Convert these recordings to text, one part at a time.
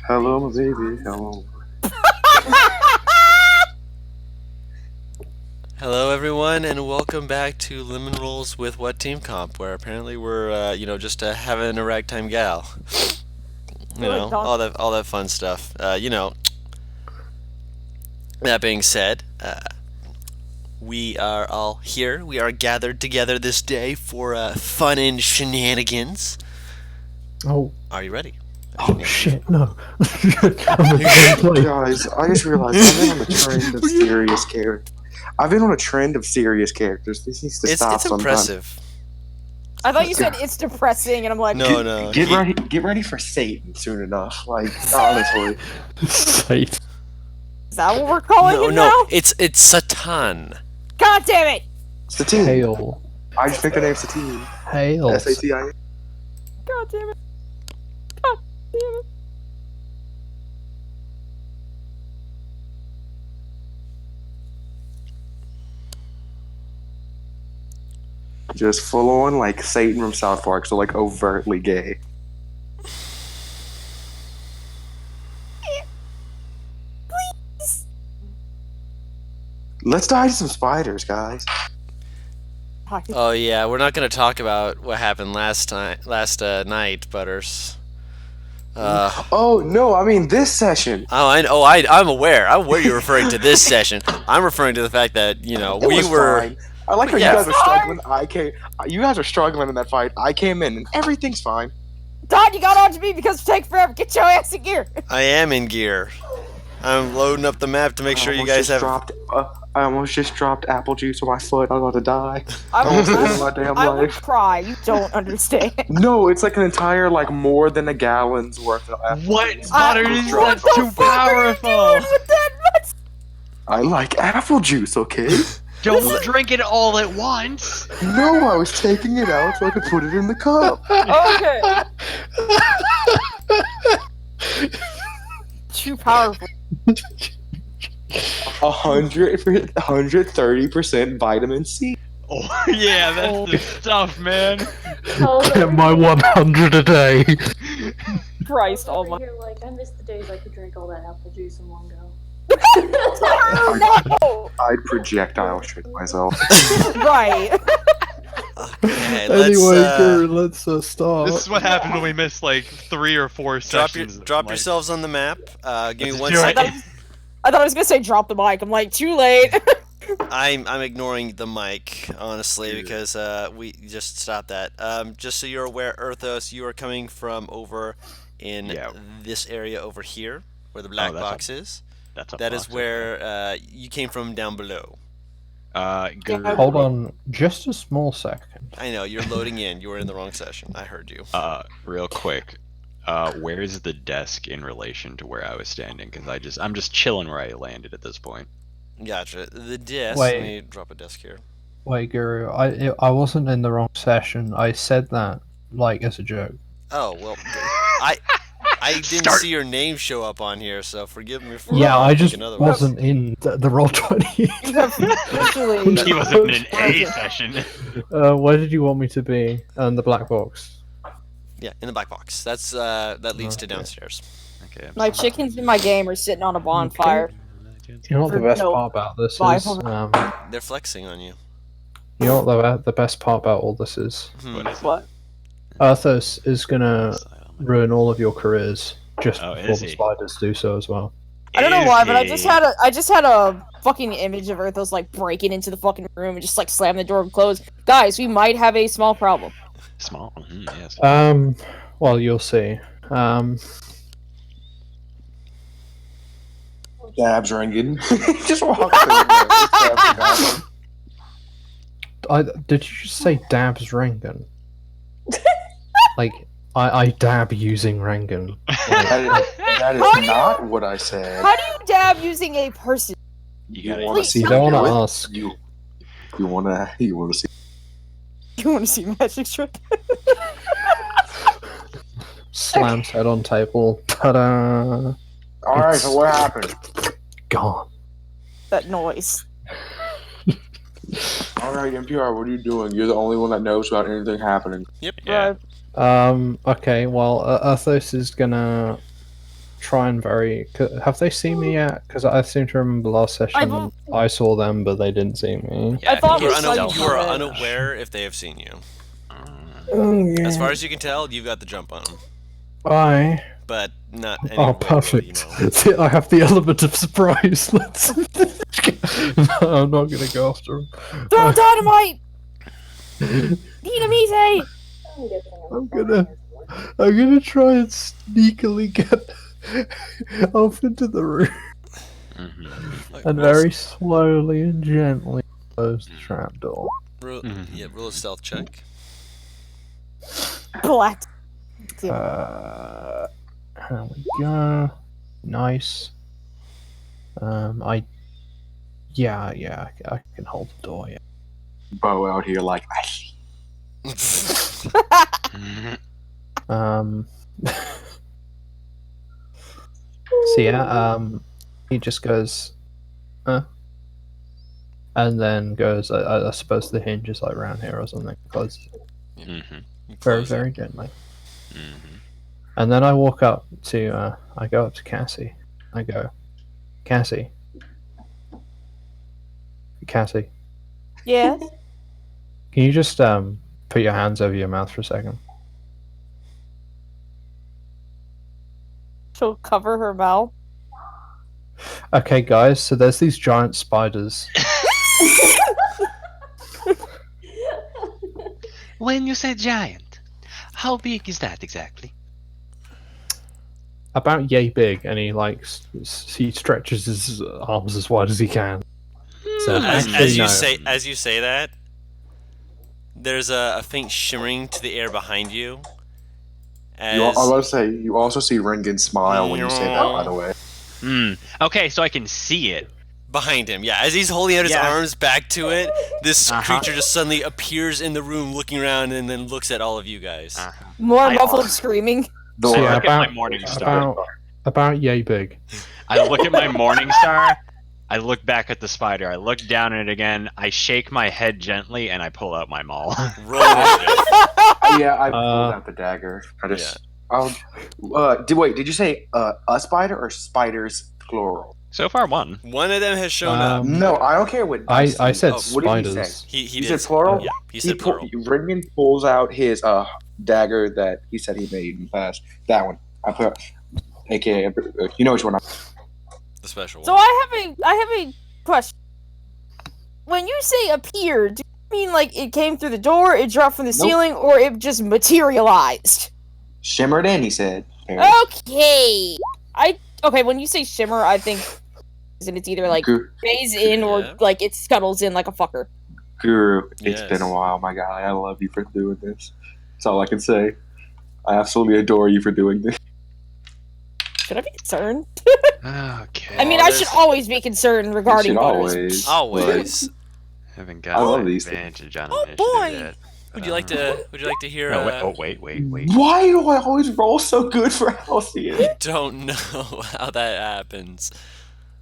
Hello, my baby. Hello. Hello, everyone, and welcome back to Lemon Rolls with What Team Comp, where apparently we're, just having a ragtime gal. All that fun stuff. That being said, we are all here. We are gathered together this day for fun and shenanigans. Oh. Are you ready? Oh shit, no. Guys, I just realized I've been on a trend of serious characters. I've been on a trend of serious characters. This needs to stop It's sometime. impressive. I thought you said it's depressing, and I'm like, No. Get ready for Satan soon enough. Like, honestly. Satan. Is that what we're calling it now? No, it's Satan. God damn it! Satine. Hail. I just picked the name Satine. Hail. S-A-T-I-N. God damn it! God damn it! Just full on like Satan from South Park, so like overtly gay. Please. Let's die to some spiders, guys. Oh yeah, we're not gonna talk about what happened last night, Butters. Oh no, I mean this session. I'm aware. I'm aware you're referring to this session. I'm referring to the fact that we was were. fine. I like how Yeah. you guys are struggling. You guys are struggling in that fight. I came in and everything's fine. Don, you got on to me because it takes forever. Get your ass in gear. I am in gear. I'm loading up the map to make sure you guys have. I almost just dropped apple juice on my foot. I'm about to die. I Saving my damn will life. cry. You don't understand. No, it's like an entire more than a gallon's worth of apple What? juice. Butters, What that's the too fuck are you powerful! doing with that? I like apple juice, okay? Don't drink it all at once! No, I was taking it out so I could put it in the cup. Okay. Too powerful. 130% vitamin C. Oh, yeah, that's the stuff, man! Get my 100 a day. Christ Over almighty. here, like, I miss the days I could drink all that apple juice in one go. No! I'd projectile shit myself. Right. Okay, Anyway, let's let's start. This is what happens when we miss, like, 3 or 4 sessions. drop like, yourselves on the map. Give me Let's 1 do it. second. I thought I was gonna say drop the mic. I'm like, too late. I'm ignoring the mic, honestly, because we just stopped that. Just so you're aware, Earthos, you are coming from over in this area over here, where the black box is. That is where you came from down below. Good. Hold on just a small second. I know, you're loading in. You were in the wrong session. I heard you. Real quick. Where is the desk in relation to where I was standing? Because I'm just chilling where I landed at this point. Gotcha. The desk. Wait. Let me drop a desk here. Wait, Guru, I wasn't in the wrong session. I said that, like, as a joke. Oh well, I didn't see your name show up on here, so forgive me for Yeah, I just thinking otherwise. wasn't in the Roll20. He wasn't in an A session. Where did you want me to be? The black box. Yeah, in the black box. That's that leads to Okay. downstairs. Okay. My chickens in my game are sitting on a bonfire. You know what the best No. part about this is? Bible. They're flexing on you. You know what the best part about all this is? What is it? What? Arthos is gonna ruin all of your careers just Oh, before is the he? spiders do so as well. I don't know why, but I Is just had a fucking image of Earthos like breaking into the fucking room and just like slam the door and close. Guys, we might have a small problem. Small? Yes. Well, you'll see. Dabs ringing. Just walk through. Did you just say dabs Rengen? Like, I dab using Rengen. That How do is you- not what I said. How do you dab using a person? You gotta wanna Please see You don't don't do wanna it? ask. You wanna see? You want to see magic trick? Slams head on table. Ta-da! All right, so what happened? Gone. That noise. All right, NPR, what are you doing? You're the only one that knows about anything happening. Yep. Yeah. Okay, well, Arthos is gonna trying very. Have they seen me yet? Because I seem to remember last session I saw them, but they didn't see me. Yeah, I thought you we are, saw you you are come in. unaware if they have seen you. Oh, yeah. As far as you can tell, you've got the jump on them. Bye. But not any Oh, real, perfect. you know. See, I have the element of surprise. Let's. No, I'm not gonna go after him. Throw dynamite! Dynamite! I'm gonna try and sneakily get off into the room and very slowly and gently close the trapdoor. Yeah, roll a stealth check. Black. Here we go. Nice. I can hold the door. Yeah. Bo out here like. So yeah, he just goes, and then goes. I suppose the hinge is like around here or something. Closes it very gently. And then I walk up to. I go up to Cassie. I go, Cassie. Cassie. Yes? Can you just put your hands over your mouth for a second? She'll cover her mouth. Okay, guys. So there's these giant spiders. When you say giant, how big is that exactly? About yay big, and he he stretches his arms as wide as he can. So As you say that, there's a faint shimmering to the air behind you. I was about to say, you also see Ringen smile when you say that, by the way. Okay, so I can see it. Behind him, yeah. As he's holding out his arms back to it, this creature just suddenly appears in the room, looking around, and then looks at all of you guys. More muffled screaming. I look at my morning star. About yay big. I look at my morning star. I look back at the spider. I look down at it again. I shake my head gently, and I pull out my maul. Roll initiative. Yeah, I pulled out the dagger. I just. Did you say a spider or spiders plural? So far, one. One of them has shown up. No, I don't care what. I said what did he say? spiders. He said plural. Yeah, he said plural. Ringen pulls out his dagger that he said he made in the past. That one. I put, aka, you know which one. The special one. So I have a question. When you say appear, do you mean like it came through the door, it dropped from the ceiling, or it just materialized? Shimmered in, he said. Okay. Okay, when you say shimmer, I think it's either like phase in or like it scuttles in like a fucker. Guru, it's been a while, my guy. I love you for doing this. That's all I can say. I absolutely adore you for doing this. Should I be concerned? Okay. I mean, I should always be concerned regarding butters. Always. Haven't got I love these advantage on Oh, initiative boy. yet. Would you like to hear? Wait. Why do I always roll so good for Halcyon? I don't know how that happens.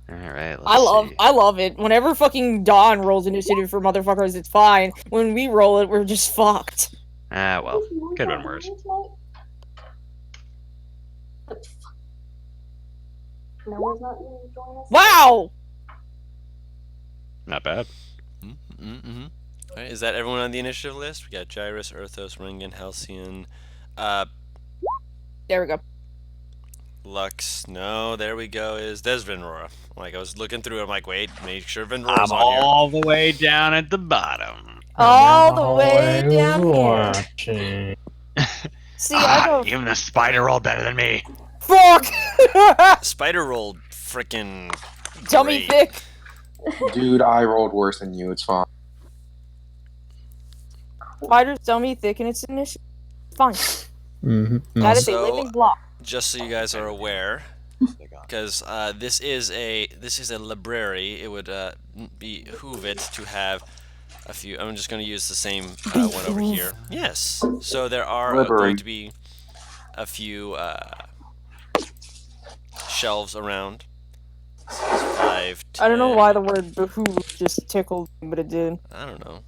All right. I love it. Whenever fucking Dawn rolls initiative for motherfuckers, it's fine. When we roll it, we're just fucked. Well, could have been worse. Noah's not going to join us. Wow! Not bad. Alright, is that everyone on the initiative list? We got Gyrus, Erthos, Ringen, Halcyon, There we go. Lux. No, there we go. There's Vinrora. Like I was looking through it, I'm like, wait, make sure Vinrora's I'm on here. all the way down at the bottom. All the way down here. See, I go. Even the spider rolled better than me. Fuck! Spider rolled frickin' Dummy great. thick. Dude, I rolled worse than you. It's fine. Spider's dummy thick and it's initiative. Fine. That is a Also, living block. Just so you guys are aware, because this is a library, it would behoove it to have a few. I'm just going to use the same one over here. Yes. So there are going to be a few shelves around. 5, 10. I don't know why the word behoove just tickled, but it did. I don't know.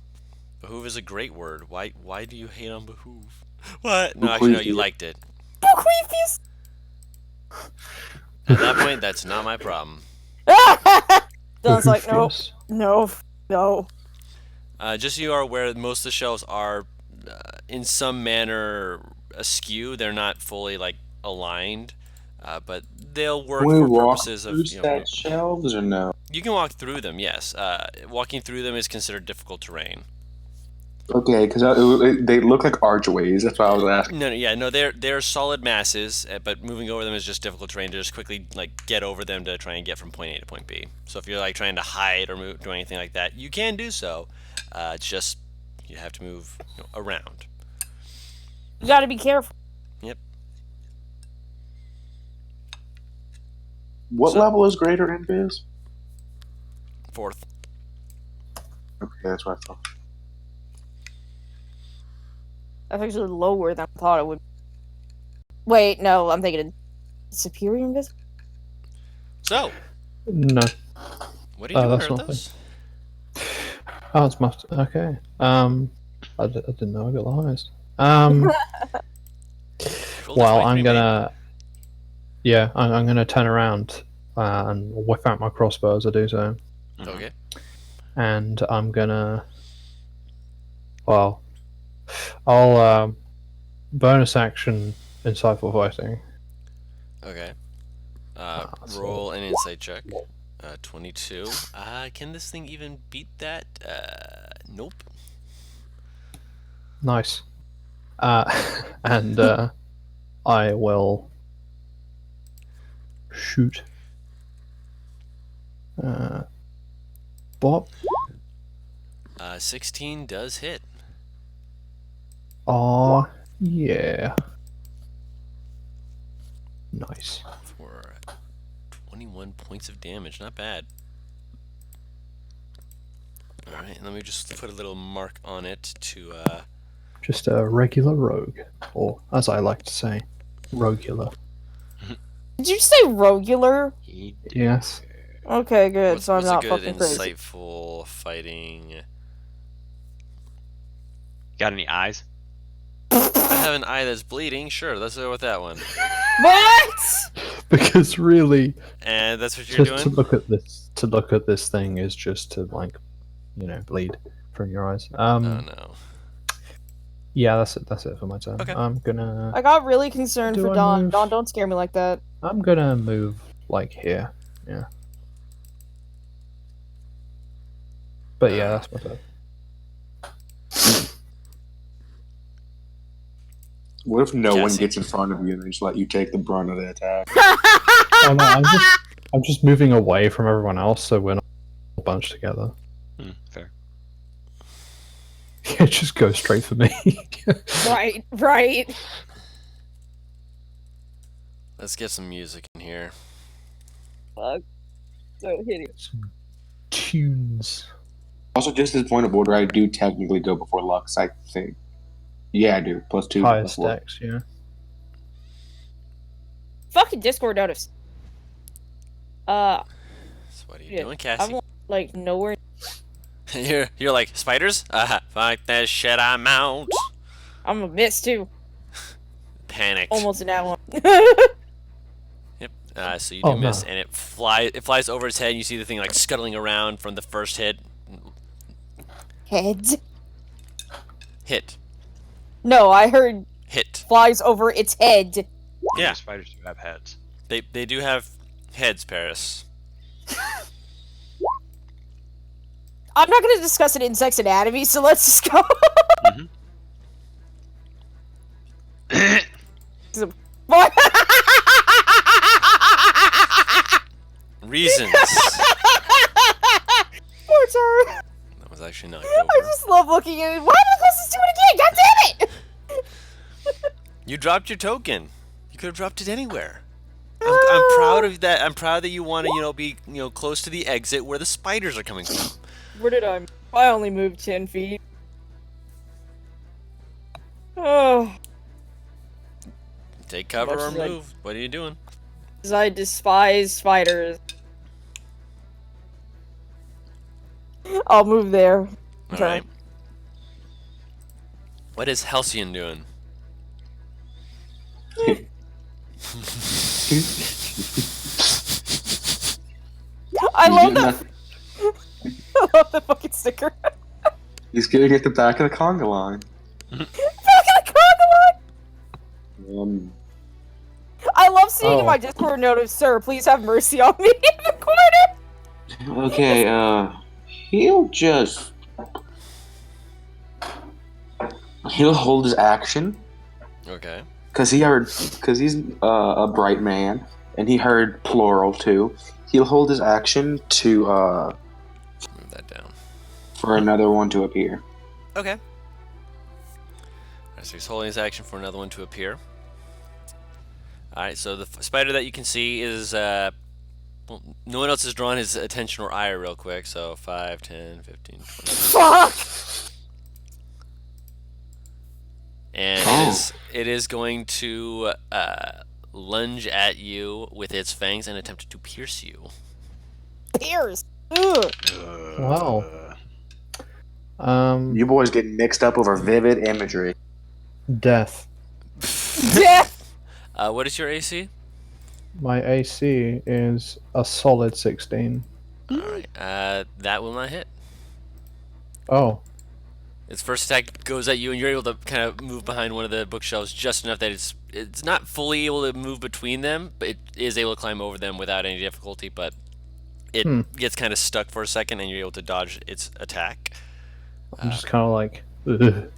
Behoove is a great word. Why do you hate on behoove? What? No, actually, no, you liked it. At that point, that's not my problem. Don's like, nope, Yes. no. Just so you are aware, most of the shelves are in some manner askew. They're not fully like aligned, but they'll work Can we for walk purposes through of said shelves or no? You can walk through them. Yes, walking through them is considered difficult terrain. Okay, because they look like archways. That's why I was asking. No, they're solid masses, but moving over them is just difficult terrain to just quickly like get over them to try and get from point A to point B. So if you're like trying to hide or do anything like that, you can do so. It's just you have to move around. You gotta be careful. Yep. What level is greater invis? 4th. Okay, that's what I thought. That's actually lower than I thought it would. Wait, no, I'm thinking superior invis. So, No. what are you doing, that's not Arthos? Oh, it's my okay. I didn't know I got the highest. Well, I'm gonna. Yeah, I'm gonna turn around and whip out my crossbow as I do so. Okay. And I'm gonna. Well, I'll bonus action insightful fighting. Okay. so- Roll an insight check. 22. Can this thing even beat that? Nope. Nice. And I will shoot. Bop. 16 does hit. Aw, yeah. Nice. For 21 points of damage. Not bad. Alright, let me just put a little mark on it to, Just a regular rogue, or as I like to say, rogular. Did you say rogular? Yes. Okay, good. So I'm what's not a good fucking crazy. insightful fighting? Got any eyes? I have an eye that's bleeding. Sure, let's go with that one. What? Because really, And that's what you're just doing? to look at this thing is just to like, bleed from your eyes. Oh no. Yeah, that's it. That's it for my turn. Okay. I'm gonna. I got really concerned Do for I Don. move? Don, don't scare me like that. I'm gonna move like here. Yeah. But yeah, that's my turn. What if no one Cassie. gets in front of you and they just let you take the brunt of the attack? Oh, no, I'm just moving away from everyone else, so we're not all bunched together. Fair. Yeah, just go straight for me. Right. Let's get some music in here. Fuck. So hideous. Some tunes. Also, just as a point of order, I do technically go before Lux, I think. Yeah, I do. +2. Highest +4. decks, yeah. Fucking Discord notice. So what are you Yeah, doing, Cassie? I'm like nowhere. You're like, spiders? Fuck that shit, I'm out. I'm a miss too. Panicked. Almost in that one. Yep. So you do Oh, miss, no. and it flies over its head, and you see the thing like scuttling around from the first hit. Heads. Hit. No, I heard Hit. flies over its head. Yeah. Spiders do have heads. They do have heads, Paris. I'm not gonna discuss an insect's anatomy, so let's just go. What? Reasons. Poor Tara. That was actually not I over. just love looking at it. Why am I supposed to do it again? God damn it! You dropped your token. You could have dropped it anywhere. I'm proud of that. I'm proud that you want to, be, close to the exit where the spiders are coming from. Where did I? I only moved 10 feet. Oh, Take cover Much or as I- move. What are you doing? 'cause I despise spiders. I'll move there. All Okay. right. What is Halcyon doing? I love that. I love the fucking sticker. He's getting at the back of the conga line. Back of the conga line! I love seeing in my Discord notice, sir, please have mercy on me in the corner! Okay, he'll hold his action. Okay. Because he's a bright man, and he heard plural too. He'll hold his action to, move that down. For another one to appear. Okay. Alright, so he's holding his action for another one to appear. Alright, so the spider that you can see is, well, no one else has drawn his attention or ire real quick, so 5, 10, 15, 20. Fuck! And it is going to lunge at you with its fangs and attempt to pierce you. Pierce! Ugh. Wow. You boys get mixed up over vivid imagery. Death. Death! What is your AC? My AC is a solid 16. Alright, that will not hit. Oh. Its first attack goes at you, and you're able to kind of move behind one of the bookshelves just enough that it's not fully able to move between them, but it is able to climb over them without any difficulty, but it gets kind of stuck for a second, and you're able to dodge its attack. I'm just kind of like... Ugh.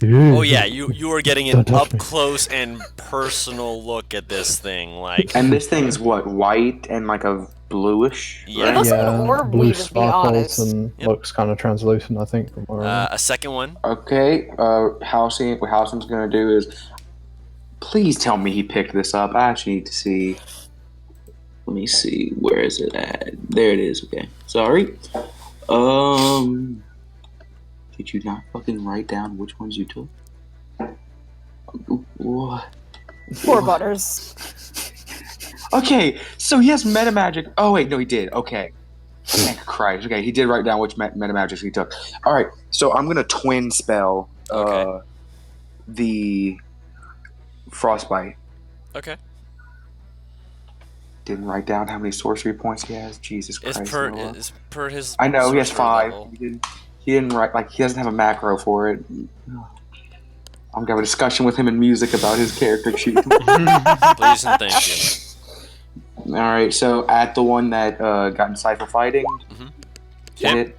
Oh yeah, you are getting an up-close and personal look at this thing, like... And this thing's what, white and like a bluish? Yeah. It looks like an orb blue weed, to be honest. sparkles and looks kind of translucent, I think. From where A second one. Okay, what Halcyon's gonna do is... Please tell me he picked this up. I actually need to see... Let me see, where is it at? There it is, okay. Sorry. Did you not fucking write down which ones you took? What? Poor Butters. Okay, so he has meta magic. Oh wait, no, he did. Okay. Thank Christ. Okay, he did write down which meta magics he took. All right, so I'm gonna twin spell the frostbite. Okay. Didn't write down how many sorcery points he has. Jesus Christ. It's per his. I know he has 5. Level. He didn't write, like, he doesn't have a macro for it. I'm gonna have a discussion with him in music about his character sheet. Please and thank you. Alright, so at the one that got in Cypher Fighting, hit.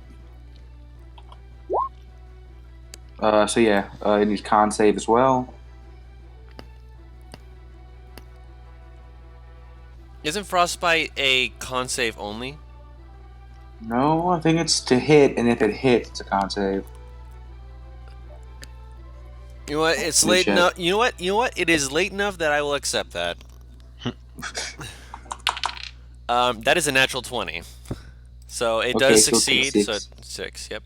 So yeah, it needs con save as well. Isn't Frostbite a con save only? No, I think it's to hit, and if it hits, it's a con save. You know what? It's late enough. You know what? It is late enough that I will accept that. That is a natural 20. So it does succeed. So 6. Yep.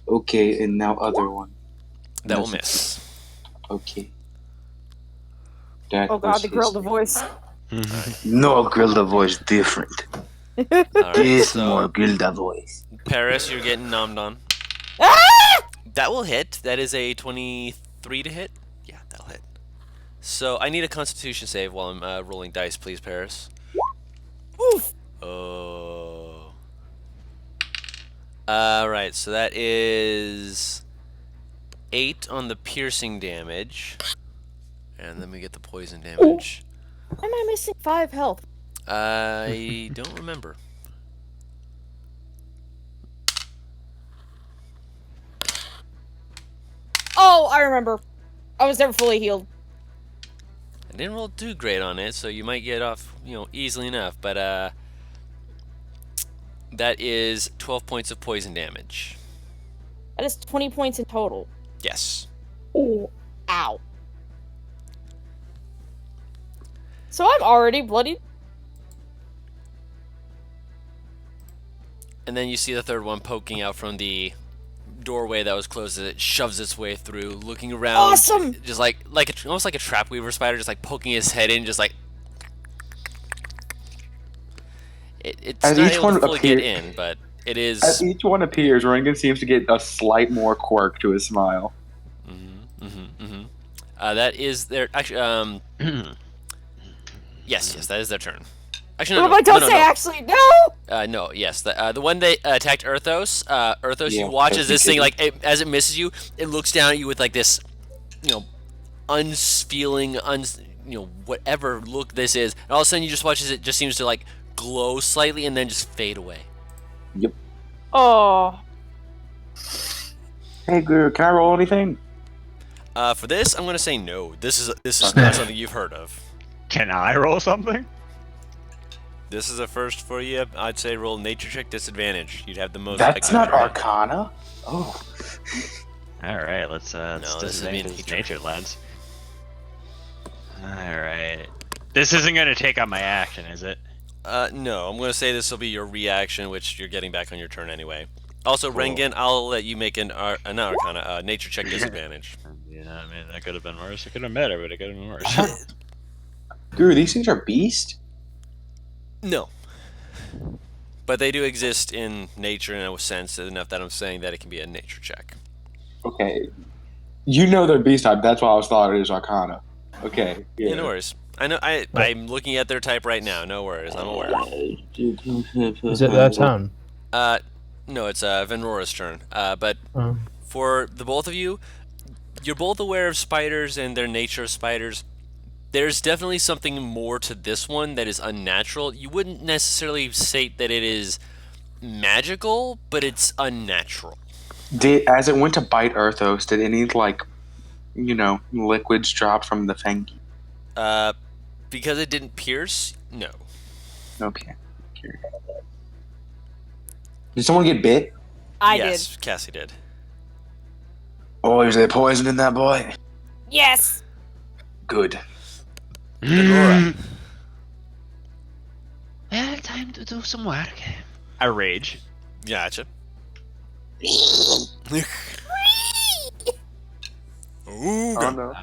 Okay, and now other one. That will miss. Okay. That Oh god, the Grilda voice. No, Grilda voice different. Right, This more Grilda voice. Paris, you're getting nommed on. That will hit. That is a 23 to hit. Yeah, that'll hit. So I need a Constitution save while I'm rolling dice, please, Paris. Oof. Oh. Alright, so that is 8 on the piercing damage. And then we get the poison damage. Why am I missing 5 health? I don't remember. Oh, I remember. I was never fully healed. I didn't roll too great on it, so you might get off, easily enough. But that is 12 points of poison damage. That is 20 points in total. Yes. Oh, ow. So I'm already bloodied. And then you see the third one poking out from the doorway that was closed as it shoves its way through, looking around. Awesome! Just almost like a trap weaver spider, just like poking his head in, just like. It's as not each able one to fully appear, get in, but it is. As each one appears, Ringan seems to get a slight more quirk to his smile. That is their actually. Yes, that is their turn. Actually, no, But no, don't no, say no. actually, no! No, yes. The one that attacked Erthos, Yeah, you watch as this thing, because- like, as it misses you, it looks down at you with, like, this, unfeeling, whatever look this is. And all of a sudden you just watch as it just seems to, like, glow slightly and then just fade away. Yep. Oh. Hey, Guru, can I roll anything? For this, I'm going to say no. This is not something you've heard of. Can I roll something? This is a first for you. I'd say roll nature check disadvantage. You'd have the most. That's not likelihood. Arcana. Oh. All right, let's this is disadvantage nature. nature lens. All right. This isn't gonna take up my action, is it? No, I'm going to say this will be your reaction, which you're getting back on your turn anyway. Also, Cool. Rengen, I'll let you make an Arcana nature check disadvantage. Yeah, I mean that could have been worse. It could have been better, but it could have been worse. Guru, these things are beast? No. But they do exist in nature in a sense enough that I'm saying that it can be a nature check. Okay. You know they're beast type, that's why I was thought it was Arcana. Okay. Yeah, no worries. I know. I'm looking at their type right now. No worries. I'm aware. Is it their turn? No, it's Venrora's turn. But for the both of you, you're both aware of spiders and their nature of spiders. There's definitely something more to this one that is unnatural. You wouldn't necessarily state that it is magical, but it's unnatural. As it went to bite Erthos, did any, liquids drop from the fang? Because it didn't pierce, no. Okay. Did someone get bit? I Yes, Cassie did. Oh, is there poison in that boy? did. Yes! Good. Venrora. Well, time to do some work. I rage. Gotcha. Ooh, Oh, no.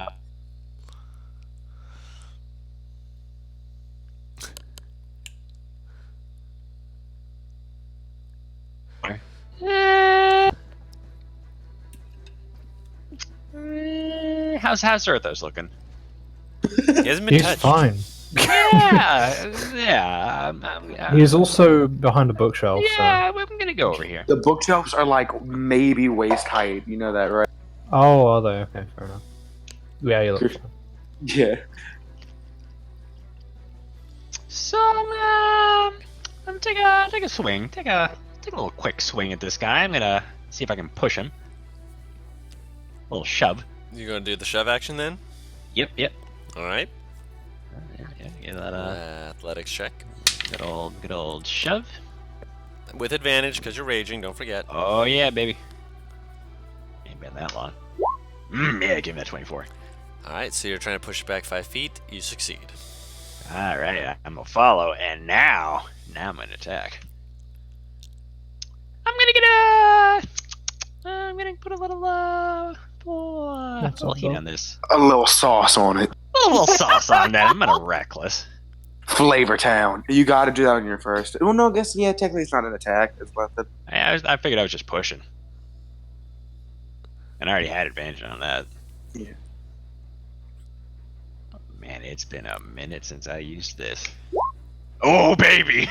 How's Erthos looking? He hasn't been He's touched. fine. Yeah. He's also behind a bookshelf. Yeah, I'm gonna go over here. The bookshelves are maybe waist height. You know that, right? So. Oh, are they? Okay, fair enough. Yeah, you look fine. Yeah. So I'm take a swing. Take a little quick swing at this guy. I'm gonna see if I can push him. A little shove. You gonna do the shove action then? Yep. All right. Yeah, get that Athletics check good old shove. with advantage because you're raging. Don't forget. Oh yeah, baby. Ain't been that long. Yeah, give me that 24. All right. So you're trying to push it back 5 feet. You succeed. All right, I'm gonna follow, and now I'm gonna attack. I'm gonna put a little heat on this. A little sauce on it. A little sauce on that. I'm gonna reckless. Flavor Town. You got to do that on your first. Well, no, I guess technically it's not an attack. It's nothing. I figured I was just pushing, and I already had advantage on that. Yeah. Oh, man, it's been a minute since I used this. Oh baby.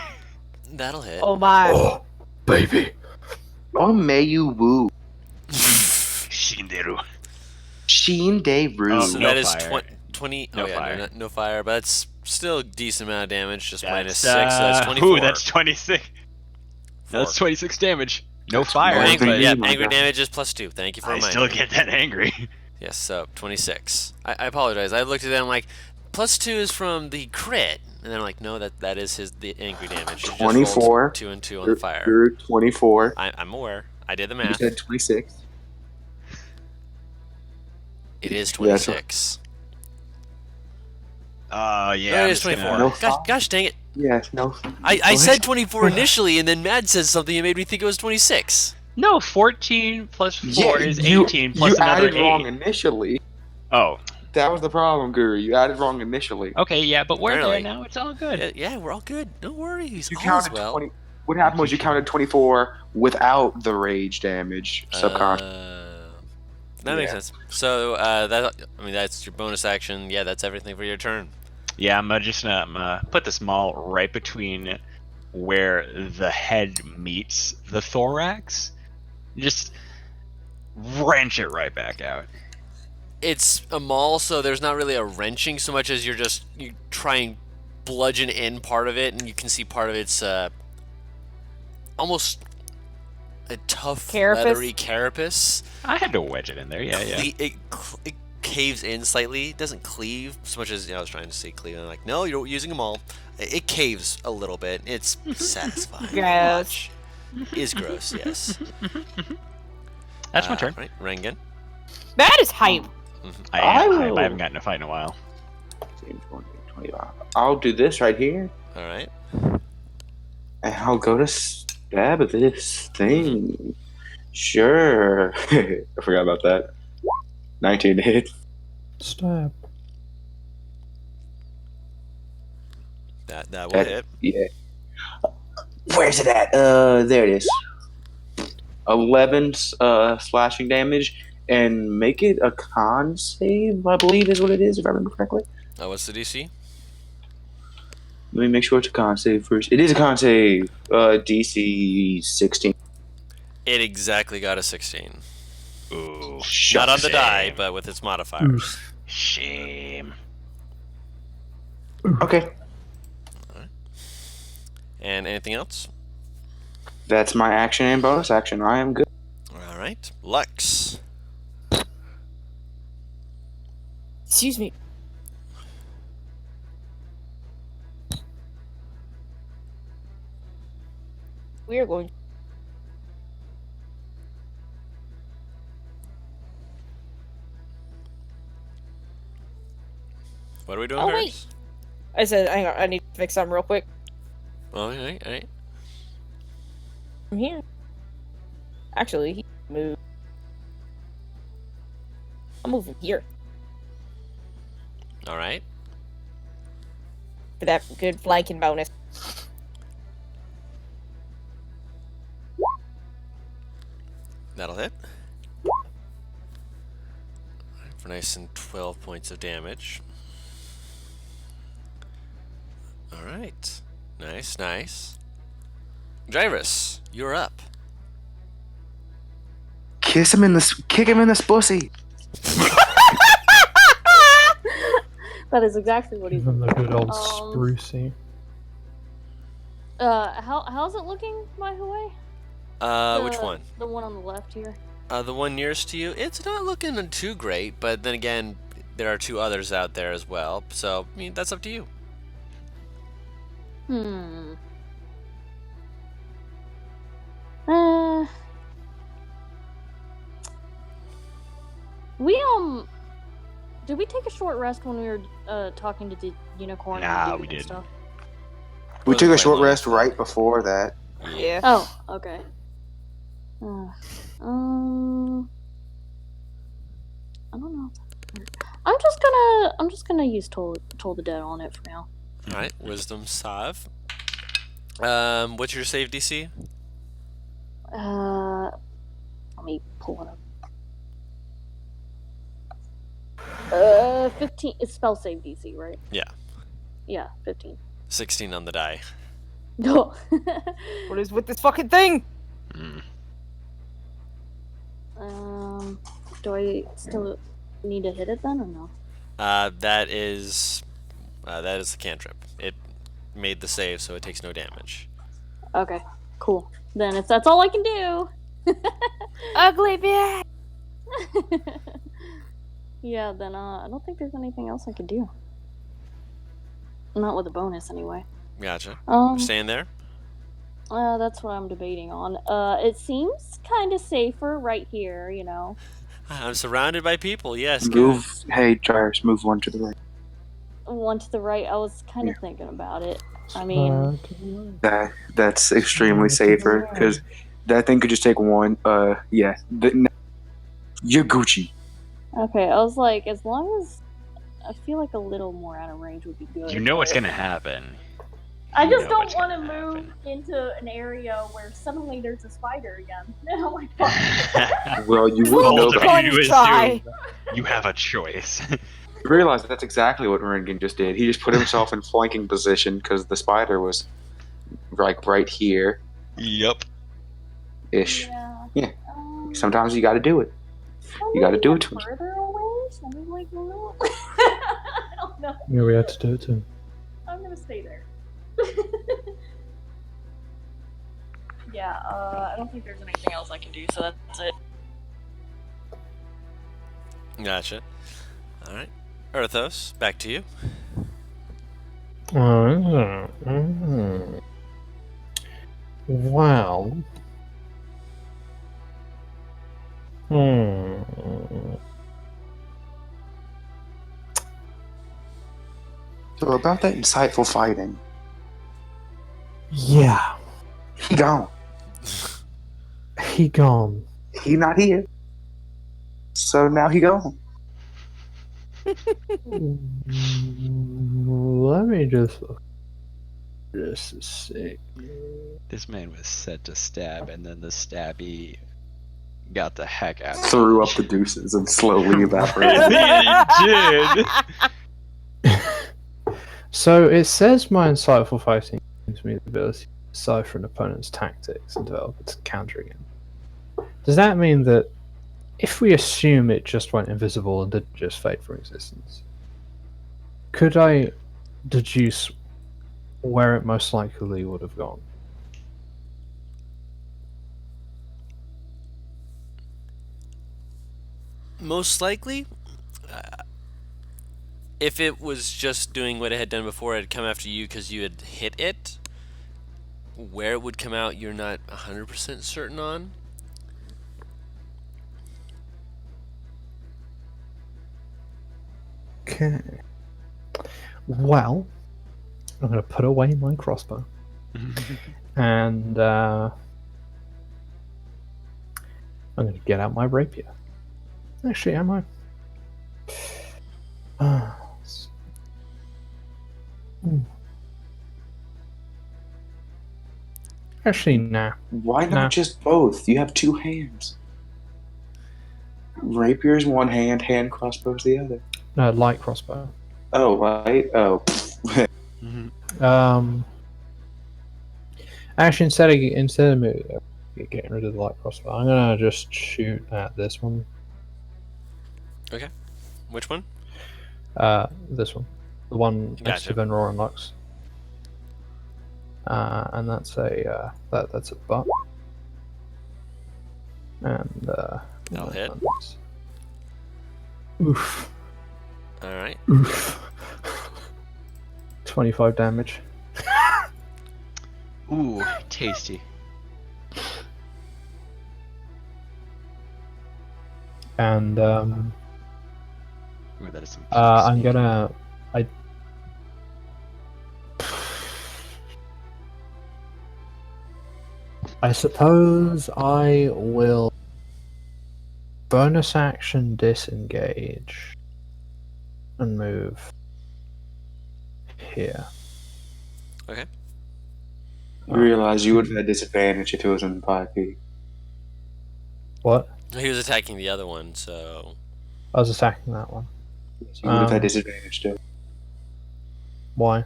That'll hit. Oh my. Oh, baby. Oh, may you woo. Shinderu. Sheen Day Rue. So no that is fire. 20. No Oh yeah, fire. no fire, but it's still a decent amount of damage. Just minus That's, 6. So that's 24. Ooh, that's 26. No, that's 26 damage. No That's fire. more angry, than yeah, you, my angry guy. damage is +2. Thank you for I reminding still me. get that angry. Yes, so 26. I apologize. I looked at that. I'm like, +2 is from the crit, and then I'm like, no, that is the angry damage. You just rolled 24. 2 and 2 on the fire. You're 24. I'm aware. I did the You math. said 26. It is Yeah, that's 26. Oh yeah. No, I'm it is just gonna- 24. No Gosh, fire. gosh dang it. Yes, no. I said 24 initially, and then Mad says something that made me think it was 26. No, 14 plus 4 is you, 18 plus you another added wrong 8. initially. Oh, That was the problem, Guru. You added wrong initially. okay, yeah, but we're Apparently. there now. It's all good. Yeah, we're all good. No worries. You All counted is well. 20. What happened was you counted 24 without the rage damage subconscious. That makes Yeah. sense. So that's your bonus action. Yeah, that's everything for your turn. Yeah, I'm gonna put this maul right between where the head meets the thorax. Just wrench it right back out. It's a maul, so there's not really a wrenching so much as you try and bludgeon in part of it, and you can see part of it's almost a tough, leathery carapace. I had to wedge it in there. Yeah. It caves in slightly. It doesn't cleave so much as I was trying to say cleave. I'm like, no, you're using a maul. It caves a little bit. It's satisfying. Gross. Is gross, yes. That's my turn. Right, Rengen. That is hype. I am hype. I haven't gotten a fight in a while. 20. I'll do this right here, All right. and I'll go to stab at this thing. Sure. I forgot about that. 19 to hit. Stab. That will hit. Yeah. Where's it at? There it is. 11 slashing damage, and make it a con save, I believe is what it is, if I remember correctly. What's the DC? Let me make sure it's a con save first. It is a con save. DC 16. It exactly got a 16. Ooh. Not on the die, but with its modifiers. Shame. Okay. And anything else? That's my action and bonus action. I am good. All right. Lux. Excuse me. We are going. What are we doing, Oh, Varys? I said, hang on, I need to fix something real quick. All right. I'm here. Actually, he moved. I'm moving here All right. for that good flanking bonus. That'll hit. For nice and 12 points of damage. All right. Nice. Jairus, you're up. Kick him in this pussy. That is exactly what he's. Give him the good old Um, sprucey. How's it looking, my way? Which one? The one on the left here. The one nearest to you. It's not looking too great, but then again, there are two others out there as well. So, I mean, that's up to you. Did we take a short rest when we were talking to the unicorn? Nah, and we didn't. stuff? We took a Wasn't short quite rest long. right before that. Yeah. Oh, okay. I don't know. I'm just gonna use Toll the Dead on it for now. All right, Wisdom Sav. What's your save DC? Let me pull it up. 15. It's spell save DC, right? Yeah. Yeah, 15. 16 on the die. No. What is with this fucking thing? Do I still need to hit it then or no? That is the cantrip. It made the save, so it takes no damage. Okay, cool. Then if that's all I can do. Ugly bitch. Yeah, then I don't think there's anything else I could do. Not with a bonus anyway. Gotcha. Um, Staying there? That's what I'm debating on. It seems kind of safer right here, you know. I'm surrounded by people. Yes. Move. Hey, Jairus, move one to the right. One to the right. I was kind of thinking about it. I mean, That's extremely safer because that thing could just take one. Yeah. You're Gucci. okay. I was like, as long as I feel like a little more out of range would be good. You know what's but gonna happen. I You just know don't what's want to gonna move happen. into an area where suddenly there's a spider again. Oh my god. Well, you Well, wouldn't know All that. you do is try. you have a choice. You realize that's exactly what Ringen just did. He just put himself in flanking position because the spider was like right here Yep. ish. Yeah. Yeah. Um, Sometimes you got to do it. can You got to we do get it to him. further away? Shall we like move? I don't know. Yeah, we had to do it too. I'm gonna stay there. Yeah, I don't think there's anything else I can do, so that's it. Gotcha. All right. Earthos, back to you. Wow. So about that insightful fighting, Yeah. he gone. He gone. He not here. So now he gone. Let me just a sec. This man was set to stab, and then the stabby got the heck out of Threw up the deuces and slowly evaporated. Really did. So it says my insightful fighting gives me the ability to decipher an opponent's tactics and develop its countering him. Does that mean that if we assume it just went invisible and didn't just fade from existence, could I deduce where it most likely would have gone? Most likely, if it was just doing what it had done before, it had come after you because you had hit it. Where it would come out, you're not 100% certain on. Okay. Well, I'm going to put away my crossbow. And I'm going to get out my rapier. Actually, am I? Actually, nah. Why not Nah. just both? You have two hands. Rapier's one hand, hand crossbow's the other. No, light crossbow. Oh, right. Oh. Actually, instead of me getting rid of the light crossbow, I'm gonna just shoot at this one. Okay. Which one? This one, the one next to Gotcha. Venror and Lux. And that's a that's a butt. And That'll hit. Oof. All right. Oof. 25 damage. Ooh, tasty. And Ooh, that is some I'm gonna I suppose I will bonus action disengage and move here. Okay. You realize you would have had disadvantage if it was in 5 feet. What? He was attacking the other one, so. I was attacking that one. So you would have had disadvantage still. Why?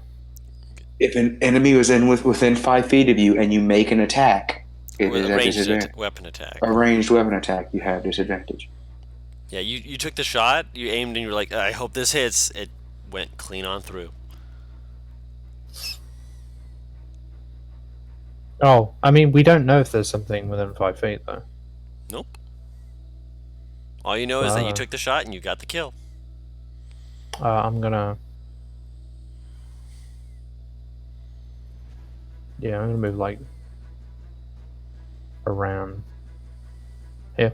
If an enemy was within 5 feet of you and you make an attack, it With is a at ranged disadvantage. weapon attack. A ranged weapon attack, you have disadvantage. Yeah, you took the shot, you aimed, and you were like, I hope this hits. It went clean on through. Oh, I mean, we don't know if there's something within 5 feet, though. Nope. All you know is that you took the shot and you got the kill. I'm gonna... Yeah, I'm gonna move, like, around here.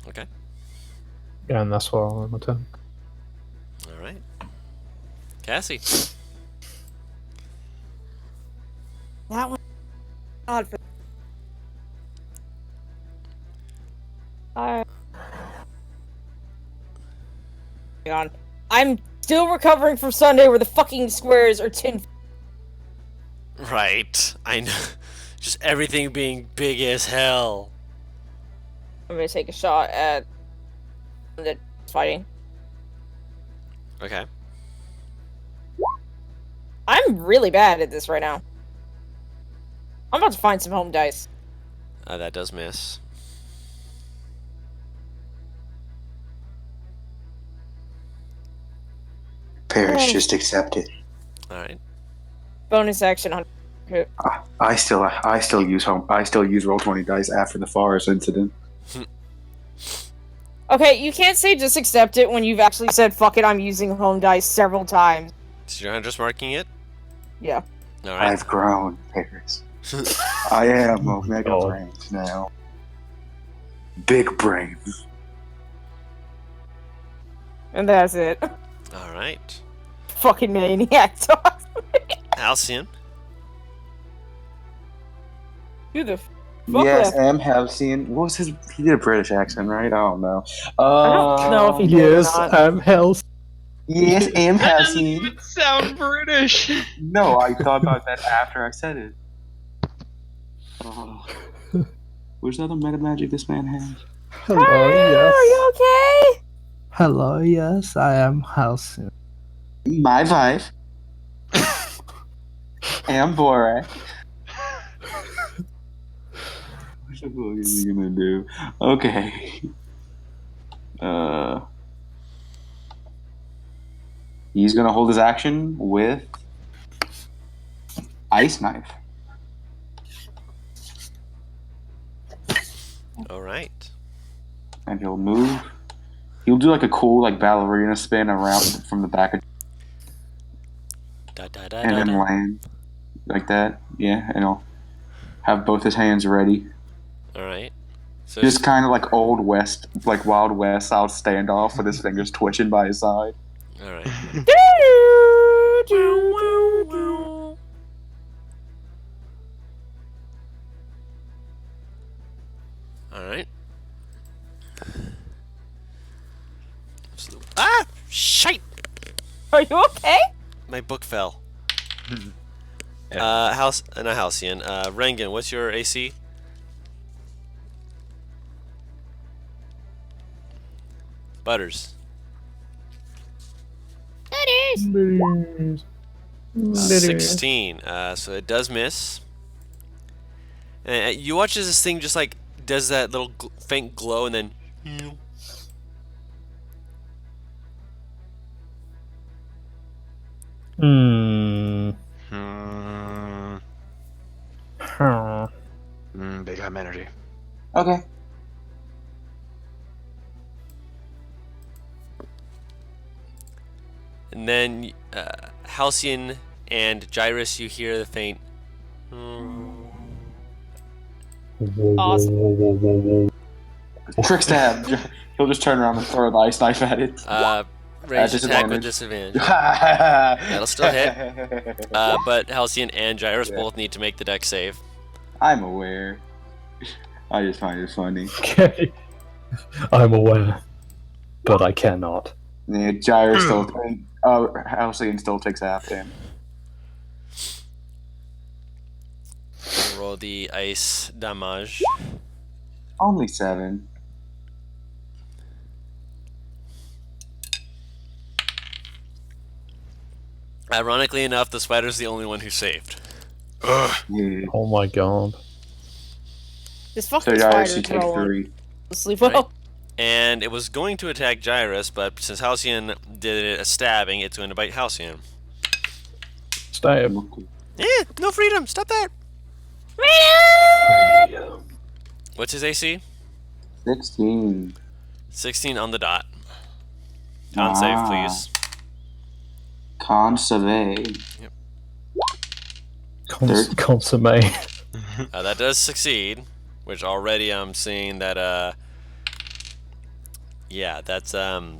Okay. Yeah, and that's what I'll my turn. All right. Cassie. That one. God. Hang on. I'm still recovering from Sunday where the fucking squares are 10. Right. I know. Just everything being big as hell. I'm gonna take a shot at the fighting. Okay. I'm really bad at this right now. I'm about to find some home dice. That does miss. Parrish, just accept it. All right. Bonus action on. I still use Roll20 dice after the forest incident. Okay, you can't say just accept it when you've actually said fuck it. I'm using home dice several times. So you're just marking it. Yeah. All right. I've grown, Paris. I am Omega God. Brains now. Big brains. And that's it. All right. Fucking maniac talk. Halcyon. Who the fuck Yes, left? M. Halcyon. What was his? He did a British accent, right? I don't know. I don't know if he did Yes, or not. I'm Hell's. Yes, M. That doesn't Halcyon. even sound British. No, I thought about that after I said it. Oh. Where's the other meta magic this man has? Hello, Are yes. you okay? Hello, yes, I am Halcyon. My wife. And Borak. What the fuck is he gonna do? Okay. He's gonna hold his action with Ice Knife. All right. And he'll move. He'll do like a cool like ballerina spin around from the back of and then land like that. Yeah, and he'll have both his hands ready. All right. So Just kind of like old west, like Wild West style standoff with his fingers twitching by his side. all right. All right. Ah! Shite! Are you okay? My book fell. Yeah. Not Halcyon. Rengen, what's your AC? Butters. 16. So it does miss. And you watch as this thing just like does that little faint glow and then. Big time energy. Okay. And then Halcyon and Gyrus, you hear the faint. Awesome. Trick stab. He'll just turn around and throw the ice knife at it. Range attack with disadvantage. That'll still hit. But Halcyon and Gyrus both need to make the deck save. I'm aware. I just find it funny. Okay. I'm aware. But I cannot. Yeah, Gyre still. Halcyon still takes half damage. Roll the ice damage. Only 7. Ironically enough, the spider's the only one who saved. Yeah. Oh my god. This So fucking Gyre spider should take 3. Sleep Right. well. And it was going to attack Gyrus, but since Halcyon did a stabbing, it's going to bite Halcyon. Stab. No freedom! Stop that! What's his AC? 16. 16 on the dot. Con save, please. Con save. Consomme. That does succeed, which already I'm seeing that, yeah, that's, that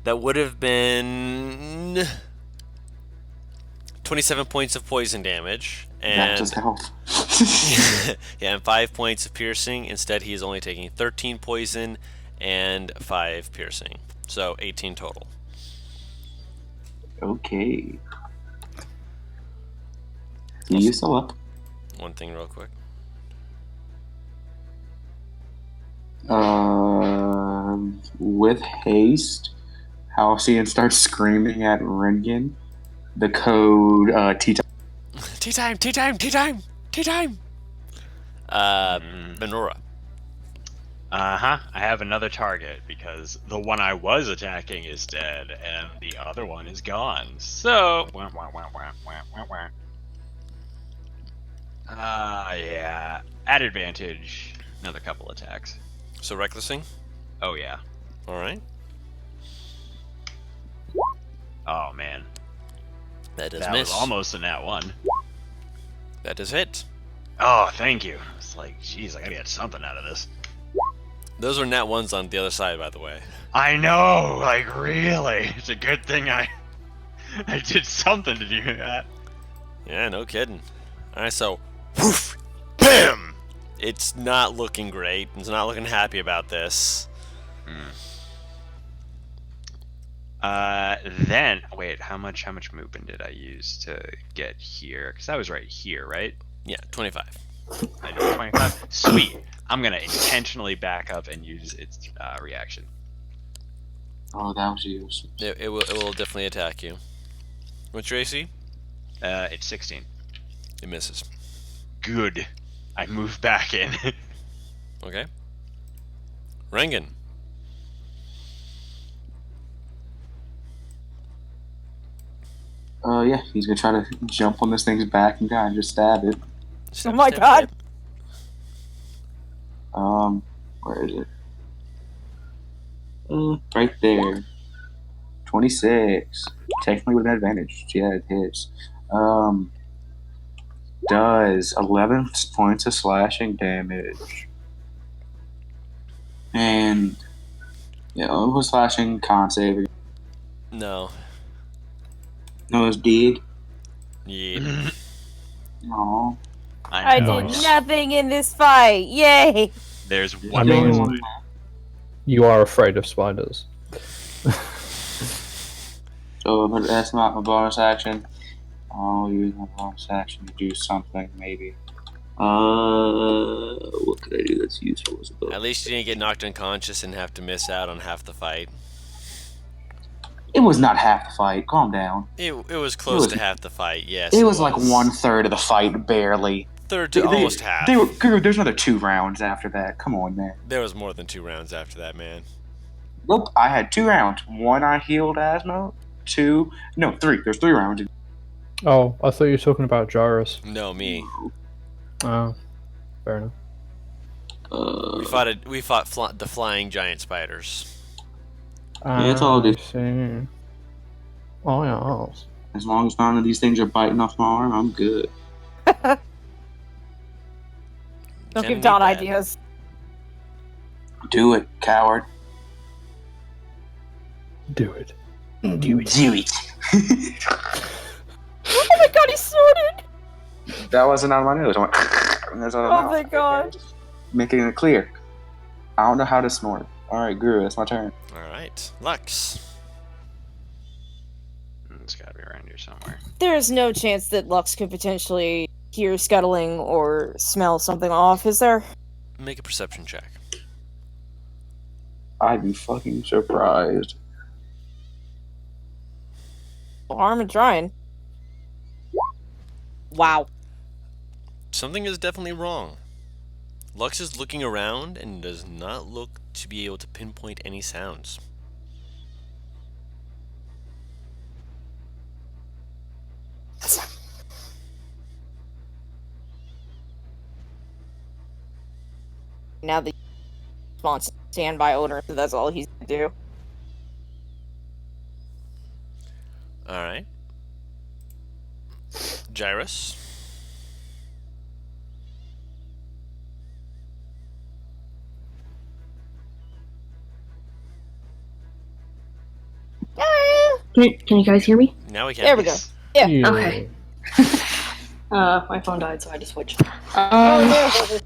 would have been 27 points of poison damage. That does And, help. yeah, and 5 points of piercing. Instead, he is only taking 13 poison and 5 piercing. So, 18 total. Okay. You still up? One thing real quick. With haste, Halcyon starts screaming at Rengen the code tea time. Tea time, tea time, tea time, tea time. Benora. I have another target because the one I was attacking is dead and the other one is gone. So, yeah, at advantage, another couple attacks. So recklessing. Oh yeah. All right. Oh man. That does That miss. was almost a nat 1. That does hit. Oh, thank you. It's like, jeez, I gotta get something out of this. Those are nat 1s on the other side, by the way. I know, like really. It's a good thing I did something to do that. Yeah, no kidding. All right, so whoof, bam. It's not looking great. It's not looking happy about this. Then wait, how much movement did I use to get here? Because I was right here, right? Yeah, 25. I did 25. Sweet. I'm gonna intentionally back up and use its reaction. Oh, that was used. It will definitely attack you. What's your AC? It's 16. It misses. Good. I moved back in. Okay. Rengen. Yeah, he's gonna try to jump on this thing's back and kind of just stab it. Stab, Oh my stab, God. stab. Where is it? Right there. 26. Technically with an advantage. Yeah, it hits. Does 11 points of slashing damage. And yeah, with slashing con save. No. No, it's dead. Yeah. No. I know. did nothing in this fight. Yay! There's I one mean, more. you are afraid of spiders. So but that's not my bonus action. I'll use my bonus action to do something, maybe. What could I do that's useful as a bonus? At least you didn't get knocked unconscious and have to miss out on half the fight. It was not half the fight. Calm down. It was close was- to half the fight, yes. It was like 1/3 of the fight, barely. Third to almost half. There's another 2 rounds after that. Come on, man. There was more than 2 rounds after that, man. Nope, I had 2 rounds. 1 I healed Asmo. 3. There's 3 rounds. Oh, I thought you were talking about Gyrus. No, me. Oh, fair enough. We fought the flying giant spiders. Yeah, it's all good. I see. Oh, yeah. As long as none of these things are biting off my arm, I'm good. Don't Kinda give Don need that. ideas. Do it, coward. Do it. Do it. Oh my God, he snorted! That wasn't on my nose. I went, that's on Oh my God. Making it clear. I don't know how to snort. Alright, Guru, it's my turn. Alright. Lux. It's gotta be around here somewhere. There is no chance that Lux could potentially hear scuttling or smell something off, is there? Make a perception check. I'd be fucking surprised. Well, I'm trying. Wow. Something is definitely wrong. Lux is looking around and does not look to be able to pinpoint any sounds. Now the response standby odor, so that's all he's gonna do. Alright. Gyrus. Can you guys hear me? Now we can. There we go. Yeah. Yeah. Okay. My phone died, so I had to switch. Oh no.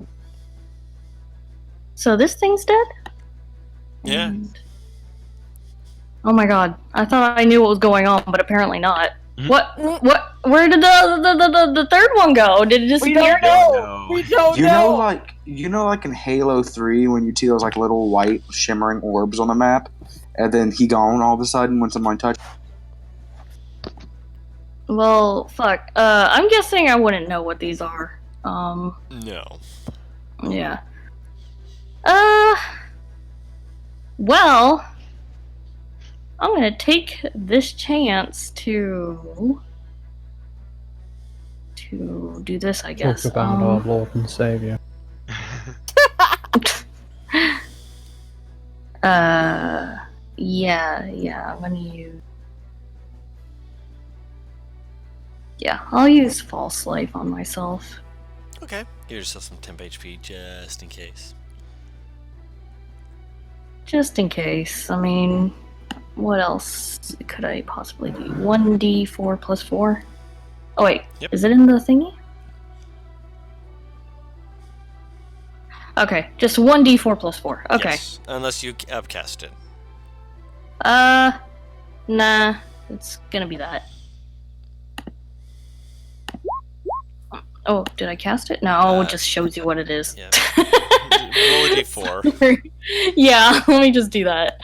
So this thing's dead? Yeah. And- Oh my god. I thought I knew what was going on, but apparently not. Mhm. What? Where did the third one go? Did it We disappear? don't know. No. We don't You know. know, like in Halo 3 when you see those like little white shimmering orbs on the map, and then he gone all of a sudden when someone touched. Well, fuck. I'm guessing I wouldn't know what these are. No. Yeah. Well, I'm gonna take this chance to do this, I guess. Talk about our Lord and Savior. Yeah, I'm gonna use... Yeah, I'll use False Life on myself. Okay. Give yourself some temp HP just in case. Just in case. I mean, what else could I possibly do? 1d4 plus 4? Oh wait, Yep. Is it in the thingy? Okay, just 1d4 plus 4. Okay. Yes, unless you upcast it. Nah, it's gonna be that. Oh, did I cast it? No, it just shows you what it is. Yeah. Roll a d4. Yeah, let me just do that.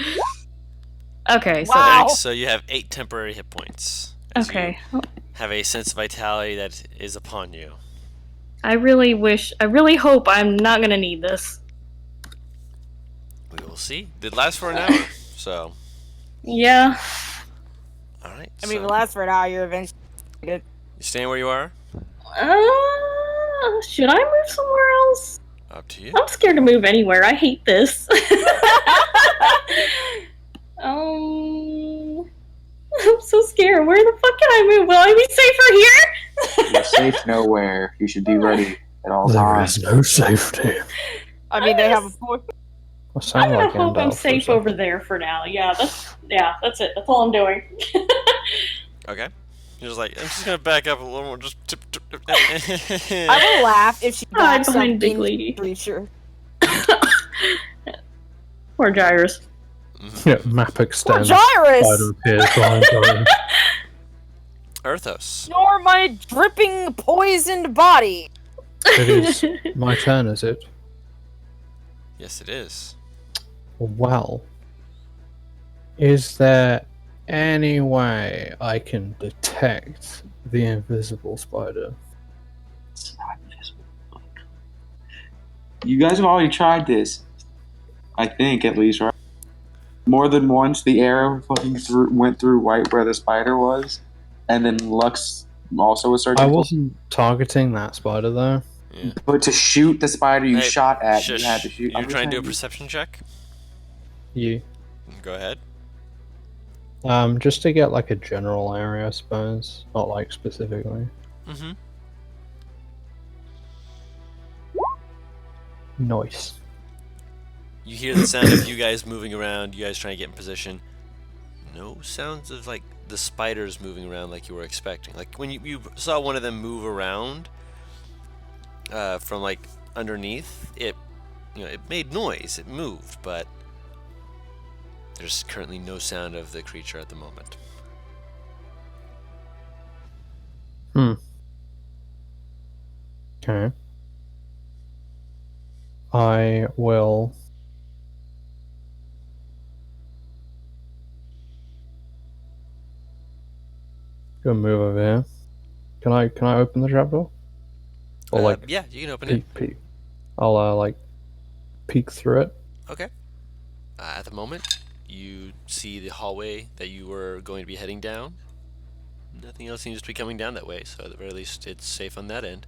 Okay, Wow. So you have 8 temporary hit points. as Okay. you have a sense of vitality that is upon you. I really hope I'm not gonna need this. We will see. It lasts for an hour, so. Yeah. Alright. I mean, so it lasts for an hour. You're eventually. you staying where you are? Should I move somewhere else? Up to you. I'm scared to move anywhere. I hate this. I'm so scared. Where the fuck can I move? Will I be safer here? You're safe nowhere. You should be ready at all There times. is no safety. I mean, they have a point. I sound I'm gonna like hope I'm Gandalf for a safe second. over there for now. Yeah, that's it. That's all I'm doing. Okay. You're just like, I'm just gonna back up a little more. Just tip. I will laugh if she Hide backs up behind Big into Lady. the creature. Poor Gyrus. Yeah, map Poor extends. Gyrus! Spider appears behind her. Arthos. Nor my dripping, poisoned body. It is my turn, is it? Yes, it is. Well, is there any way I can detect the invisible spider? It's not invisible. You guys have already tried this. I think, at least, right? More than once, the arrow fucking went through right where the spider was, and then Lux also was searching. I wasn't targeting that spider though. Yeah. But to shoot the spider you Hey, shot at, shush. you had to shoot. You're I'm trying to do a saying- perception check? You. Go ahead. Just to get like a general area, I suppose, not like specifically. Mm-hmm. Nice. You hear the sound of you guys moving around, you guys trying to get in position. No sounds of like the spiders moving around like you were expecting. Like when you saw one of them move around from like underneath, it made noise, it moved, but there's currently no sound of the creature at the moment. Okay. I will. Go move over here. Can I open the trapdoor? Or like Yeah, you can open it. peek. I'll like peek through it. Okay. At the moment, you see the hallway that you were going to be heading down. Nothing else seems to be coming down that way, so at the very least, it's safe on that end.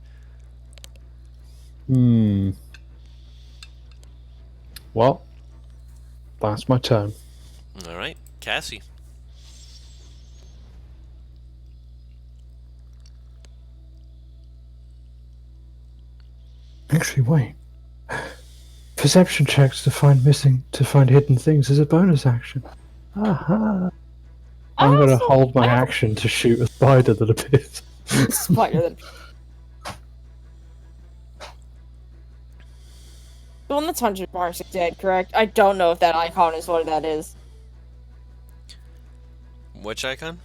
Well, that's my turn. All right, Cassie. Actually, wait. Perception checks to find hidden things is a bonus action. Aha! I'm gonna Also, hold my I have- action to shoot a spider that appears. Spider. The one that's 100 marks is dead, correct? I don't know if that icon is what that is. Which icon?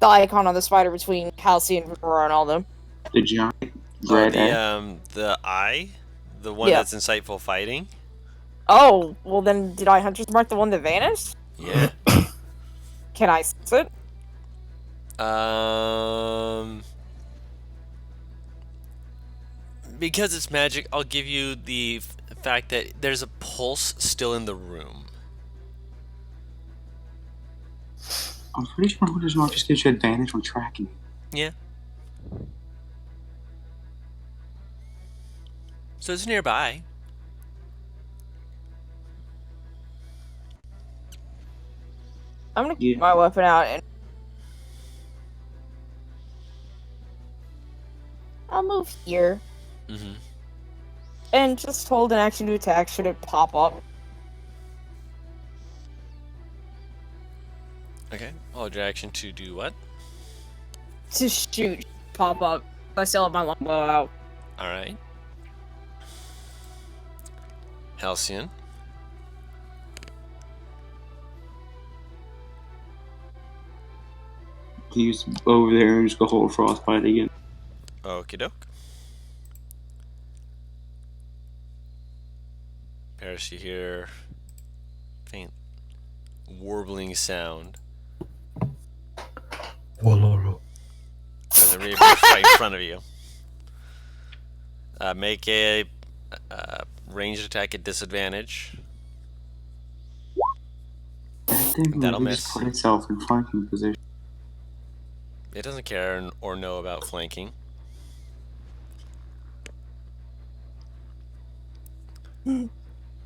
The icon on the spider between Halcyon and Aurora and all them. The giant Oh, red the eye? The one Yeah. that's insightful fighting? Oh, well then, did I Hunter's Mark the one that vanished? Yeah. Can I sense it? Because it's magic, I'll give you the fact that there's a pulse still in the room. I'm pretty sure Hunter's Mark just gives you advantage when tracking. Yeah. So it's nearby. I'm gonna keep my weapon out and I'll move here. Mm-hmm. And just hold an action to attack should it pop up. Okay. Hold your action to do what? To shoot, pop up. I still have my longbow out. Alright. Halcyon. He's over there and just go hold frostbite again. Okie doke. Paris, you hear faint warbling sound. There's a reaper right in front of you. Make a ranged attack at disadvantage. That thing That'll really miss. just put itself in flanking position. It doesn't care or know about flanking.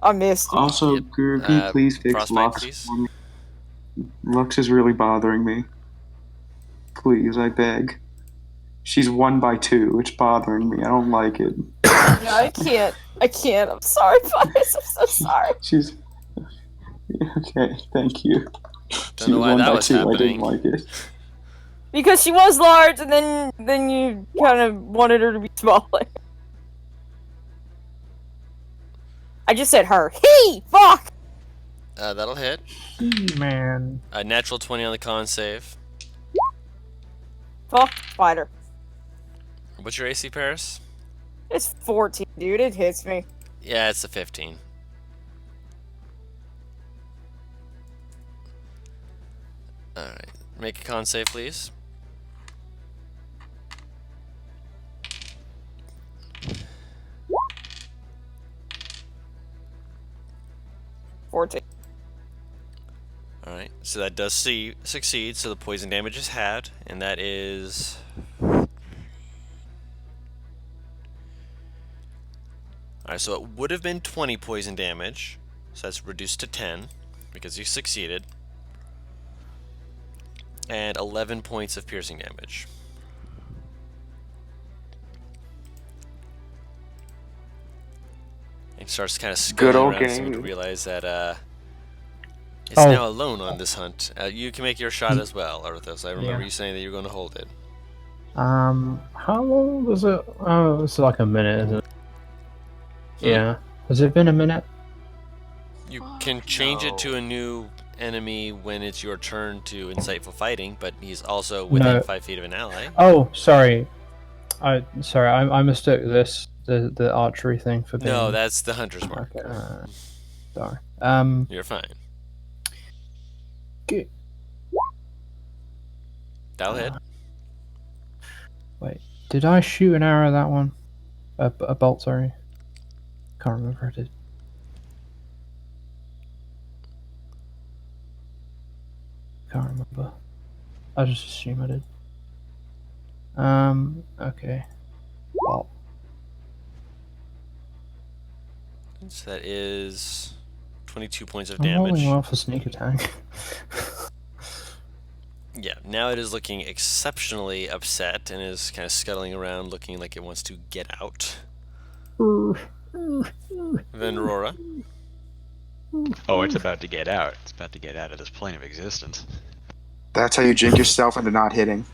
I missed. Also, Yep. Guru, can you please fix Frostbite, Lux please. for me? Lux is really bothering me. Please, I beg. She's 1 by 2. It's bothering me. I don't like it. No, I can't. I can't. I'm sorry, Paris. I'm so sorry. She's... Okay, thank you. Don't know why that was I happening. didn't like it. Because she was large, and then you kind of wanted her to be smaller. I just said her. He! Fuck! That'll hit. Man. A natural 20 on the con save. Fuck, spider. What's your AC, Paris? It's 14, dude. It hits me. Yeah, it's a 15. Alright. Make a con save, please. $14. Alright, so that does succeed, so the poison damage is had, and that is... Alright, so it would have been 20 poison damage, so that's reduced to 10, because you succeeded. And 11 points of piercing damage. It starts kind of Good scuttling old around, seeming to game. realize that it's Oh. now alone on this hunt. You can make your shot as well, Arthos. I remember Yeah. you saying that you were going to hold it. How long was it? Oh, it's like a minute, isn't it? Yeah. Has it been a minute? You can change it to a new enemy when it's your turn to insightful fighting, but he's also within No. 5 feet of an ally. Oh, sorry. I mistook the archery thing for being... No, that's the hunter's mark. Okay. Sorry. You're fine. Good. That'll hit. Wait, did I shoot an arrow at that one? A bolt, sorry. Can't remember if I did. Can't remember. I just assume I did. Okay. Bolt. So that is 22 points of I'm rolling damage. well for sneak attack. Yeah, now it is looking exceptionally upset and is kind of scuttling around, looking like it wants to get out. Vendrora. Oh, it's about to get out. It's about to get out of this plane of existence. That's how you jinx yourself into not hitting.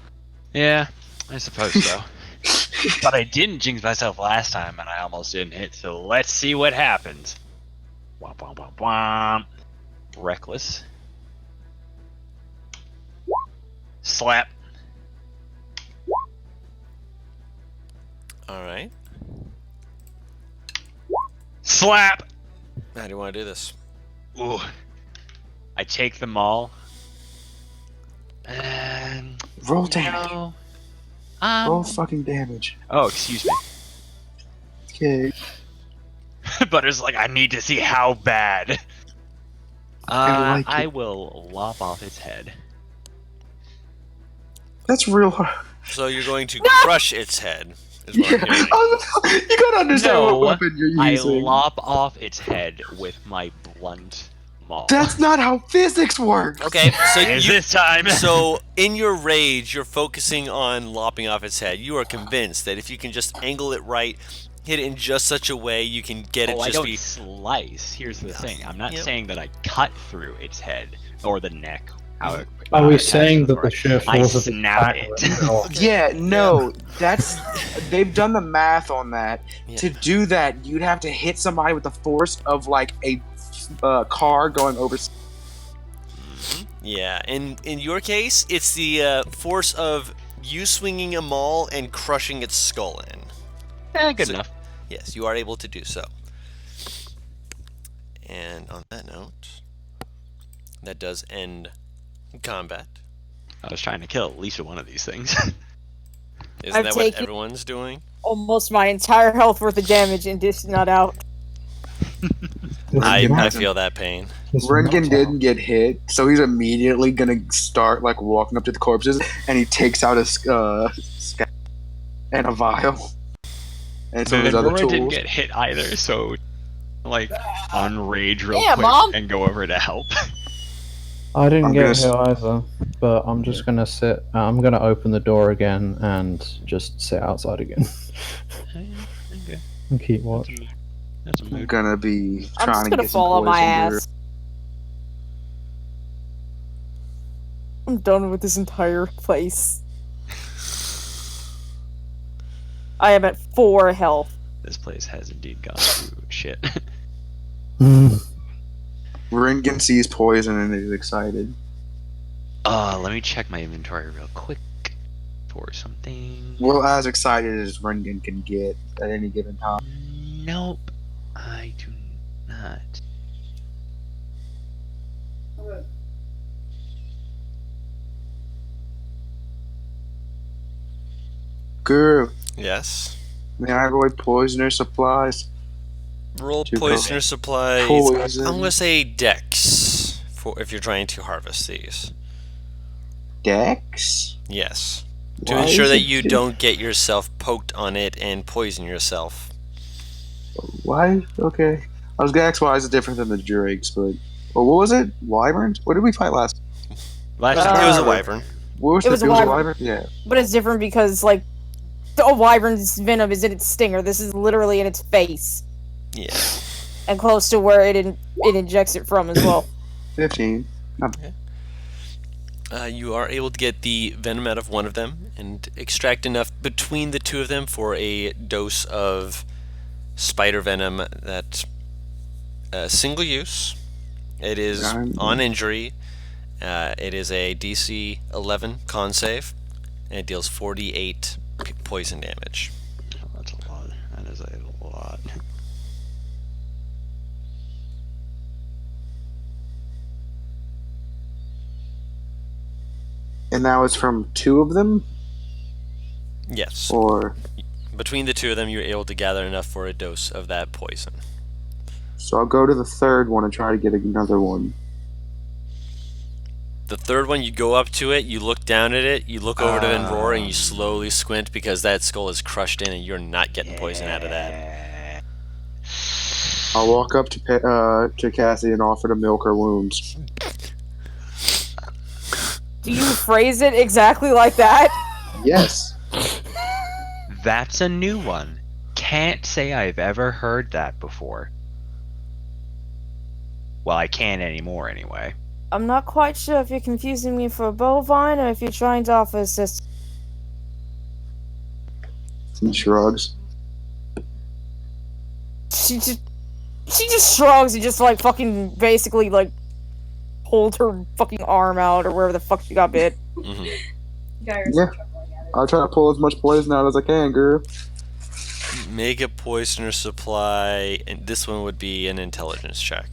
Yeah, I suppose so. But I didn't jinx myself last time, and I almost didn't hit, so let's see what happens. Womp womp womp womp. Reckless. Slap. Alright. Slap! How do you want to do this? Ooh. I take them all. Roll damage. No. Roll fucking damage. Oh, excuse me. Okay. Butter's like, I need to see how bad. I like I it. will lop off its head. That's real hard. So you're going to crush its head. Is what I'm hearing. You gotta understand what No, weapon you're I using. lop off its head with my blunt maul. That's not how physics works. Okay, so It is this time. So in your rage, you're focusing on lopping off its head. You are convinced that if you can just angle it right, hit it in just such a way, you can get it I just don't be. slice. Here's the thing. I'm not Yep. saying that I cut through its head or the neck. Are we saying that the sheer I force of snap attack it. would- Yeah, no, that's they've done the math on that. Yeah. To do that, you'd have to hit somebody with the force of like a car going over. Yeah, and in your case, it's the force of you swinging a maul and crushing its skull in. Good So- enough. Yes, you are able to do so. And on that note, that does end combat. I was trying to kill at least one of these things. Isn't I've that what taken- everyone's doing? Almost my entire health worth of damage and just not out. I feel that pain. Rengen didn't get hit, so he's immediately gonna start like walking up to the corpses, and he takes out a scat and a vial and some of his other Nora didn't tools. get hit either, so like unrage real Yeah, quick Mom. and go over to help. I didn't I'm get gonna hit either, but I'm just gonna sit. I'm gonna open the door again and just sit outside again Okay. and keep watch. That's a I'm mood. gonna be I'm trying just to gonna get some fall on my poison to- ass. I'm done with this entire place. I am at 4 health. This place has indeed gone through shit. Rengen sees poison and is excited. Let me check my inventory real quick for something. Well, as excited as Rengen can get at any given time. Nope, I do not. Guru, Yes. may I avoid poisoner supplies? Roll Two poisoner supplies. Poison. I'm gonna say Dex for if you're trying to harvest these. Dex? Yes. To Why ensure is that it you di- don't get yourself poked on it and poison yourself. Why? Okay. I was gonna ask why is it different than the Drakes, but. Well, what was it? Wyverns? What did we fight last? Last It time was a wyvern. What was It the was a it was wyvern. Yeah. But it's different because, like, the wyvern's venom is in its stinger. This is literally in its face. Yeah. And close to where it injects it from as well. 15. You are able to get the venom out of one of them and extract enough between the two of them for a dose of spider venom that single use. It is on injury. It is a DC 11 con save, and it deals 48 poison damage. Oh, that's a lot. That is a lot. And that was from 2 of them? Yes. Or. Between the two of them, you're able to gather enough for a dose of that poison. So I'll go to the third one and try to get another one. The third one, you go up to it, you look down at it, you look over to Enroar, and you slowly squint because that skull is crushed in and you're not getting poison out of that. I'll walk up to Cassie and offer to milk her wounds. Do you phrase it exactly like that? Yes. That's a new one. Can't say I've ever heard that before. Well, I can't anymore anyway. I'm not quite sure if you're confusing me for a bovine or if you're trying to offer assistance. He shrugs. She just shrugs and just like fucking basically like holds her fucking arm out or wherever the fuck she got bit. Mm-hmm. Yeah. I'll try to pull as much poison out as I can, girl. Make a poisoner supply, and this one would be an intelligence check.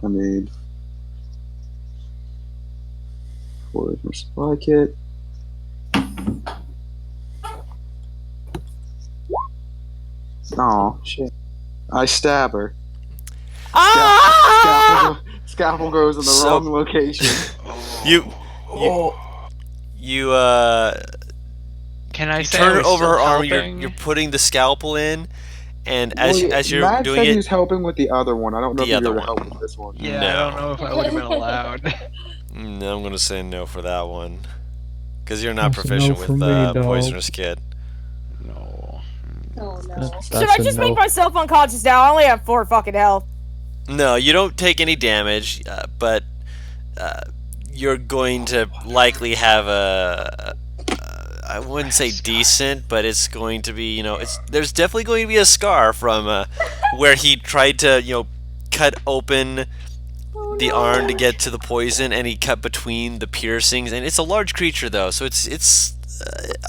I need poison supply kit. Oh shit! I stab her. Ah! Scalpel goes in the wrong location. You Can I you say turn I it was over still her arm. helping? You're putting the scalpel in, and as you're Matt doing said he it, was helping with the other one. I don't know The if you other were helping one. with this one. Yeah, No. I don't know if I would have been allowed. no, I'm gonna say no for that one, because you're not That's a proficient no for with me, dog. poisonous kid. No. Oh no. That's Should I a just no. make myself unconscious now? I only have 4 fucking health. No, you don't take any damage, but you're going to likely have I wouldn't say decent, but it's going to be, there's definitely going to be a scar from where he tried to, cut open the arm to get to the poison, and he cut between the piercings, and it's a large creature though, so it's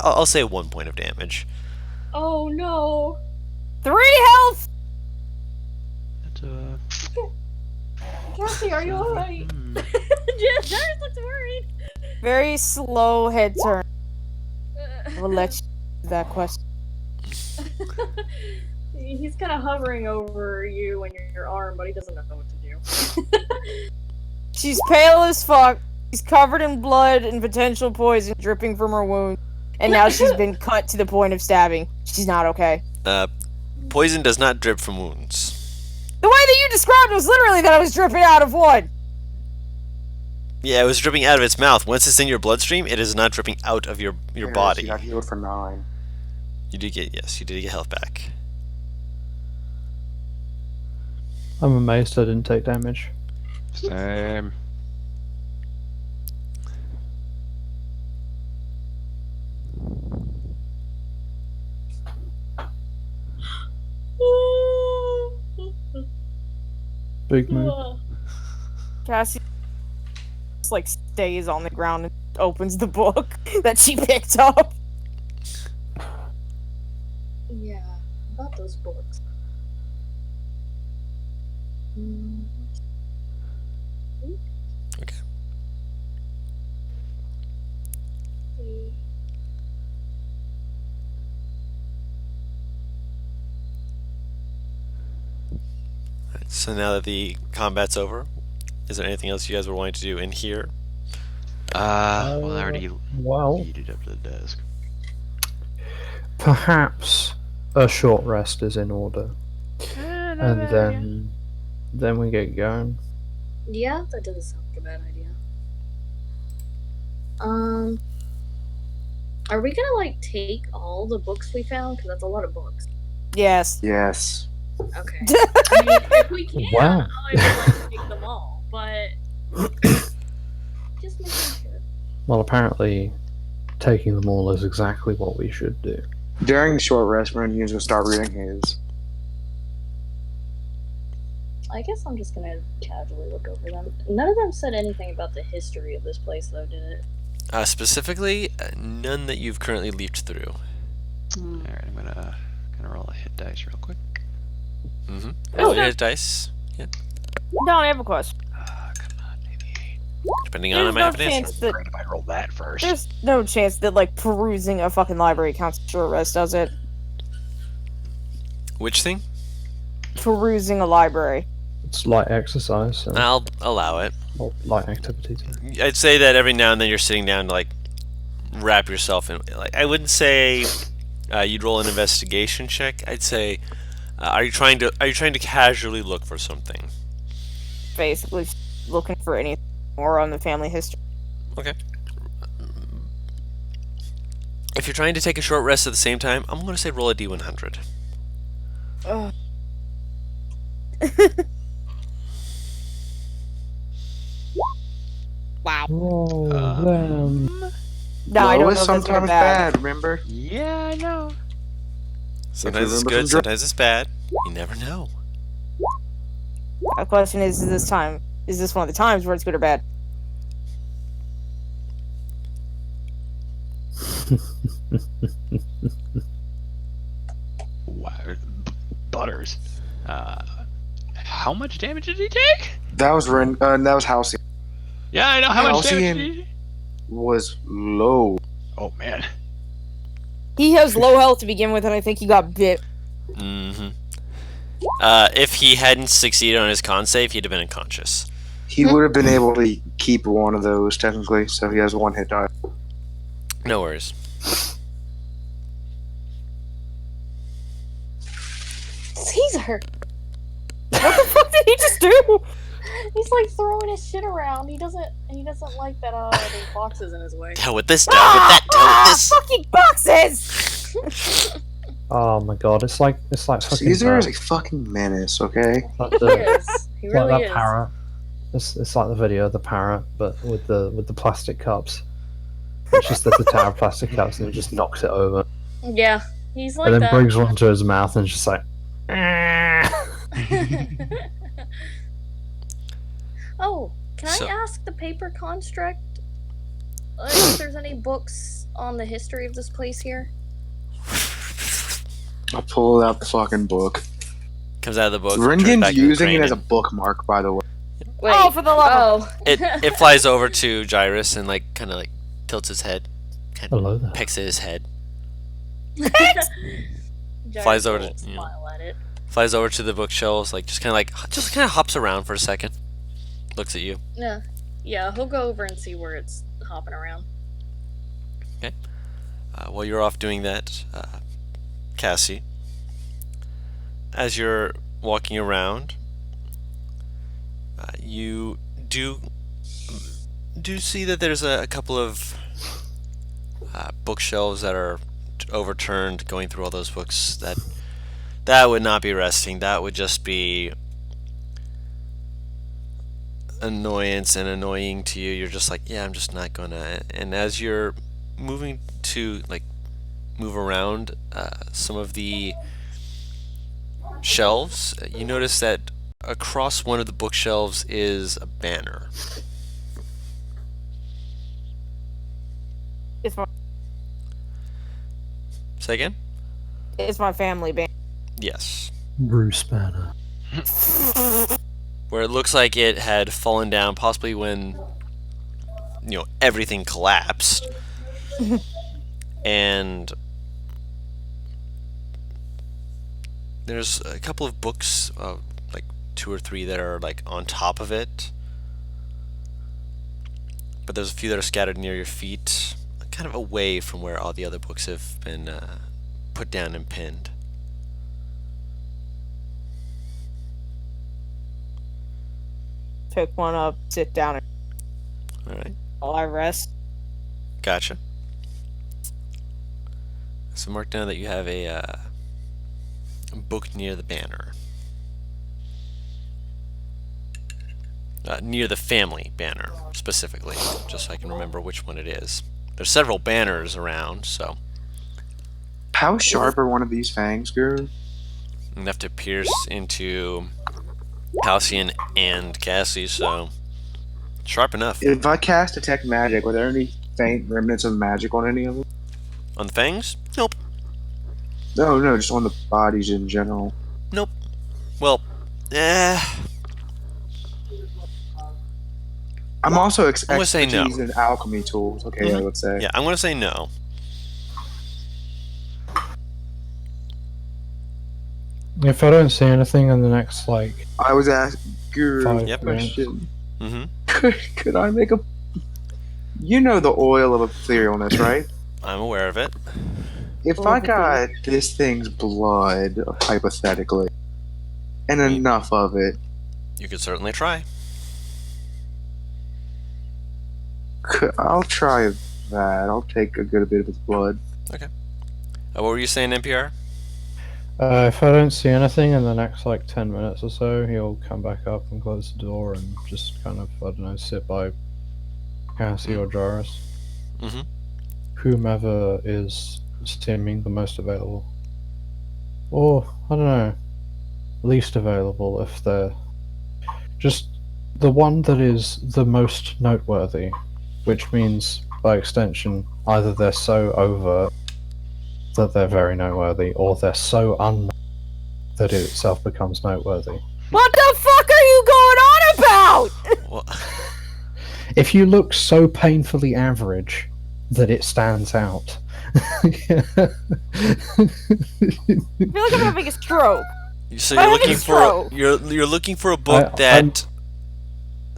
I'll say 1 point of damage. Oh no. 3 health! Cassie, are you alright? Darius looks worried. Very slow head turn. I will let you do that question. He's kind of hovering over you and your arm, but he doesn't know what to do. She's pale as fuck. She's covered in blood and potential poison dripping from her wound. And now she's been cut to the point of stabbing. She's not okay. Poison does not drip from wounds. The way that you described it was literally that I was dripping out of one. Yeah, it was dripping out of its mouth. Once it's in your bloodstream, it is not dripping out of your body. You got healed for 9. You did get health back. I'm amazed I didn't take damage. Same. Big move. Cassie just like stays on the ground and opens the book that she picked up. Yeah, about those books. Okay. Alright, so now that the combat's over, is there anything else you guys were wanting to do in here? Well, I already Well, yeeted up to the desk. perhaps a short rest is in order, and then we get going. Yeah, that doesn't sound like a bad idea. Are we gonna like take all the books we found? Because that's a lot of books. Yes. Yes. Okay. I mean, if we can, Wow. I would like to take them all, but just making sure. Well, apparently, taking them all is exactly what we should do. During the short rest, Ren's gonna start reading his. I guess I'm just gonna casually look over them. None of them said anything about the history of this place, though, did it? Specifically, none that you've currently leaped through. Alright, I'm gonna roll a hit dice real quick. Mm-hmm. Oh, Hit dice. Yeah. No, I have a question. Come on, maybe. Depending on There's how no I have an answer. chance that Great if I rolled that first. there's no chance that like perusing a fucking library counts as short rest, does it? Which thing? Perusing a library. It's light exercise, so I'll allow it. or light activities. I'd say that every now and then you're sitting down to like wrap yourself in. Like I wouldn't say you'd roll an investigation check. I'd say are you trying to casually look for something? Basically looking for anything more on the family history. Okay. If you're trying to take a short rest at the same time, I'm going to say roll a d100. Ugh. Wow. Roll them. No, I don't know Low if is that's good or sometimes bad. bad, remember? Yeah, I know. Sometimes it's remember good, some sometimes it's bad. You never know. The question is this one of the times where it's good or bad? Wow. Butters. How much damage did he take? That was that was Halcyon. Yeah, I know. How much damage Halcyon did he? was low. Oh man. He has low health to begin with, and I think he got bit. Mm-hmm. If he hadn't succeeded on his con save, he'd have been unconscious. He would have been able to keep one of those technically, so he has one hit die. No worries. Caesar! What the fuck did he just do? He's like throwing his shit around. He doesn't like that there's boxes in his way. Deal with this, deal with that, deal with this. Fucking boxes! Oh my god, it's like fucking. Caesar is a fucking menace, okay? Like He the, is. He it's like really that is. parrot. It's like the video of the parrot, but with the plastic cups. It just does the tower of plastic cups and it just knocks it over. Yeah, he's like And then that. brings one to his mouth and just like. Oh, can So- I ask the paper construct if there's any books on the history of this place here? I'll pull out the fucking book. Comes out of the book. turns Ringen's back to the using it crane, as a and bookmark, by the way. Wait. Oh, for the love of... Oh. it flies over to Gyrus and like kind of like tilts his head, kind Hello of there. pecks at his head, Giant Flies over to- little you know. smile at it. flies over to the bookshelves, like just kind of hops around for a second, looks at you. Yeah, he'll go over and see where it's hopping around. While you're off doing that, Cassie, as you're walking around, you do see that there's a couple of bookshelves that are overturned. Going through all those books, that would not be resting. That would just be annoyance and annoying to you. You're just like, yeah, I'm just not gonna. And as you're moving to like move around some of the shelves, you notice that across one of the bookshelves is a banner. It's my, Say again? it's my family band. Yes. Bruce Banner. Where it looks like it had fallen down, possibly when everything collapsed. And there's a couple of books, like 2 or 3 that are like on top of it. But there's a few that are scattered near your feet, kind of away from where all the other books have been put down and pinned. Pick one up, sit down, and Alright, while I rest. gotcha. So mark down that you have a book near the banner. Near the family banner, specifically, just so I can remember which one it is. There's several banners around, so How sharp are one of these fangs, Guru? enough to pierce into Halcyon and Cassie, so sharp enough. If I cast Detect Magic, were there any faint remnants of magic on any of them? On the fangs? Nope. No, just on the bodies in general. Nope. Well, I'm also I'm gonna say no. expertise in alchemy tools. Okay, Mhm. let's say. yeah, I'm gonna say no. If I don't see anything in the next like I was asking Guru a Yep. question. Mm-hmm. Could I make a? You know the oil of etherealness, right? I'm aware of it. If I got this thing's blood, hypothetically, and enough of it, You could certainly try. I'll try that. I'll take a good bit of its blood. What were you saying, NPR? if I don't see anything in the next like 10 minutes or so, he'll come back up and close the door and just kind of, I don't know, sit by Cassie or Joris. Mhm. Whomever is seeming the most available. Or, I don't know, least available if they're just the one that is the most noteworthy, which means, by extension, either they're so overt that they're very noteworthy, or they're so unknown that it itself becomes noteworthy. What the fuck are you going on about? Well, If you look so painfully average that it stands out. I feel like I'm having a stroke. so I you're have a looking for stroke. you're looking for a book that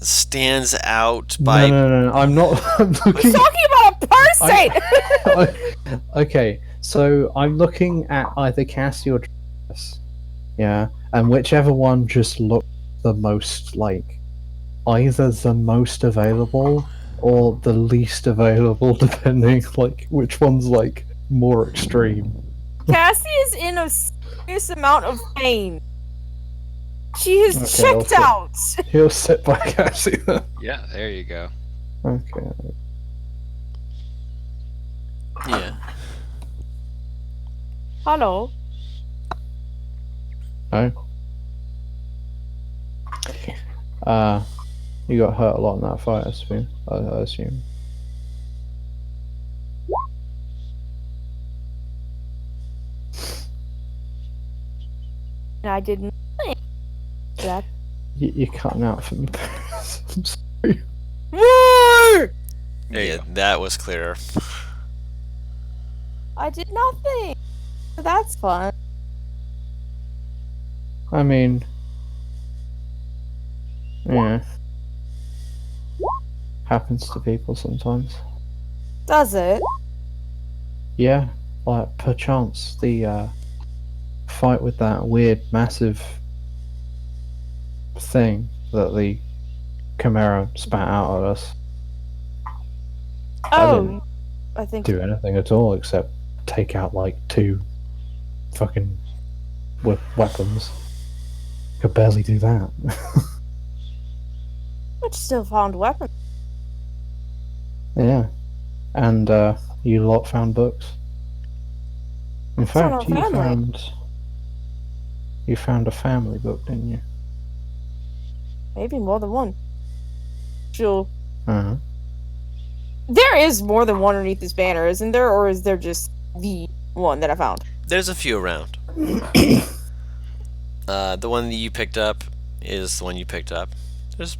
stands out by. No. I'm not. I'm We're looking. talking about a person! Okay, so I'm looking at either Cassie or Travis. Yeah, and whichever one just looked the most like either the most available or the least available, depending like which one's like more extreme. Cassie is in a serious amount of pain. She has Okay, checked out. He'll sit by Cassie then. Yeah, there you go. Okay. Yeah. Hello. Oh. You got hurt a lot in that fight, I assume. And I didn't think that. You're cutting out from the I'm sorry. What? There you Yeah, go. that was clearer. I did nothing. That's fun. I mean, yeah. Happens to people sometimes. Does it? Yeah, like perchance the fight with that weird massive thing that the Chimera spat out at us. Oh, I think. Do anything at all except take out like 2 fucking weapons. Could barely do that. But still found weapons. Yeah, and you lot found books. In It's not fact, our family. you found a family book, didn't you? Maybe more than one. Sure. Uh-huh. There is more than one underneath this banner, isn't there? Or is there just the one that I found? There's a few around. The one that you picked up is the one you picked up. There's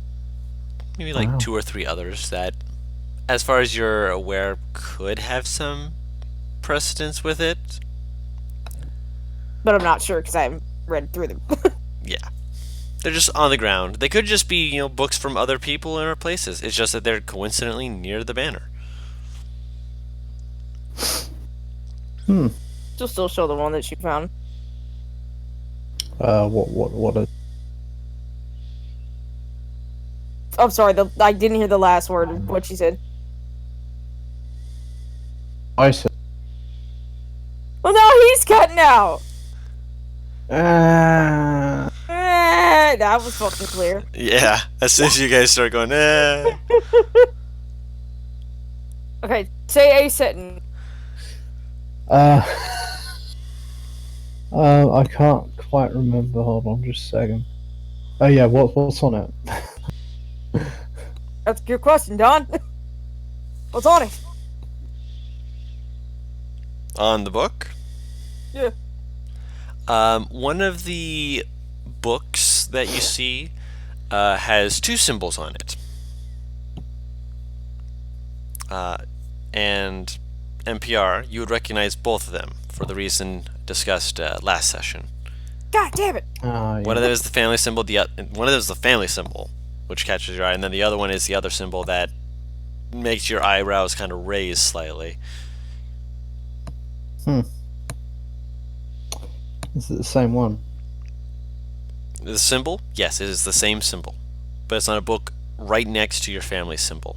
maybe like Wow. 2 or 3 others that, as far as you're aware, could have some precedence with it. But I'm not sure because I haven't read through them. Yeah. They're just on the ground. They could just be, books from other people in other places. It's just that they're coincidentally near the banner. She'll still show the one that she found. What is... I'm sorry, I didn't hear the last word of what she said. I said... Well, now he's cutting out! That was fucking clear. Yeah. As soon as you guys start going, Okay, say a sentence. I can't quite remember. Hold on, just a second. Oh yeah, what's on it? That's a good question, Don. What's on it? On the book? Yeah. One of the books that you see has 2 symbols on it. And NPR, you would recognize both of them for the reason discussed last session. God damn it! Yeah. One of them is the family symbol. One of them is the family symbol, which catches your eye, and then the other one is the other symbol that makes your eyebrows kind of raise slightly. Is it the same one? The symbol? Yes, it is the same symbol, but it's on a book right next to your family symbol.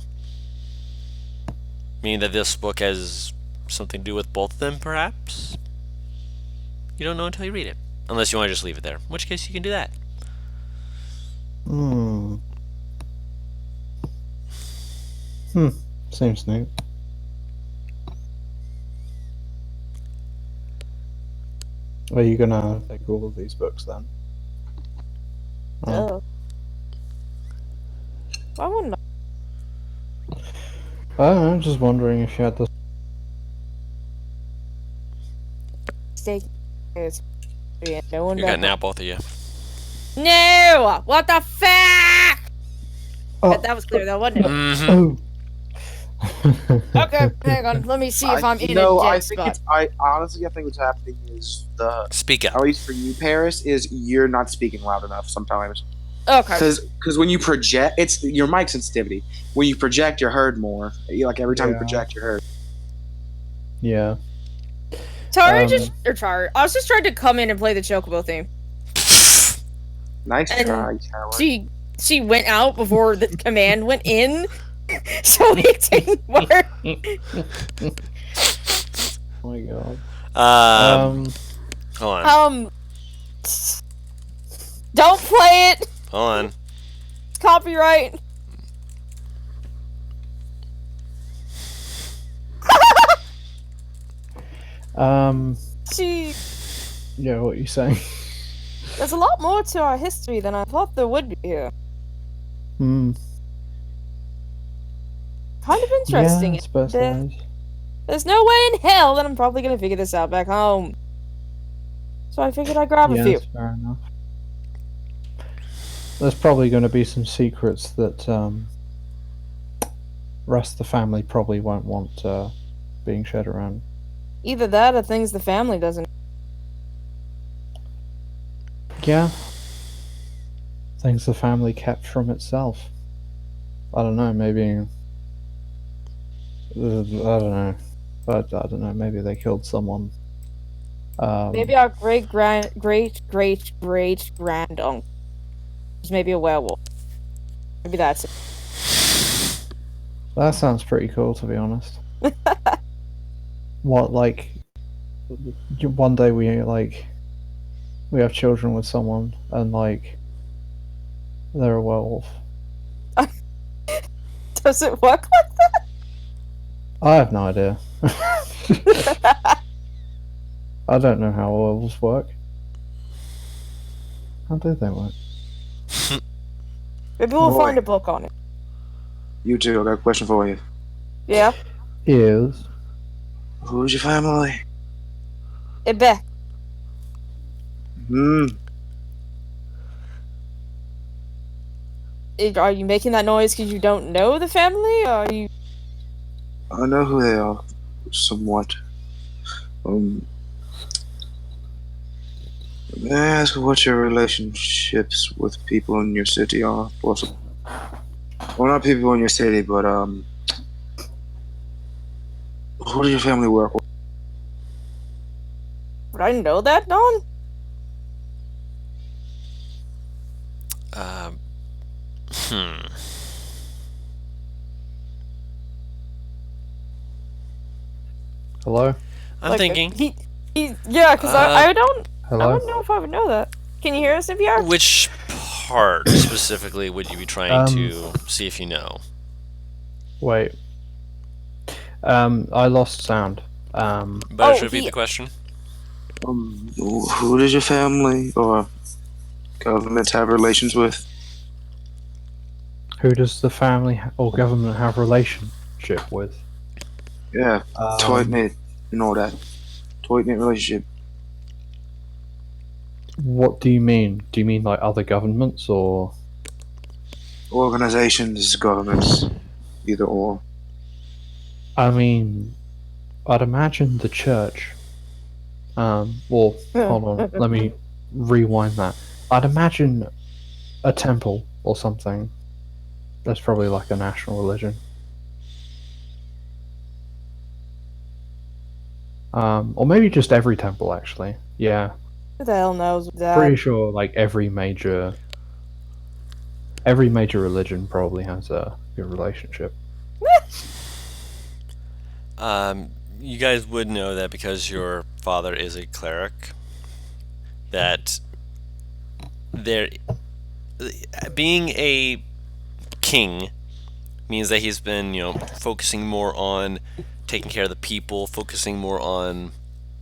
Meaning that this book has something to do with both of them, perhaps? You don't know until you read it. Unless you want to just leave it there, in which case you can do that. Seems neat. Are you gonna take all of these books then? Oh. Why wouldn't I? I'm just wondering if you had the... Steak is. Yeah, no one You're does. gonna nap, both of you. No! What the fuck? Oh. That was clear though, wasn't it? Mm-hmm. Oh. Okay, hang on. Let me see if I'm in a I dead think spot. it's. I honestly, I think what's happening is Speak at up. least for you, Paris, is you're not speaking loud enough sometimes. Okay. Because when you project, it's your mic sensitivity. When you project, you're heard more. Like every time you Yeah. project, you're heard. Yeah. Tari Tari. I was just trying to come in and play the Chocobo theme. Nice And try, Tower. She went out before the command went in, so it didn't work. Oh my god. Hold on. Don't play it. Hold on. It's copyright. Yeah, what are you saying? There's a lot more to our history than I thought there would be here. Hmm. Kind of interesting. Yeah, I suppose there is. There's no way in hell that I'm probably gonna figure this out back home. So I figured I'd grab a few. That's fair enough. There's probably going to be some secrets that rest of the family probably won't want being shared around. Either that or things the family doesn't. Yeah. Things the family kept from itself. I don't know, maybe... I don't know. I don't know, maybe they killed someone. Maybe our great granduncle was maybe a werewolf. Maybe that's it. That sounds pretty cool, to be honest. What, like... One day we have children with someone, and, like... they're a werewolf. Does it work like that? I have no idea. I don't know how werewolves work. How do they work? Maybe we'll find a book on it. You two, I got a question for you. Yeah? Is... Who's your family? Ibe. Are you making that noise because you don't know the family, or are you... I know who they are, somewhat. May I ask what your relationships with people in your city are? Possible. Well, not people in your city, but who does your family work with? Would I know that, Don? Hello? I'm thinking. Yeah, because I don't Hello? know if I would know that. Can you hear us, NPR? Which part specifically would you be trying to see if you know? Wait. I lost sound. Better to repeat the question. Who does your family or governments have relations with? Who does the family or government have relationship with? Yeah, tight-knit and all that. Tight-knit relationship. What do you mean? Do you mean like other governments or... Organizations, governments, either or. I mean, I'd imagine the church. Well, hold on, let me rewind that. I'd imagine a temple or something. That's probably like a national religion. Or maybe just every temple, actually. Yeah. Who the hell knows that? Pretty sure, like, every major religion probably has a good relationship. You guys would know that because your father is a cleric, that being a king means that he's been, focusing more on taking care of the people, focusing more on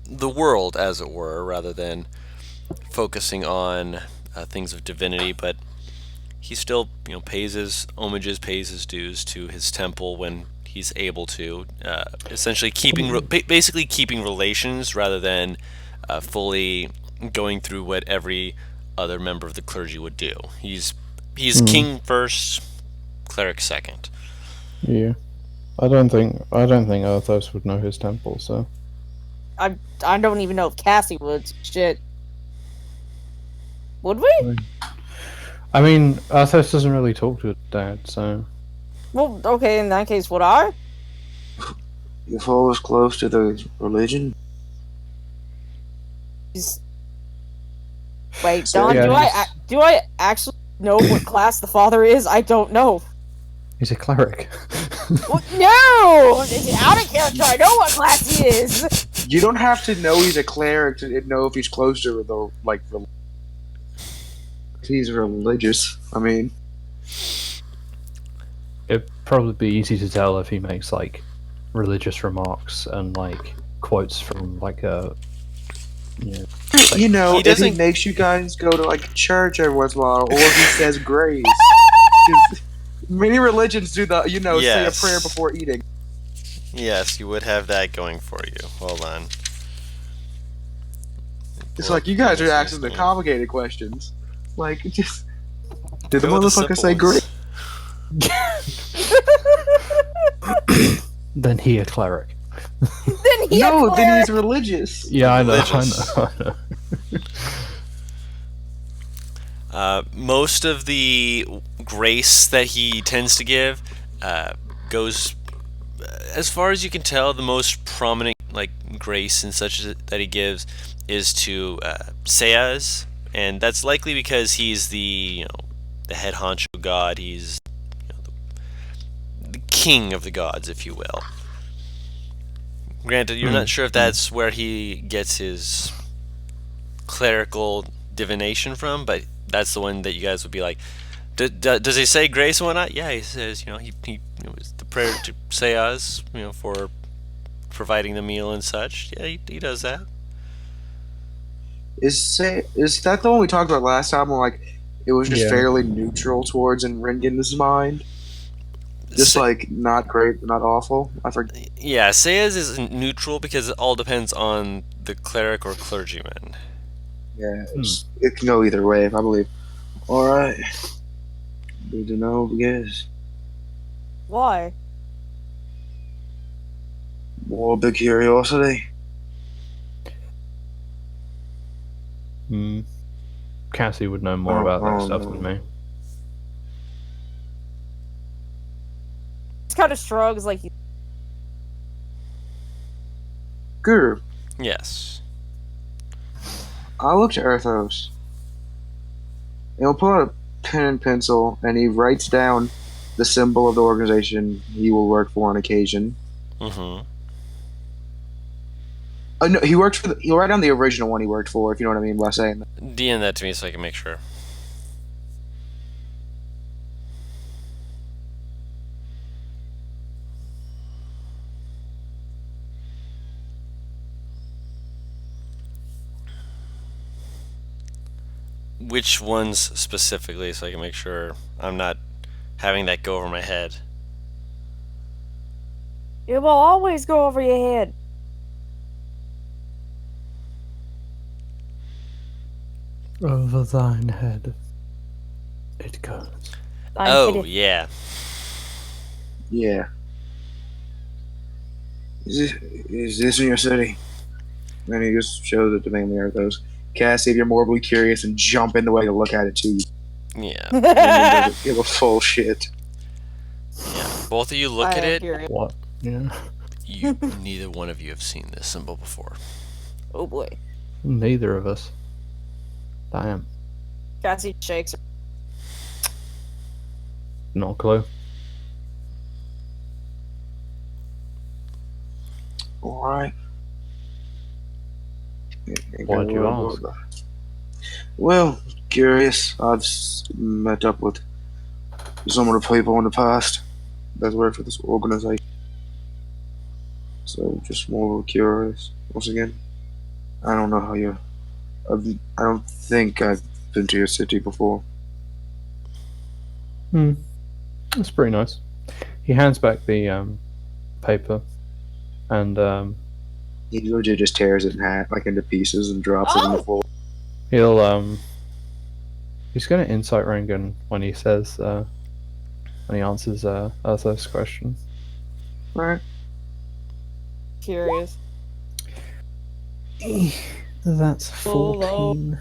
the world, as it were, rather than focusing on things of divinity. But he still, pays his homages, pays his dues to his temple when he's able to. Essentially, basically keeping relations rather than fully going through what every other member of the clergy would do. He's king first, cleric second. Yeah. I don't think Arthos would know his temple, so. I don't even know if Cassie would. Shit. Would we? I mean, Arthos doesn't really talk to his dad, so. Well, okay, in that case, would I? You fall as close to the religion? Wait, So, Don, yeah, do I actually know what class the father is? I don't know. He's a cleric. Well, no! Out of character, I know what class he is! You don't have to know he's a cleric to know if he's close to the, like, if he's religious. I mean... It'd probably be easy to tell if he makes, like, religious remarks and, like, quotes from, like, a... You know, He if he doesn't- makes you guys go to, like, church every once in a while, or if he says grace. 'Cause many religions do the, say a Yes. prayer before eating. Yes, you would have that going for you. Hold on. It's like, you guys are asking the complicated questions. Like, just... Did the Go with the motherfucker simple say ones. grace? Then he a cleric. Then he No, a then he's cleric. religious. Yeah, I know, Religious. I know. Most of the grace that he tends to give goes, as far as you can tell, the most prominent grace and such that he gives is to ait'seh, and that's likely because he's the head honcho god. He's the king of the gods, if you will. Granted, you're not sure if that's where he gets his clerical divination from, but that's the one that you guys would be like, does he say grace and whatnot? Yeah, he says, he was the prayer to ait'seh, for providing the meal and such. Yeah, he does that. Is that the one we talked about last time? Where, like, it was just Yeah. fairly neutral towards in Rengen's mind? Just, like, not great, not awful? I forget. Yeah, ait'seh is neutral because it all depends on the cleric or clergyman. Yeah, it can go either way, I believe. Alright. Need to know, I guess. Why? More big curiosity. Cassie would know more about that stuff than me. Just kind of shrugs like he... Guru, Yes. I look to Erthos. He'll pull out a pen and pencil, and he writes down the symbol of the organization he will work for on occasion. Mm-hmm. Oh, no, he'll write down the original one he worked for, if you know what I mean by saying that. DM that to me so I can make sure. Which ones specifically, so I can make sure I'm not having that go over my head. It will always go over your head. Over thine head it goes. Oh, yeah. Yeah. Is this in your city? And he just shows it to mainly Erthos. Cassie, if you're morbidly curious, and jump in the way to look at it too. Yeah. And then doesn't give a full shit. Yeah. Both of you look at it. What? Yeah. Neither one of you have seen this symbol before. Oh boy. Neither of us. Damn. Cassie shakes her. Not a clue. Alright. Why'd you ask? Well, curious. I've met up with some of the people in the past that work for this organization. So, just more curious. Once again, I don't know how you... I don't think I've been to your city before. That's pretty nice. He hands back the paper, and He legit just tears it in half, like into pieces, and drops it on the floor. he'll He's going to insight Rengen when he says, when he answers Arthur's question. Alright. Curious. That's 14.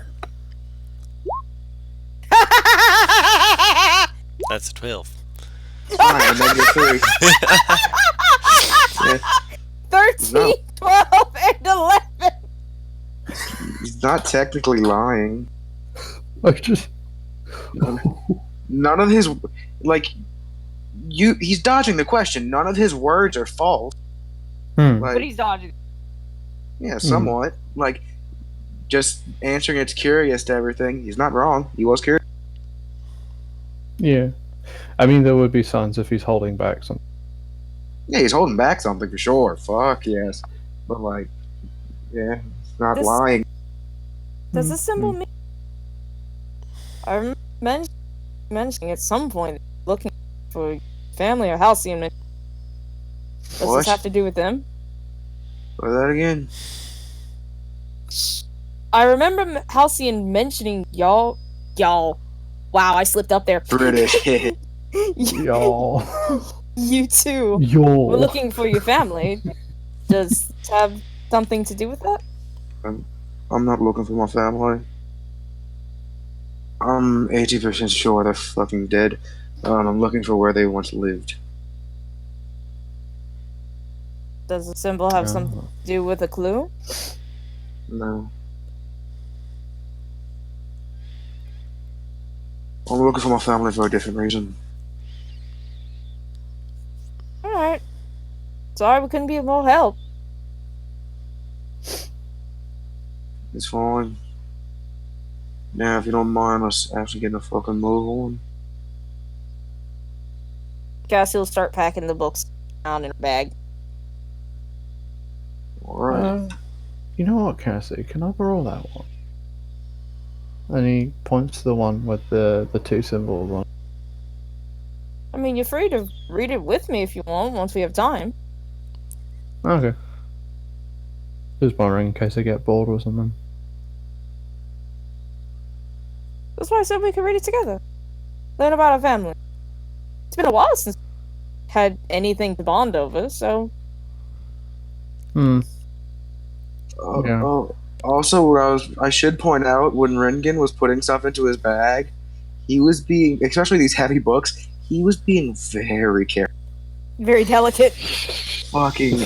That's a 12. Fine, -3. Yeah. 13, No. 12, and 11. He's not technically lying. I just... None of his he's dodging the question. None of his words are false. Hmm. Like, But he's dodging. yeah, somewhat. Like, just answering it's curious to everything. He's not wrong. He was curious. Yeah. I mean, there would be signs if he's holding back something. Yeah, he's holding back something for sure. Fuck yes. But like, yeah, he's not This- lying. Does this symbol mean? I remember mentioning at some point looking for family or Halcyon. Does What? this have to do with them? Say that again. I remember Halcyon mentioning y'all. Wow, I slipped up there. British. Y'all. You too. We're Y'all. looking for your family. Does it have something to do with that? I'm not looking for my family. I'm 80% sure they're fucking dead. I'm looking for where they once lived. Does the symbol have something to do with a clue? No. I'm looking for my family for a different reason. Alright. Sorry we couldn't be of more help. It's fine. Now, if you don't mind us actually getting a fucking move on. Cassie will start packing the books down in a bag. Alright. You know what, Cassie? Can I borrow that one? And he points to the one with the two symbols on. I mean, you're free to read it with me if you want, once we have time. Okay. Just borrowing in case I get bored or something. That's why I said we could read it together. Learn about our family. It's been a while since we had anything to bond over, so... Hmm. Oh, Yeah. oh, also, what I should point out, when Rengen was putting stuff into his bag, he was being, especially these heavy books, he was being very careful. Very delicate. Fucking,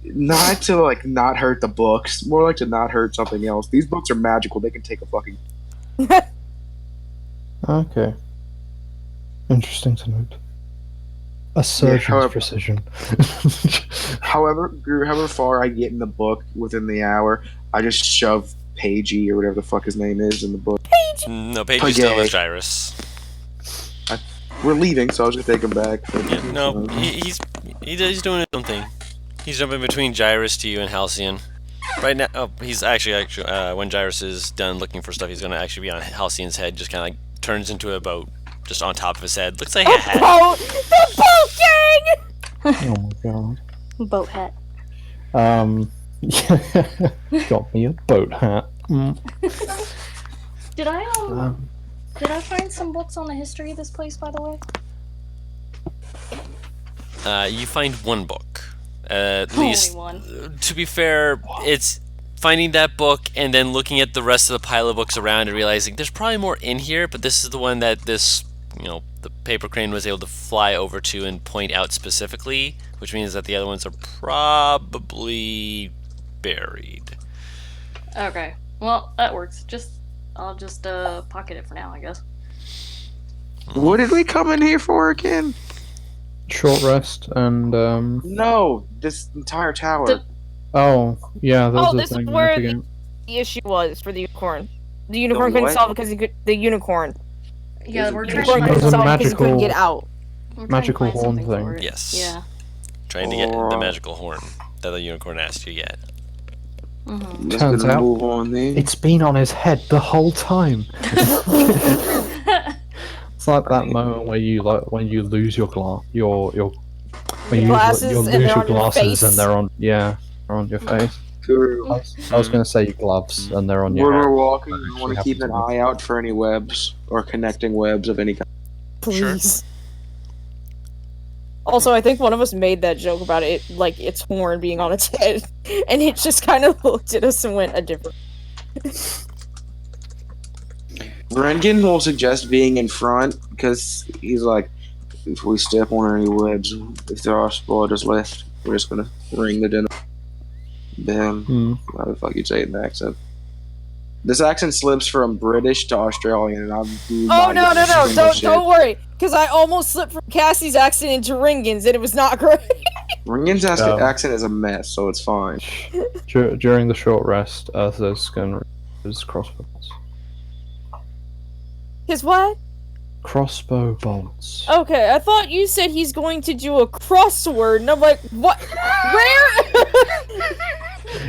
not to like not hurt the books, more like to not hurt something else. These books are magical; they can take a fucking. Okay. Interesting to note. A surgeon's however- precision. However far I get in the book within the hour, I just shove Pagey or whatever the fuck his name is in the book. No, Paige is still with Gyrus. We're leaving, so I'll just take him back. Yeah, no, he's doing his own thing. He's jumping between Gyrus to you and Halcyon. Right now, he's actually when Gyrus is done looking for stuff, he's gonna actually be on Halcyon's head, just kind of like turns into a boat, just on top of his head. Looks like a hat. Boat! The boat gang! Oh my god. Boat hat. Got me a boat hat. Did I find some books on the history of this place, by the way? You find one book. At Only least, one. to be fair, it's finding that book and then looking at the rest of the pile of books around and realizing there's probably more in here, but this is the one that this, the paper crane was able to fly over to and point out specifically, which means that the other ones are probably buried. Okay. Well, that works. I'll just pocket it for now, I guess. What did we come in here for again? Short rest and No, this entire tower. The- oh yeah, there's Oh, a this is thing where again. the issue was for the unicorn. The unicorn couldn't what? solve it because the unicorn. Yeah, Is we're it- trying Unicorn to There's couldn't a find solve it because he couldn't magical- get out. we're trying to magical find horn something for thing. it. Yes. Yeah. Trying to get the magical horn that the unicorn asked you to get. Mm-hmm. Let's Turns get a out- move on then. It's been on his head the whole time. It's like that moment where you lose your when you Glasses you and lose they're your on your glasses face. and they're on your face. Guru. I was going to say gloves, and they're on When your we're hand. walking, That I actually want to keep happens an to me. eye out for any webs or connecting webs of any kind. Please. Also, I think one of us made that joke about it, like its horn being on its head, and it just kind of looked at us and went a different. Rengen will suggest being in front because he's like, if we step on any webs, if there are spiders left, we're just gonna ring the dinner bell. How the fuck you say it in the accent? This accent slips from British to Australian, and I'm. Oh no! Don't worry, because I almost slipped from Cassie's accent into Ringen's, and it was not great. Ringen's accent is a mess, so it's fine. During the short rest, Earthos can use crossbow bolts. His what? Crossbow bolts. Okay, I thought you said he's going to do a crossword, and I'm like, what? Where?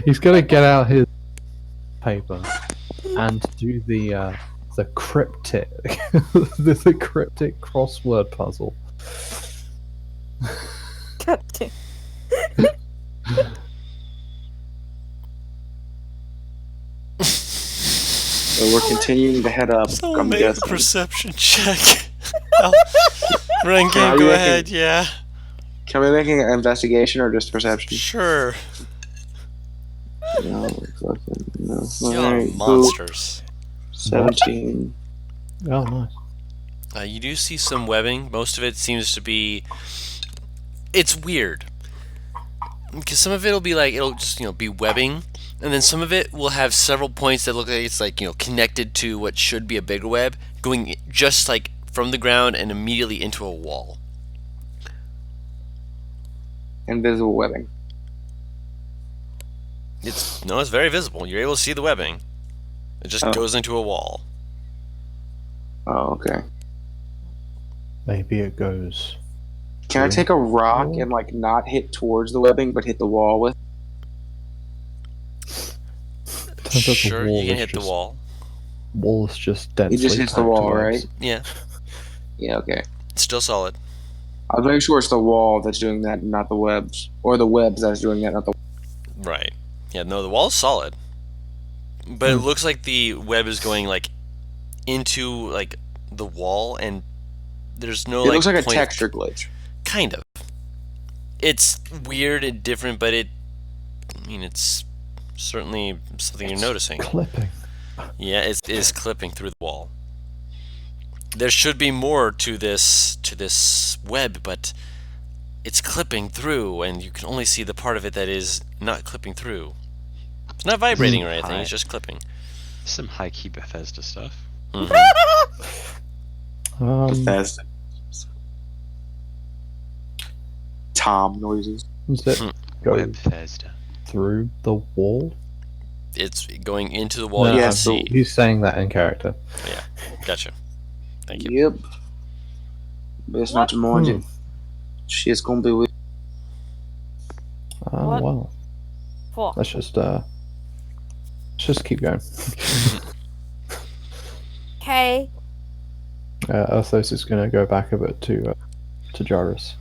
He's gonna get out his paper and do the cryptic the cryptic crossword puzzle. God damn. So we're continuing to head up. Someone make a perception check. Rengen, Are go you ahead, yeah. Can we make an investigation or just perception? Sure. No, fucking no. Y'all are Alright, monsters. 17. Oh, nice. You do see some webbing. Most of it seems to be... It's weird. Because some of it will be like, it'll just, be webbing. And then some of it will have several points that look like it's like, connected to what should be a bigger web, going just like from the ground and immediately into a wall. Invisible webbing. It's very visible. You're able to see the webbing. It just goes into a wall. Oh, okay. Maybe it goes. Can I take a rock and not hit towards the webbing, but hit the wall with? Sure, you can hit the wall. Wall is just densely. It just hits the wall, right? Yeah. Yeah. Okay. It's still solid. I was making sure it's the wall that's doing that, not the webs, or the webs that's doing that, not the. Right. Yeah. No, the wall's solid, but it looks like the web is going into the wall, and there's no. It looks like a texture glitch. Kind of. It's weird and different, but it's certainly something you're noticing. Clipping. Yeah, it is clipping through the wall. There should be more to this web, but it's clipping through, and you can only see the part of it that is not clipping through. It's not vibrating or anything, it's just clipping. Some high-key Bethesda stuff. Bethesda. Tom noises. Does it go Bethesda. through the wall? It's going into the wall. No, You yeah, can see. He's saying that in character. Yeah, gotcha. Thank you. Yep. Best not to mind it. Shit's gonna be with. What? Well. Fuck. Let's just keep going. Okay. Arthos is gonna go back a bit to Jarvis.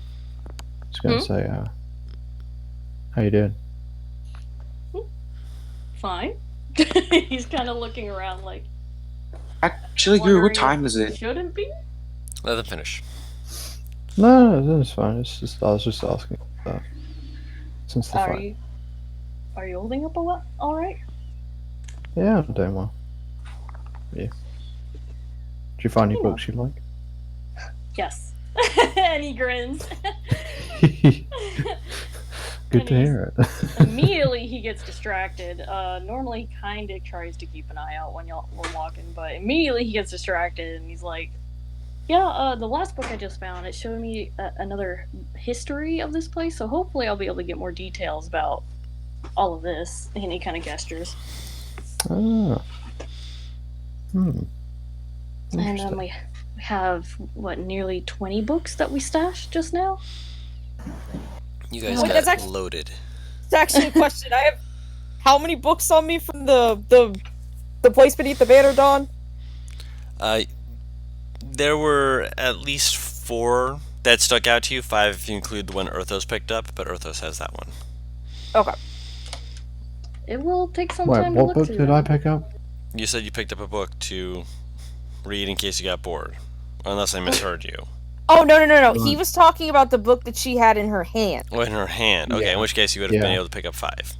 He's gonna say, "How you doing?" Fine. He's kind of looking around like. Actually, Guru, what time is it? Shouldn't be. Let them finish. No, it's fine. It's just I was just asking that. Since the fight. Are you holding up all right? Yeah, I'm doing well. Yeah. Did you find any books you like? Yes. And he grins. Good to hear it. Immediately he gets distracted. Normally he kind of tries to keep an eye out when we're walking, but immediately he gets distracted and he's like, yeah, the last book I just found, it showed me another history of this place, so hopefully I'll be able to get more details about all of this. And he kind of gestures. Ah. And then we have, nearly 20 books that we stashed just now? You guys Wait, got loaded. It's actually a question. I have how many books on me from the place beneath the banner, Dawn? There were at least 4 that stuck out to you. 5 if you include the one Arthos picked up, but Arthos has that one. Okay. It will take some Wait, time to what look book through did them. I pick up? You said you picked up a book to read in case you got bored. Unless I misheard you. Oh, no. He was talking about the book that she had in her hand. Oh, in her hand. Okay, Yeah. in which case you would have been Yeah. able to pick up 5.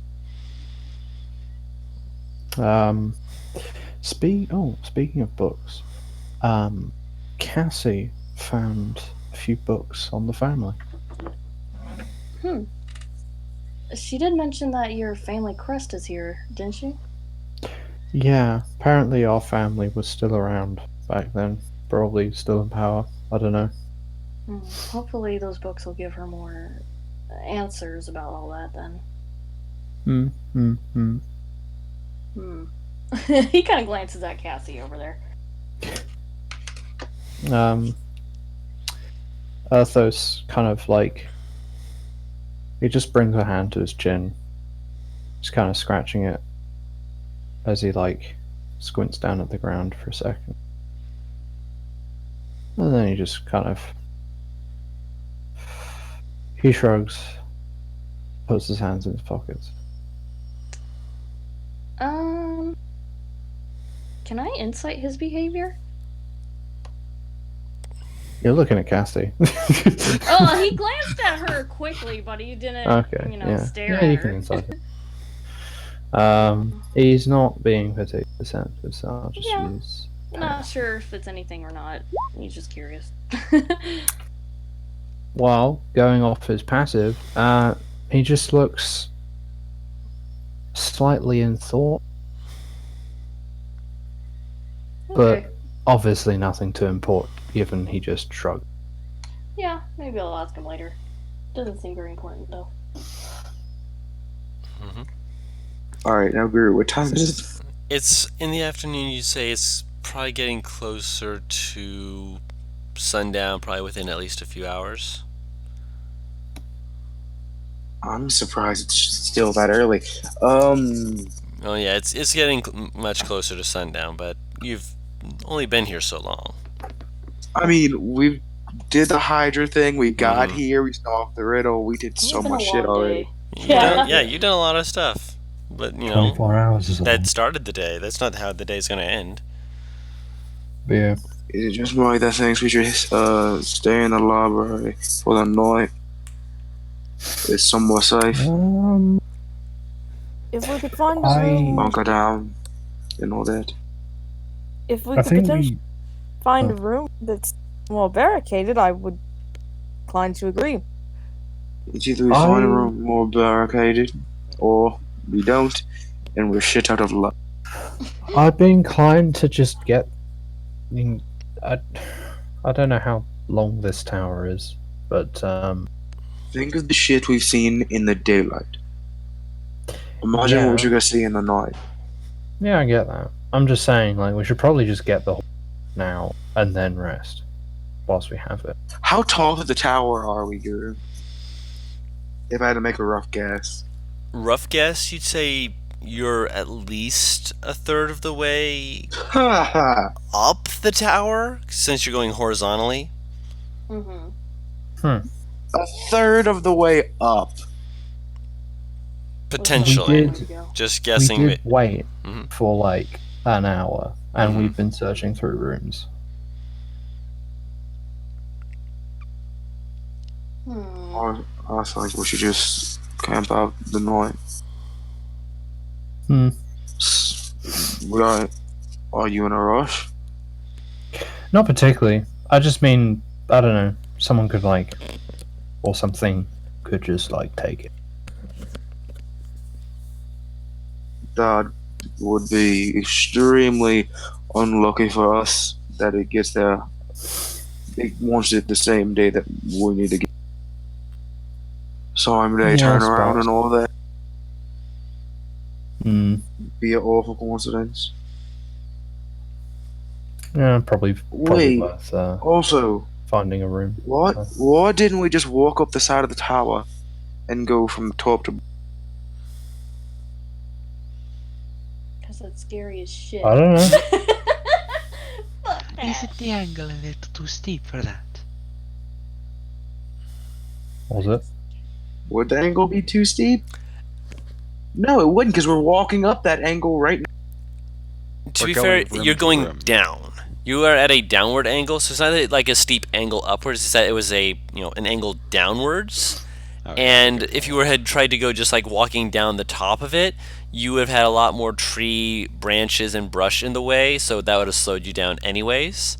Speaking of books, Cassie found a few books on the family. She did mention that your family crest is here, didn't she? Yeah, apparently our family was still around back then. Probably still in power. I don't know. Hopefully those books will give her more answers about all that then. He kind of glances at Cassie over there. Arthos kind of like... He just brings a hand to his chin. Just kind of scratching it. As he like squints down at the ground for a second. And then he just kind of... He shrugs. Puts his hands in his pockets. Can I insight his behavior? You're looking at Cassie. Oh, he glanced at her quickly, but he didn't, stare at you her. can insight it. He's not being particularly sensitive, so I'll just use... Not sure if it's anything or not. He's just curious. While going off his passive, he just looks slightly in thought. Okay. But obviously nothing to import, given he just shrugged. Yeah, maybe I'll ask him later. Doesn't seem very important, though. Alright, now Guru, what time is it? It's in the afternoon. You say it's probably getting closer to sundown, probably within at least a few hours. I'm surprised it's still that early. Oh yeah, it's getting much closer to sundown, but you've only been here so long. I mean, we did the Hydra thing, we got here, we solved the riddle, we did so much shit already. You've done a lot of stuff. But, 24 hours is that started the day. That's not how the day's going to end. Yeah. Is it just more that thinks we should stay in the library for the night? It's somewhat safe. If we could find a room... Bunker down and all that. If we could potentially find a room that's more barricaded, I would incline to agree. It's either we find a room more barricaded, or we don't, and we're shit out of luck. I'd be inclined to just get... I don't know how long this tower is, but... Think of the shit we've seen in the daylight. Imagine what you're gonna see in the night. Yeah, I get that. I'm just saying, like, we should probably just get the now, and then rest, whilst we have it. How tall to the tower are we, Guru? If I had to make a rough guess. Rough guess, you'd say you're at least a third of the way up the tower, since you're going horizontally. A third of the way up. Potentially. Just guessing. We did wait for like an hour, and we've been searching through rooms. I think we should just camp out the night. Are you in a rush? Not particularly. I just mean, I don't know, someone could like, or something could just like take it. That would be extremely unlucky for us that it gets there. It wants it the same day that we need to get. Same day, turn around and all that. Be an awful coincidence. Yeah, probably worth also finding a room. Why didn't we just walk up the side of the tower and go from top to... Because that's scary as shit. I don't know. Isn't the angle a little too steep for that? Was it? Would the angle be too steep? No, it wouldn't, because we're walking up that angle right now. To We're be going fair, room you're to going room. down. You are at a downward angle, so it's not like a steep angle upwards. It's that it was a an angle downwards. Okay, And good if you call. had tried to go just like walking down the top of it, you would have had a lot more tree branches and brush in the way, so that would have slowed you down anyways.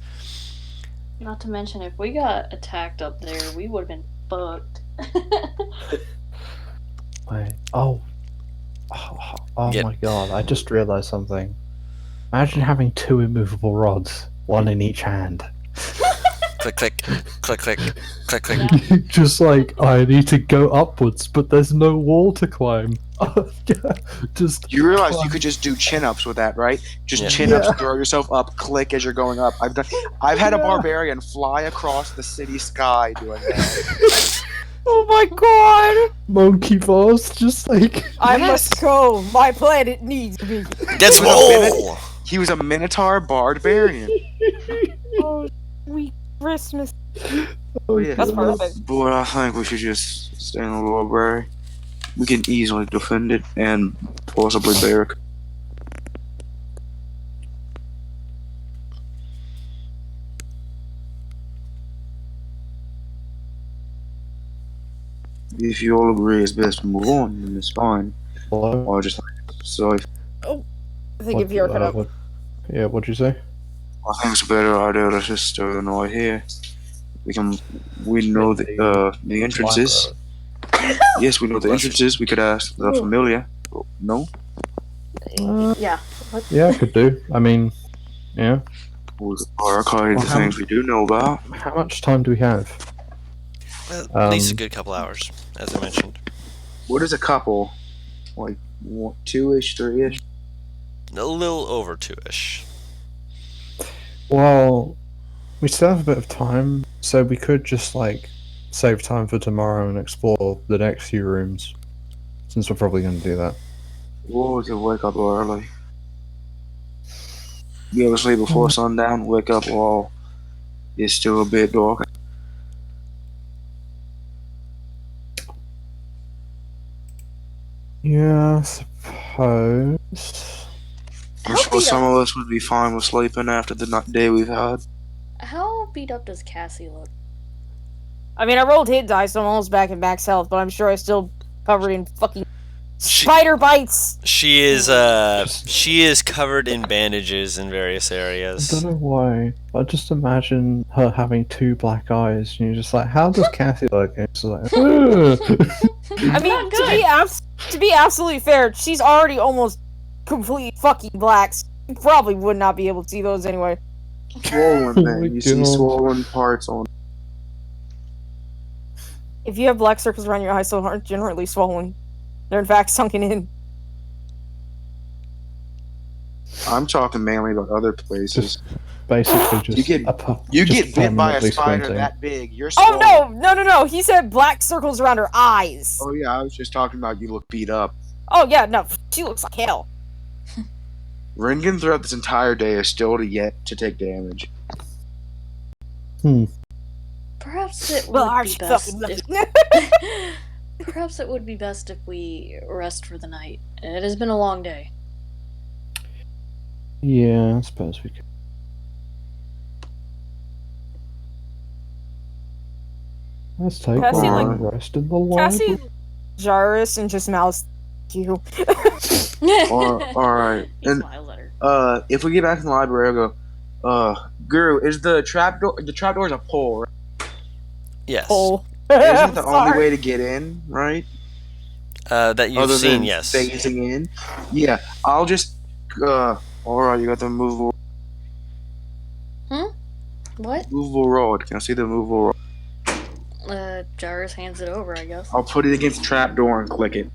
Not to mention, if we got attacked up there, we would have been fucked. Wait. Oh. Oh Yep. my god! I just realized something. Imagine having 2 immovable rods, one in each hand. Click, click, click, click, click, click. Just like I need to go upwards, but there's no wall to climb. Just You realize you climb. could just do chin-ups with that, right? Just Yeah. chin-ups, Yeah. throw yourself up, click as you're going up. I've had a Yeah. barbarian fly across the city sky doing that. Oh my god! monkey bars, just like I Yes. must go. My planet needs me. Let's With a roll! He was a Minotaur barbarian. Oh, sweet Christmas. oh, Yeah. That's God. perfect. But I think we should just stay in the library. We can easily defend it and possibly barrack. If you all agree it's best to move on, then it's fine. Hello? Or just so I think if you're up. Yeah, what'd you say? I think it's a better idea to just stay the night here. We know the entrances. Yes, we know the entrances. We could ask the familiar. No? Yeah. Yeah, I could do. I mean, yeah. We could barricade Well, the things we do know about. How much time do we have? At least a good couple hours, as I mentioned. What is a couple? Like, 2-ish, 3-ish? A little over 2-ish. Well, we still have a bit of time, so we could just like save time for tomorrow and explore the next few rooms, since we're probably going to do that. Well, we could wake up early. Be able to sleep before sundown, wake up while it's still a bit dark. Yeah, I suppose. I'm sure some of us would be fine with sleeping after the day we've had. How beat up does Cassie look? I mean, I rolled hit dice, so I'm almost back in max health, but I'm sure I'm still covered in fucking spider bites. She is covered in bandages in various I areas. don't know why. I just imagine her having 2 black eyes, and you're just like, how does Cassie look? And it's like, "Ugh." I mean, to be absolutely fair, she's already almost completely fucking black. So you probably would not be able to see those anyway. Swollen, Oh man. my You see God. swollen parts on. If you have black circles around your eyes, so aren't generally swollen. They're in fact sunken in. I'm talking mainly about other places. Basically, just You just get bit by a permanently spider squinting. that big, you're Oh swollen. no! He said black circles around her eyes. Oh yeah, I was just talking about you look beat up. Oh yeah, no, she looks like hell. Ringen throughout this entire day is still yet to take damage. Perhaps it Well, would aren't be you best fucking if lucky? perhaps it would be best if we rest for the night. It has been a long day. Yeah, I suppose we could. Let's take Cassie, a like- rest in the library. Cassie, Jarvis, and just mouths you. Alright. He And smiles at her. if we get back in the library, I'll go, Guru, is the trapdoor is a pole, right? Yes. Oh. Isn't the only way to get in, right? That you've Other seen, than yes. phasing in? Yeah. I'll just alright, you got the movable rod. Can I see the movable rod? Jarvis hands it over, I guess. I'll put it against the trapdoor and click it.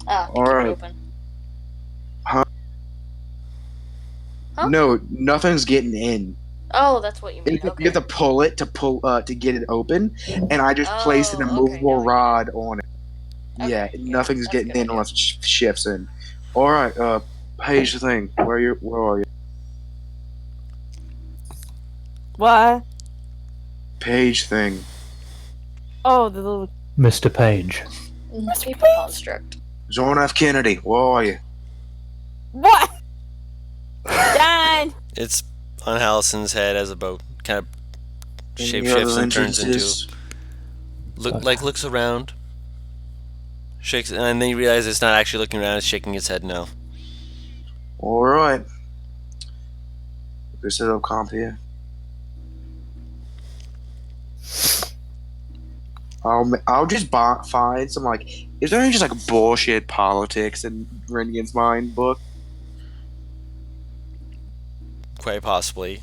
Ah, keep Alright. it open. Huh? Huh? No, nothing's getting in. Oh, that's what you mean. You Okay. have to pull it to get it open, and I just placed an Oh, okay, immovable now I rod on it. Okay, Yeah, yeah, nothing's that's a getting good in idea. unless it shifts in. All right, page thing. Where are you? What? Page thing. Oh, the little Mr. Page. Paper construct. John F. Kennedy, where are you? What? Done. It's on Hallison's head as a boat kind of Any shapeshifts other and turns into entrances? looks around, shakes, and then you realize it's not actually looking around; it's shaking its head no. All right. Let's set up comp here. I'll just find some like. Is there any just like bullshit politics in Rengen's mind book? Quite possibly.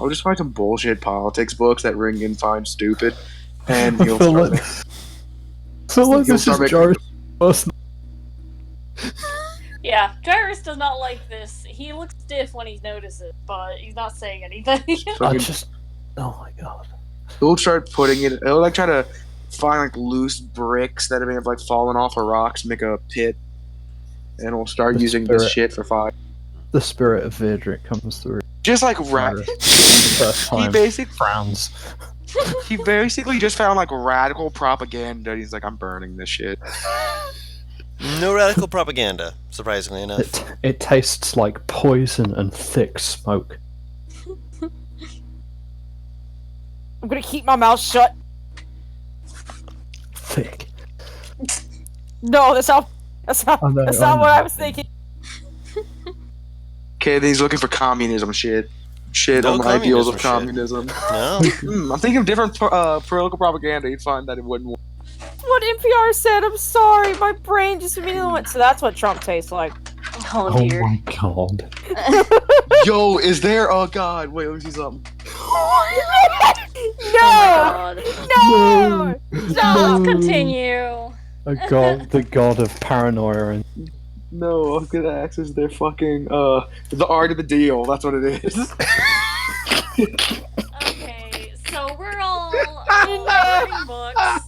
I'll just find some bullshit politics books that Ringen finds stupid, and you'll feel start. like, feel like You'll this start is Jar's first. Yeah, Gyrus does not like this. He looks stiff when he notices, but he's not saying anything. I just. Oh my god. He'll start putting it. He'll like try to find like loose bricks that may have like fallen off of rocks, make a pit, and we'll start The using this spirit. shit for fire. The spirit of Vidric comes through. Just like First time frowns. He basically just found like radical propaganda. He's like, I'm burning this shit. No radical propaganda, surprisingly enough. It tastes like poison and thick smoke. I'm gonna keep my mouth shut. Thick. No, that's not I know, what I was thinking. Okay, then he's looking for communism shit. Shit No on the ideals of communism communism. No. I'm thinking of different political propaganda. You'd find that it wouldn't work. What NPR said, I'm sorry, my brain just immediately went. So that's what Trump tastes like. Oh Oh dear. my god. Yo, is there? Oh god, wait, let me see something. No! God. No! Let's continue. The god of paranoia and No, I'm gonna access their fucking the art of the deal. That's what it is. Okay, so we're all reading books.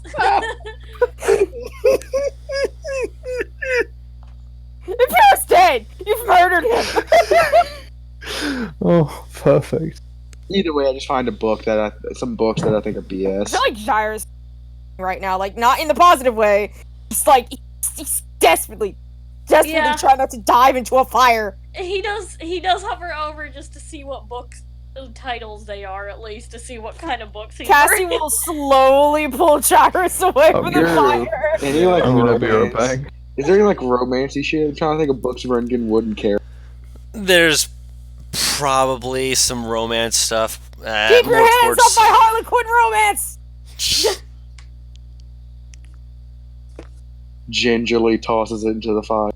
NPR's dead! You've murdered him! oh, perfect. Either way, I just find some books that I think are I BS. feel like Jairus right now, like, not in the positive way. It's like, he's desperately Yeah. trying not to dive into a fire. He does hover over just to see what books titles they are, at least to see what kind of books he's Cassie reading. will slowly pull Jairus away from the Girl, fire. any like I'm gonna be right romance? back. Is there any like romancy shit? I'm trying to think of books Rengen wouldn't care. There's probably some romance stuff. Keep your more hands towards... off my Harlequin romance! Gingerly tosses it into the fire.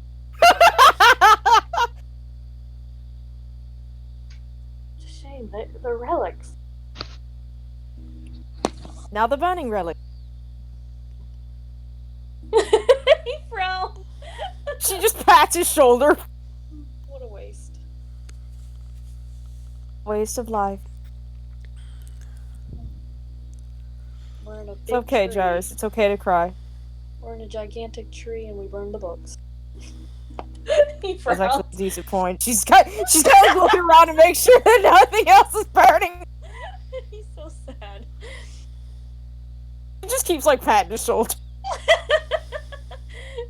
It's a shame, they're relics. Now the burning relic. He frowned. She just pats his shoulder. What a waste. Waste of life. We're in a big It's okay, tree. Jairus. It's okay to cry. We're in a gigantic tree and we burned the books. He That's actually frowned. a decent point. She's kind of looking around to make sure that nothing else is burning. He's so sad. He just keeps like patting his shoulder.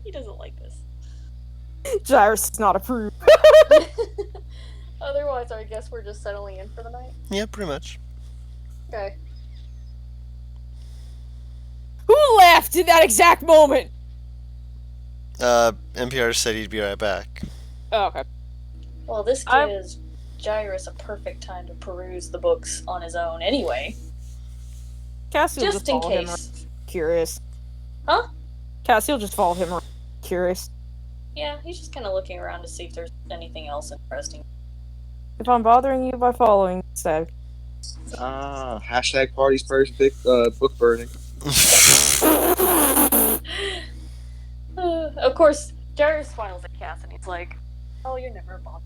He doesn't like this. Jairus does not approve. Otherwise, I guess we're just settling in for the night. Yeah, pretty much. Okay. Who left in that exact moment? NPR said he'd be right back. Oh, okay. Well, this gives Jairus a perfect time to peruse the books on his own anyway. Cassie will Just just in follow him. case. Curious. Huh? Cassie will just follow him. Around. Curious. Yeah, he's just kind of looking around to see if there's anything else interesting. If I'm bothering you by following, so. Hashtag party's first big book burning. Of course, Jairus smiles at Cass and he's like, "Oh, you're never bothered."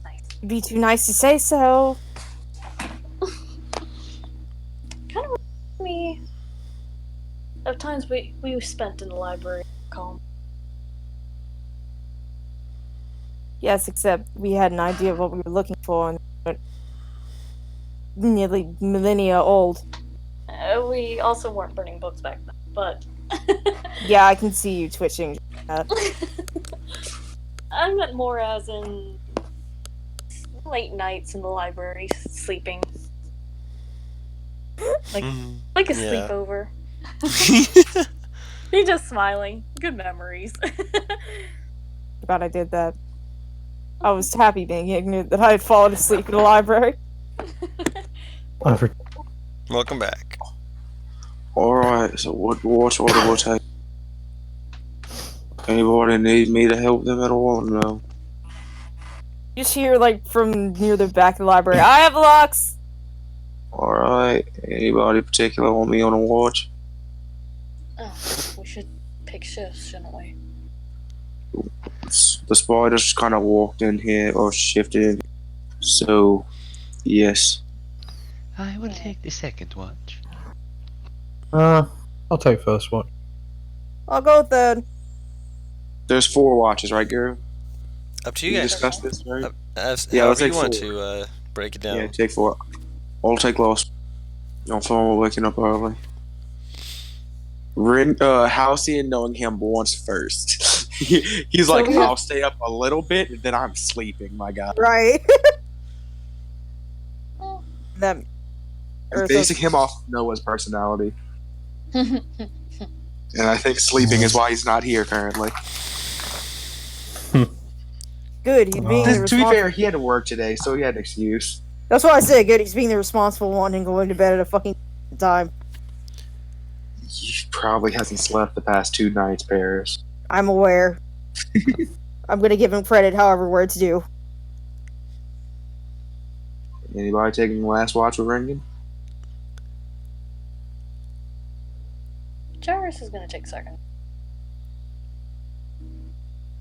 Nice. Be too nice to say so. Kind of reminds me of times we spent in the library. Calm. Yes, except we had an idea of what we were looking for, and nearly millennia old. We also weren't burning books back then, but... Yeah, I can see you twitching. I meant more as in late nights in the library, sleeping. Like a Yeah. sleepover. You're just smiling. Good memories. Glad I did that. I was happy being ignorant that I had fallen asleep in the library. Welcome back. Alright, so what watch order will take? Anybody need me to help them at all? No. You just hear, like, from near the back of the library, I have Lux! Alright, anybody particular want me on a watch? Oh, we should pick shifts, shouldn't we? The spider just kind of walked in here, or shifted in. So, yes. I will take the second watch. I'll take first watch. I'll go with third. There's 4 watches, right, Gary? Up to you We guys. discussed this, right? Yeah, let's however you take want 4. to break it down. Yeah, take 4. I'll take last. I'm fine with waking up early. Halcyon knowing him once first. He's like, I'll stay up a little bit, and then I'm sleeping, my God. Right. That. Basing him off Noah's personality. And I think sleeping is why he's not here currently. Good, he's being the To be fair, he had to work today, so he had an excuse. That's why I said good, he's being the responsible one and going to bed at a fucking time. He probably hasn't slept the past 2 nights, Paris. I'm aware. I'm gonna give him credit however where it's due. Anybody taking the last watch with Ringen? Jarvis is gonna take second.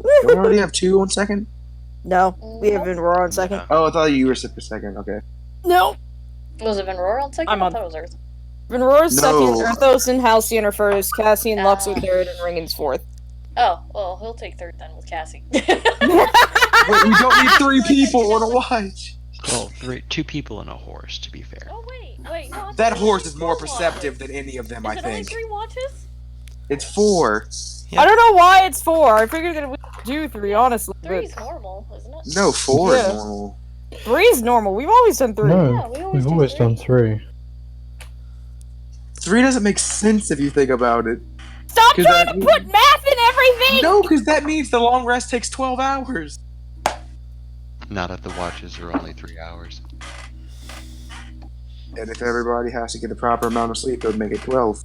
Don't we already have 2 on second? No, we have been raw on second. Oh, I thought you were for second, okay. No! Was it Venrora on second? I'm on- I thought it was Earth. Venrora's No. second, Arthos and Halcyon are first, Cassie and Lux are third, and Ringen's fourth. Oh, well, he'll take third then with Cassie. Wait, we don't need 3 people on a watch! Well, 2 people and a horse, to be fair. Oh, wait, no. it's That only horse is more 4 perceptive watches. than any of them, Is I it only think. 3 watches? It's 4. I don't know why it's 4. I figured that we could do 3, honestly. 3 is normal, isn't it? No, 4 is Yeah. normal. 3 is normal. We've always done 3. No, Yeah, we always we've do always 3. done 3. 3 doesn't make sense if you think about it. Stop 'Cause trying that to means- put math in everything! No, because that means the long rest takes 12 hours. Not if the watches are only 3 hours. And if everybody has to get the proper amount of sleep, it would make it 12.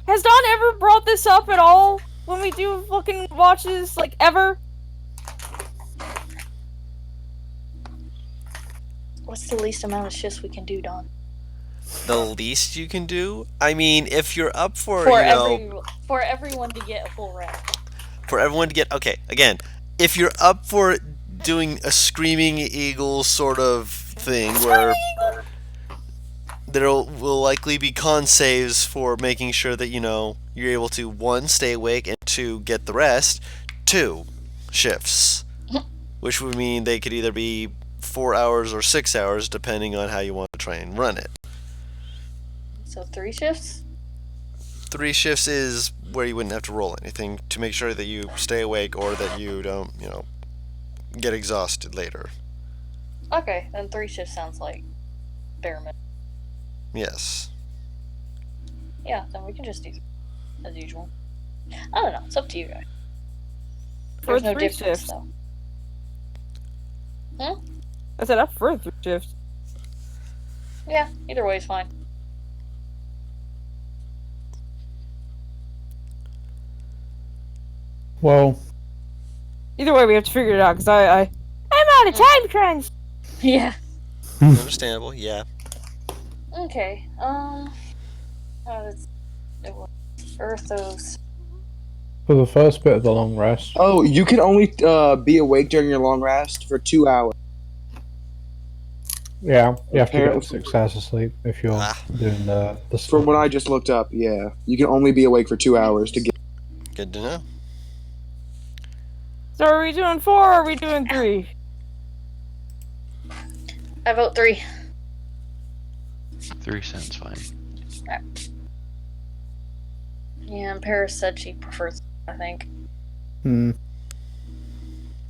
Has Don ever brought this up at all when we do fucking watches, like, ever? What's the least amount of shifts we can do, Don? The least you can do? I mean, if you're up for, For everyone to get a full rest. for everyone to get, okay, again, if you're up for doing a Screaming Eagle sort of thing where there will likely be con saves for making sure that, you're able to, 1, stay awake, and 2, get the rest, 2 shifts. Which would mean they could either be 4 hours or 6 hours, depending on how you want to try and run it. So 3 shifts? 3 shifts is where you wouldn't have to roll anything to make sure that you stay awake or that you don't, get exhausted later. Okay, then 3 shifts sounds like bare minimum. Yes. Yeah, then we can just do as usual. I don't know, it's up to you guys. For There's no 3 difference shifts. though. I said up for 3 shifts. Yeah, either way is fine. Well, Either way, we have to figure it out, because I'm on a time crunch! Yeah. Understandable, yeah. Okay, it was Earthos. for the first bit of the long rest, Oh, you can only be awake during your long rest for 2 hours. yeah, you have to Apparently- get 6 hours of sleep if you're doing the From what I just looked up, yeah. You can only be awake for 2 hours to get. Good to know. So are we doing 4 or are we doing 3? I vote 3. 3 sounds fine. Yeah, and Paris said she prefers, I think. Hmm.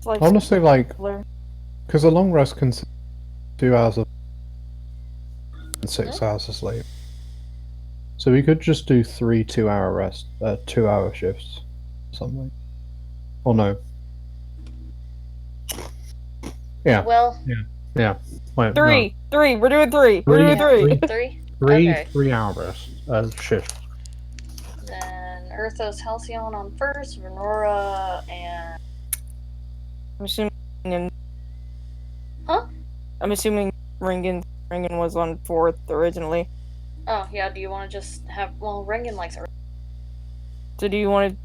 Like, Honestly, like, because a long rest can 2 hours of and 6 hours of sleep. So we could just do 3 2-hour rest, 2-hour shifts, something. Or no. Yeah. Well, Yeah. Wait, 3. no. 3. We're doing 3. We're doing 3. 3? 3 Okay. 3-hour rest shifts. Then Earthos Halcyon on first, Venora, and... I'm assuming... Huh? I'm assuming Ringen was on 4th originally. Oh, yeah, do you want to just have... Well, Ringen likes Earth. So do you want to...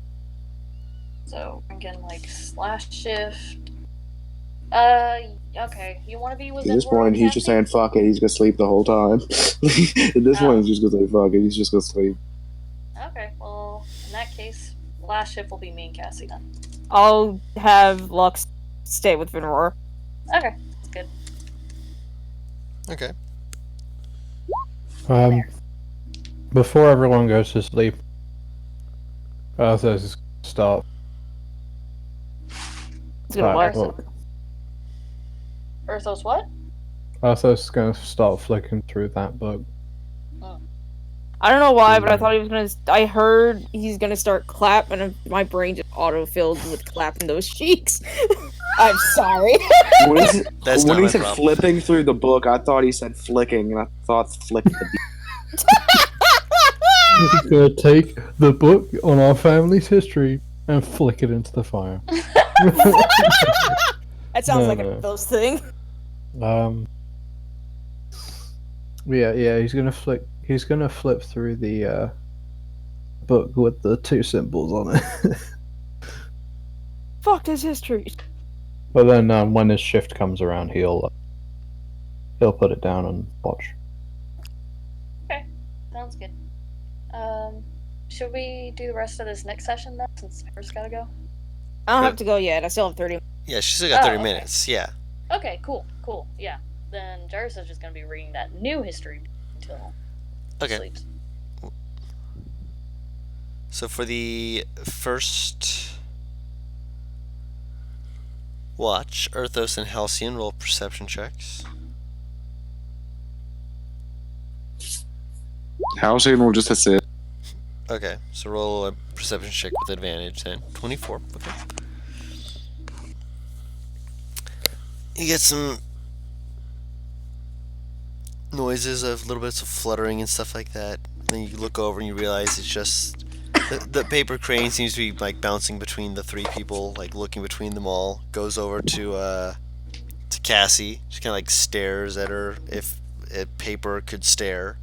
So, Ringen likes last shift. Okay. You want to be with At this Venora point, and he's just Cassie? saying fuck it. He's gonna sleep the whole time. At this point, he's just gonna say fuck it. He's just gonna sleep. Okay, well, in that case, last shift will be me and Cassie then. I'll have Lux stay with Venora. Okay, that's good. Okay. Before everyone goes to sleep, Arthur's is start. It's gonna Right, work. Earthos what? Arthur's is going to start flicking through that book. I don't know why, but I thought he was gonna. I heard he's gonna start clapping, and my brain just auto-filled with clapping those cheeks. I'm sorry. When That's when not he my said problem. flipping through the book, I thought he said flicking, and I thought flick the He's going to take the book on our family's history and flick it into the fire. That sounds No, like no. a those thing. Yeah, he's gonna flick. He's gonna flip through the book with the 2 symbols on it. Fuck his history. But then when his shift comes around, he'll put it down and watch. Sounds good. Should we do the rest of this next session then, since Paris gotta go? I don't have to go yet. I still have 30. Yeah, she's still got 30 okay. minutes. Yeah. Okay, cool, yeah. Then Jarvis is just gonna be reading that new history until he Okay. sleeps. So for the first watch, Earthos and Halcyon roll perception checks. Halcyon will just assist. Okay, so roll a perception check with advantage then. 24. Okay. You get some noises of little bits of fluttering and stuff like that. Then you look over and you realize it's just the paper crane seems to be like bouncing between the 3 people, like looking between them all. Goes over to Cassie. She kind of like stares at her if paper could stare.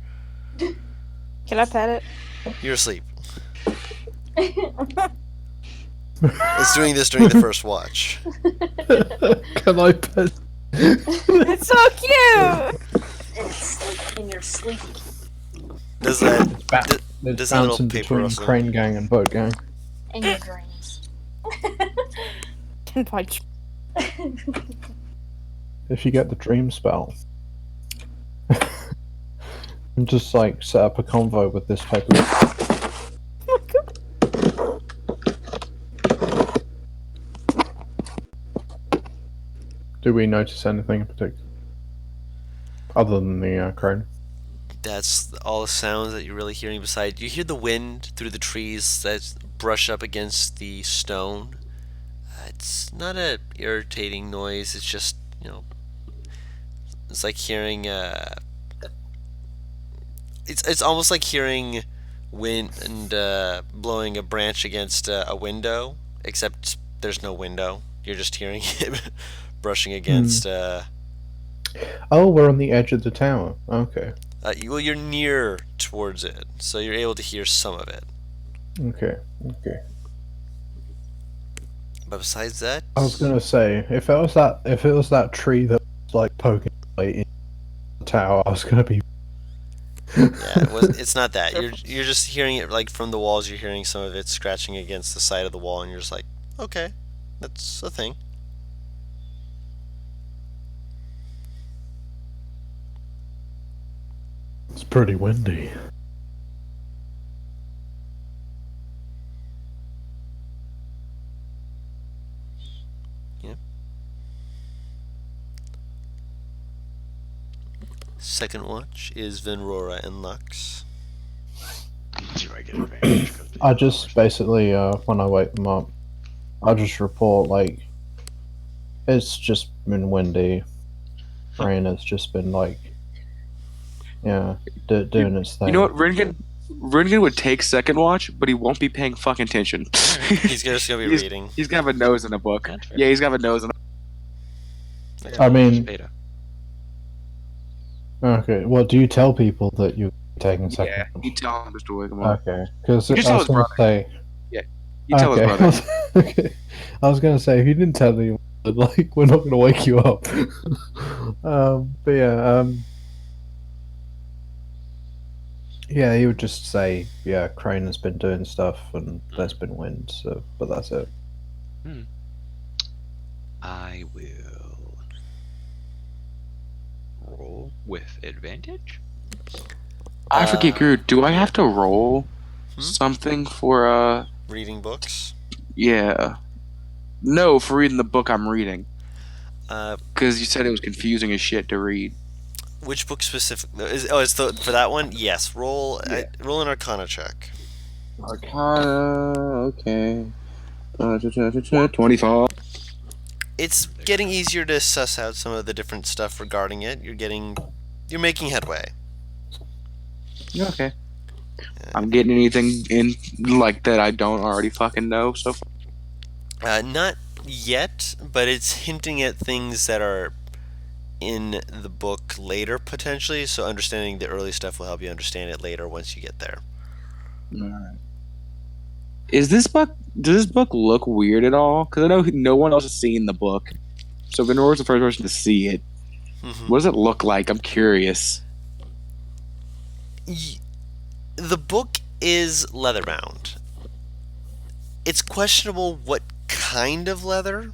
Can I pet it? You're asleep. It's doing this during the first watch. Can I pet? It's so cute. It's like in your sleep. Does that It's does that little bouncing paper between rustle? Crane Gang and Boat Gang. In your dreams. Can I? If you get the dream spell, and just like set up a convo with this paper. Do we notice anything in particular? Other than the crane? That's all the sounds that you're really hearing. Besides, you hear the wind through the trees that brush up against the stone. It's not a irritating noise. It's just, it's like hearing. It's almost like hearing wind and blowing a branch against a window, except there's no window. You're just hearing it brushing against. Oh, we're on the edge of the tower. Okay. You're near towards it, so you're able to hear some of it. Okay. But besides that, I was gonna say, if it was that tree that was like poking way in the tower, I was gonna be. it's not that. You're just hearing it like from the walls. You're hearing some of it scratching against the side of the wall, and you're just like, okay, that's a thing. It's pretty windy. Yep. Second watch is Venrora and Lux. Do I get advantage? I just basically, when I wake them up, I just report, like, it's just been windy. Rain has just been, like, yeah, doing its thing. You know what, Ringan would take second watch, but he won't be paying fucking attention. He's just gonna be reading. He's gonna have a nose in a book. That's fair. Yeah, he's gonna have a nose in a I mean, Beta. okay, well, do you tell people that you're taking second Yeah, watch? you tell him just to wake him up. Okay, because I You tell was his going to brother. say... You tell his brother. Okay. I was going to say, if you didn't tell anyone, like, we're not going to wake you up. But yeah, yeah, he would just say, yeah, Crane has been doing stuff and there's been wind, so, but that's it. I will roll with advantage. I forget, Guru. Do I have to roll Hmm? something for Reading books. Yeah. No, for reading the book I'm reading. Uh, Because you said it was confusing as shit to read. which book specific? It's for that one. Yes. Roll. Yeah. Roll an Arcana check. Arcana, okay. 25. It's getting easier to suss out some of the different stuff regarding it. You're making headway. Okay. I'm getting anything in like that I don't already fucking know so far. Not yet, but it's hinting at things that are in the book later potentially. So understanding the early stuff will help you understand it later once you get there. Alright. Does this book look weird at all? Because I know no one else has seen the book. So Venora's the first person to see it. Mhm. What does it look like? I'm curious. The book is leather bound. It's questionable what kind of leather.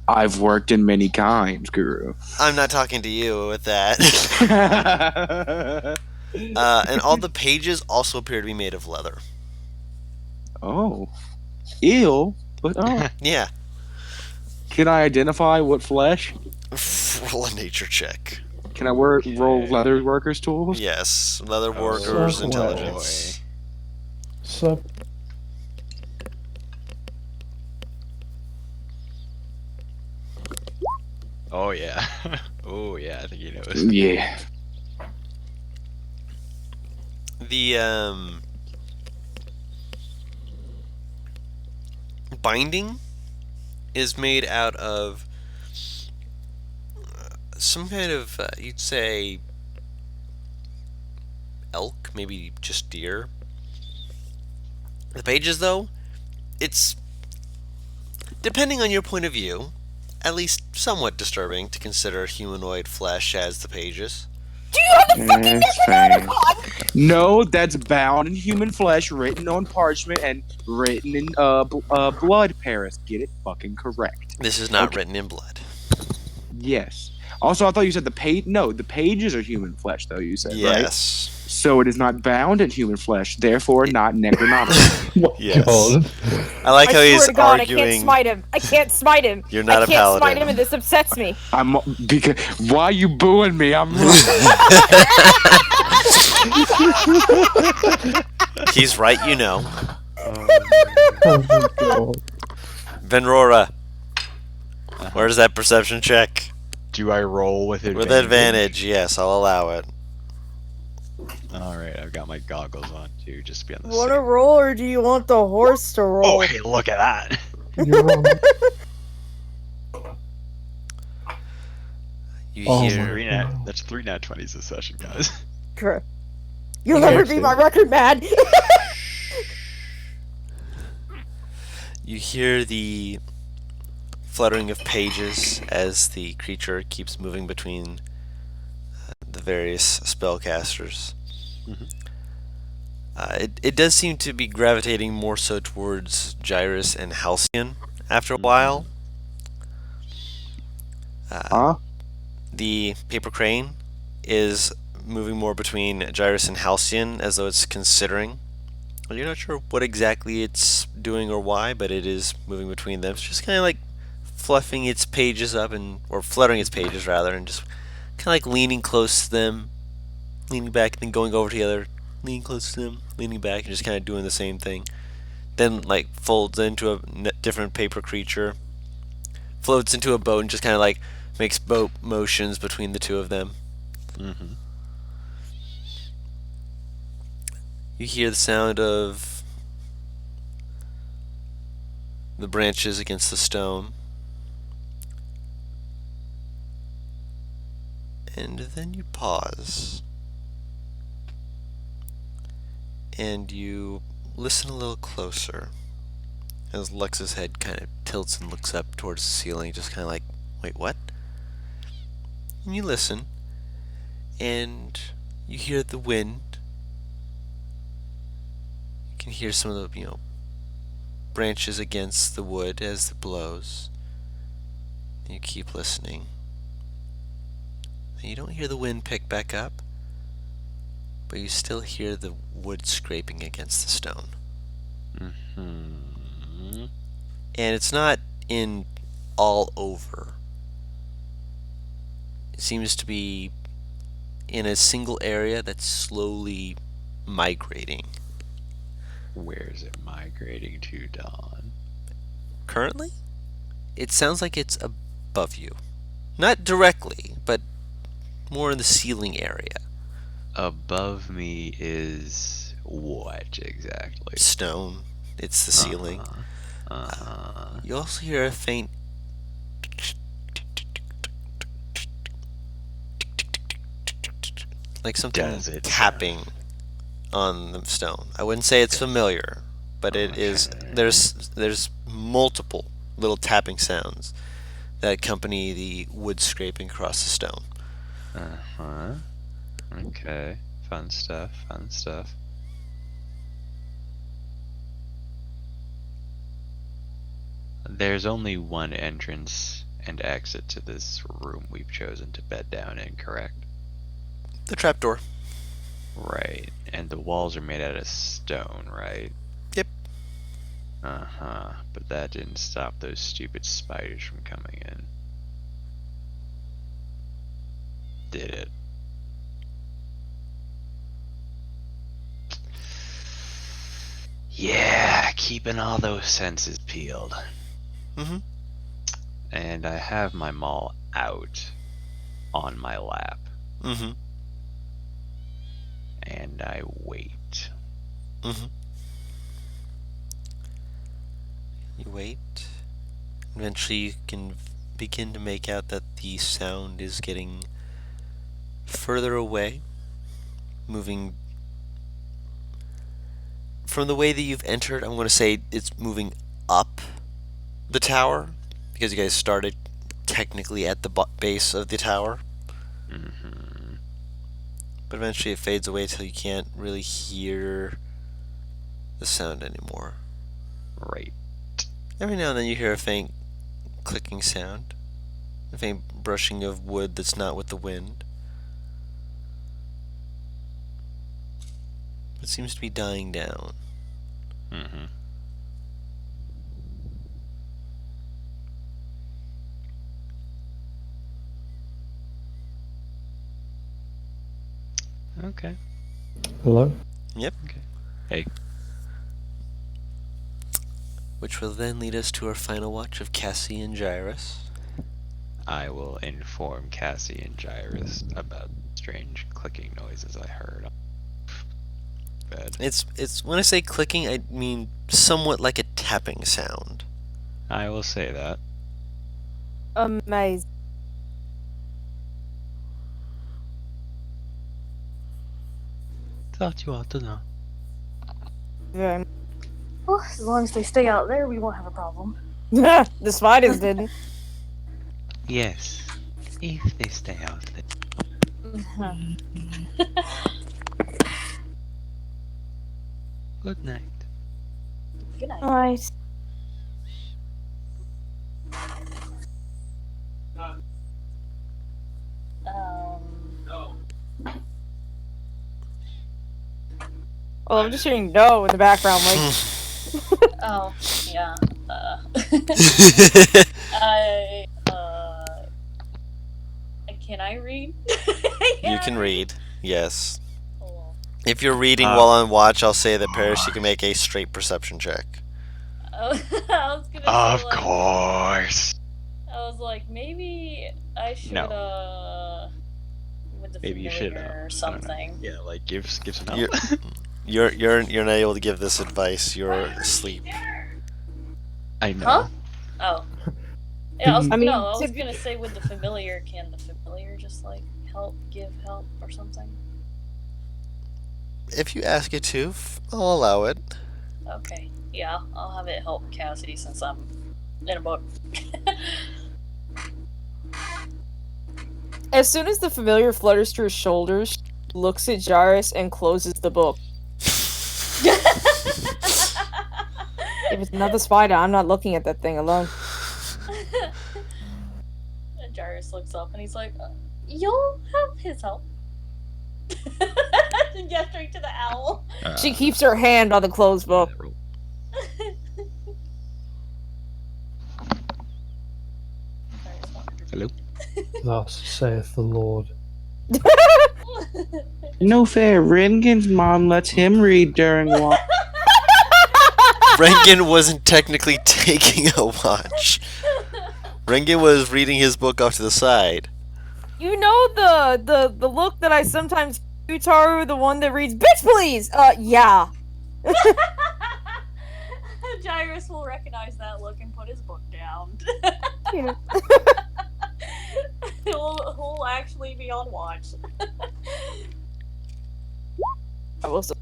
I've worked in many kinds, Guru. I'm not talking to you with that. And all the pages also appear to be made of leather. Oh. Ew. But oh. Yeah. Can I identify what flesh? Roll a nature check. Can I roll leather workers tools? Yes. Leather workers, so intelligence. So, Oh yeah. Oh yeah, I think he knows. Yeah. The binding is made out of some kind of you'd say elk, maybe just deer. The pages, though, it's depending on your point of view, at least somewhat disturbing to consider humanoid flesh as the pages. Do you have the fucking Necronomicon? No, that's bound in human flesh, written on parchment, and written in blood, Paris. Get it fucking correct. This is not Okay. written in blood. Yes. Also, I thought you said the page. No, the pages are human flesh, though. You said right. Yes. So it is not bound in human flesh, therefore not necronomicon. my Yes. God. I like how I he's swear to God, I arguing. can't smite him. I can't smite him. You're not I a can't paladin. smite him, and this upsets me. I'm because why are you booing me? I'm. He's right, you know. Oh my God. Venrora, where's that perception check? Do I roll with advantage? With advantage, yes, I'll allow it. Alright, I've got my goggles on too, just to be on the Want to safe. roll, or do you want the horse to roll? Oh, hey, look at that! You're wrong. You Oh my hear That's 3 nat 20s this session, guys. Correct. You'll never be my record man. you hear the fluttering of pages as the creature keeps moving between the various spellcasters. Mhm. It does seem to be gravitating more so towards Gyrus and Halcyon after a while. Huh? The paper crane is moving more between Gyrus and Halcyon, as though it's considering. Well, you're not sure what exactly it's doing or why, but it is moving between them. It's just kind of like fluffing its pages up, or fluttering its pages rather, and just kind of like leaning close to them, leaning back, and then going over to the other, leaning close to them, leaning back, and just kind of doing the same thing. Then like folds into a different paper creature, floats into a boat, and just kind of like makes boat motions between the two of them. Mm-hmm. You hear the sound of the branches against the stone. And then you pause. And you listen a little closer as Lux's head kind of tilts and looks up towards the ceiling, just kind of like, wait, what? And you listen, and you hear the wind. You can hear some of the, branches against the wood as it blows. And you keep listening. And you don't hear the wind pick back up, but you still hear the wood scraping against the stone. Mm-hmm. And it's not in all over. It seems to be in a single area that's slowly migrating. Where is it migrating to, Dawn? Currently, it sounds like it's above you. Not directly, but more in the ceiling area. Above me is what exactly? Stone. It's the ceiling. You also hear a faint like something Does it tapping on the stone. I wouldn't say it's familiar, but it is. There's multiple little tapping sounds that accompany the wood scraping across the stone. Uh-huh. Okay. Fun stuff, fun stuff. There's only one entrance and exit to this room we've chosen to bed down in, correct? The trapdoor. Right. And the walls are made out of stone, right? Yep. Uh-huh. But that didn't stop those stupid spiders from coming in. Did it? Yeah, keeping all those senses peeled. Mm-hmm. And I have my maul out on my lap. Mm-hmm. And I wait. Mm-hmm. You wait. Eventually you can begin to make out that the sound is getting further away, moving from the way that you've entered. I'm going to say it's moving up the tower, because you guys started technically at the base of the tower. Mm-hmm. But eventually it fades away till you can't really hear the sound anymore. Right. Every now and then you hear a faint clicking sound, a faint brushing of wood that's not with the wind. It seems to be dying down. Mm-hmm. Okay. Hello? Yep. Okay. Hey. Which will then lead us to our final watch of Cassie and Gyrus. I will inform Cassie and Gyrus about strange clicking noises I heard. Bed. It's when I say clicking, I mean somewhat like a tapping sound. I will say that. Amazing. Thought you ought to know. Very much. Well, as long as they stay out there, we won't have a problem. The spiders didn't. Yes. If they stay out there. Good night. Good night. Alright. Well, I'm just hearing no in the background, like. Oh, yeah. Can I read? You can read, yes. Oh. If you're reading while on watch, I'll say that Paris, you can make a straight perception check. I was gonna say, Of like, course. I was like, maybe I should, with the Maybe you should, familiar or I don't know. something. Yeah, like give some help. You're not able to give this advice. You're asleep. I know. Huh? Oh. Yeah, I was I gonna say with the familiar, can the familiar just like give help or something? If you ask it to, I'll allow it. Okay, yeah, I'll have it help Cassie since I'm in a book. As soon as the familiar flutters to his shoulders, she looks at Jairus and closes the book. If it's another spider, I'm not looking at that thing alone. And Jairus looks up and he's like, you'll have his help. Gesturing to the owl. She keeps her hand on the closed book. Hello? Thus saith the Lord. No fair. Rengen's mom lets him read during watch. Rengen wasn't technically taking a watch. Rengen was reading his book off to the side. You know the look that I sometimes do, Taru, the one that reads, "Bitch, please!" Yeah. Jairus will recognize that look and put his book down. Yeah. he'll actually be on watch. I will say.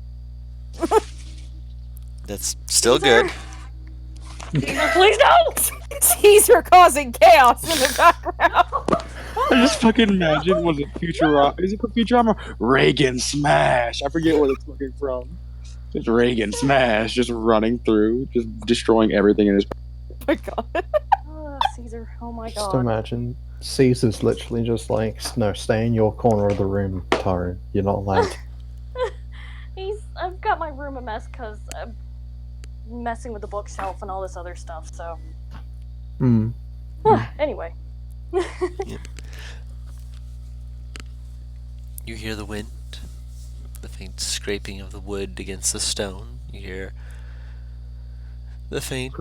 That's still good. Caesar, please don't! Caesar causing chaos in the background. I just fucking imagine, was it Futurama? Is it from Futurama? Reagan Smash! I forget what it's fucking from. Just Reagan Smash, just running through, just destroying everything in his... Oh my god. Oh, Caesar, oh my god. Just imagine Caesar's literally just like, no, stay in your corner of the room, Taru. You're not allowed. I've got my room a mess because I'm messing with the bookshelf and all this other stuff, so... Anyway. Yep. You hear the wind, the faint scraping of the wood against the stone. You hear the faint,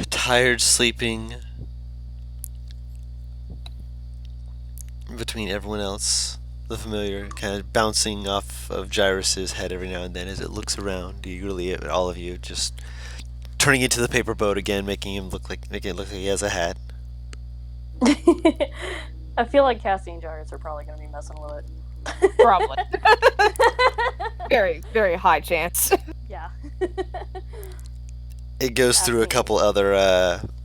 tired sleeping between everyone else. The familiar kind of bouncing off of Jairus' head every now and then as it looks around eagerly at all of you, just turning into the paper boat again, making it look like he has a hat. I feel like Cassie and Jairus are probably going to be messing with it. Probably. Very, very high chance. Yeah. It goes through a couple other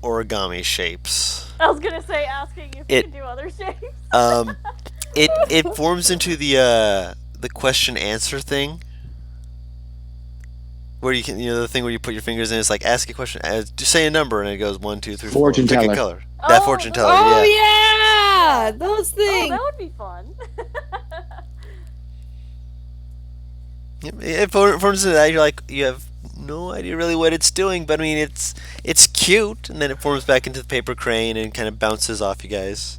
origami shapes. I was gonna say, asking if you can do other shapes. It forms into the question answer thing, where you can, the thing where you put your fingers in. It's like, ask a question, just say a number, and it goes 1, 2, 3, 4. Fortune Pick teller. a color. That fortune teller. Oh Yeah. yeah, those things. Oh, that would be fun. It forms into that. You're like, you have no idea really what it's doing, but I mean, it's cute, and then it forms back into the paper crane and kind of bounces off you guys.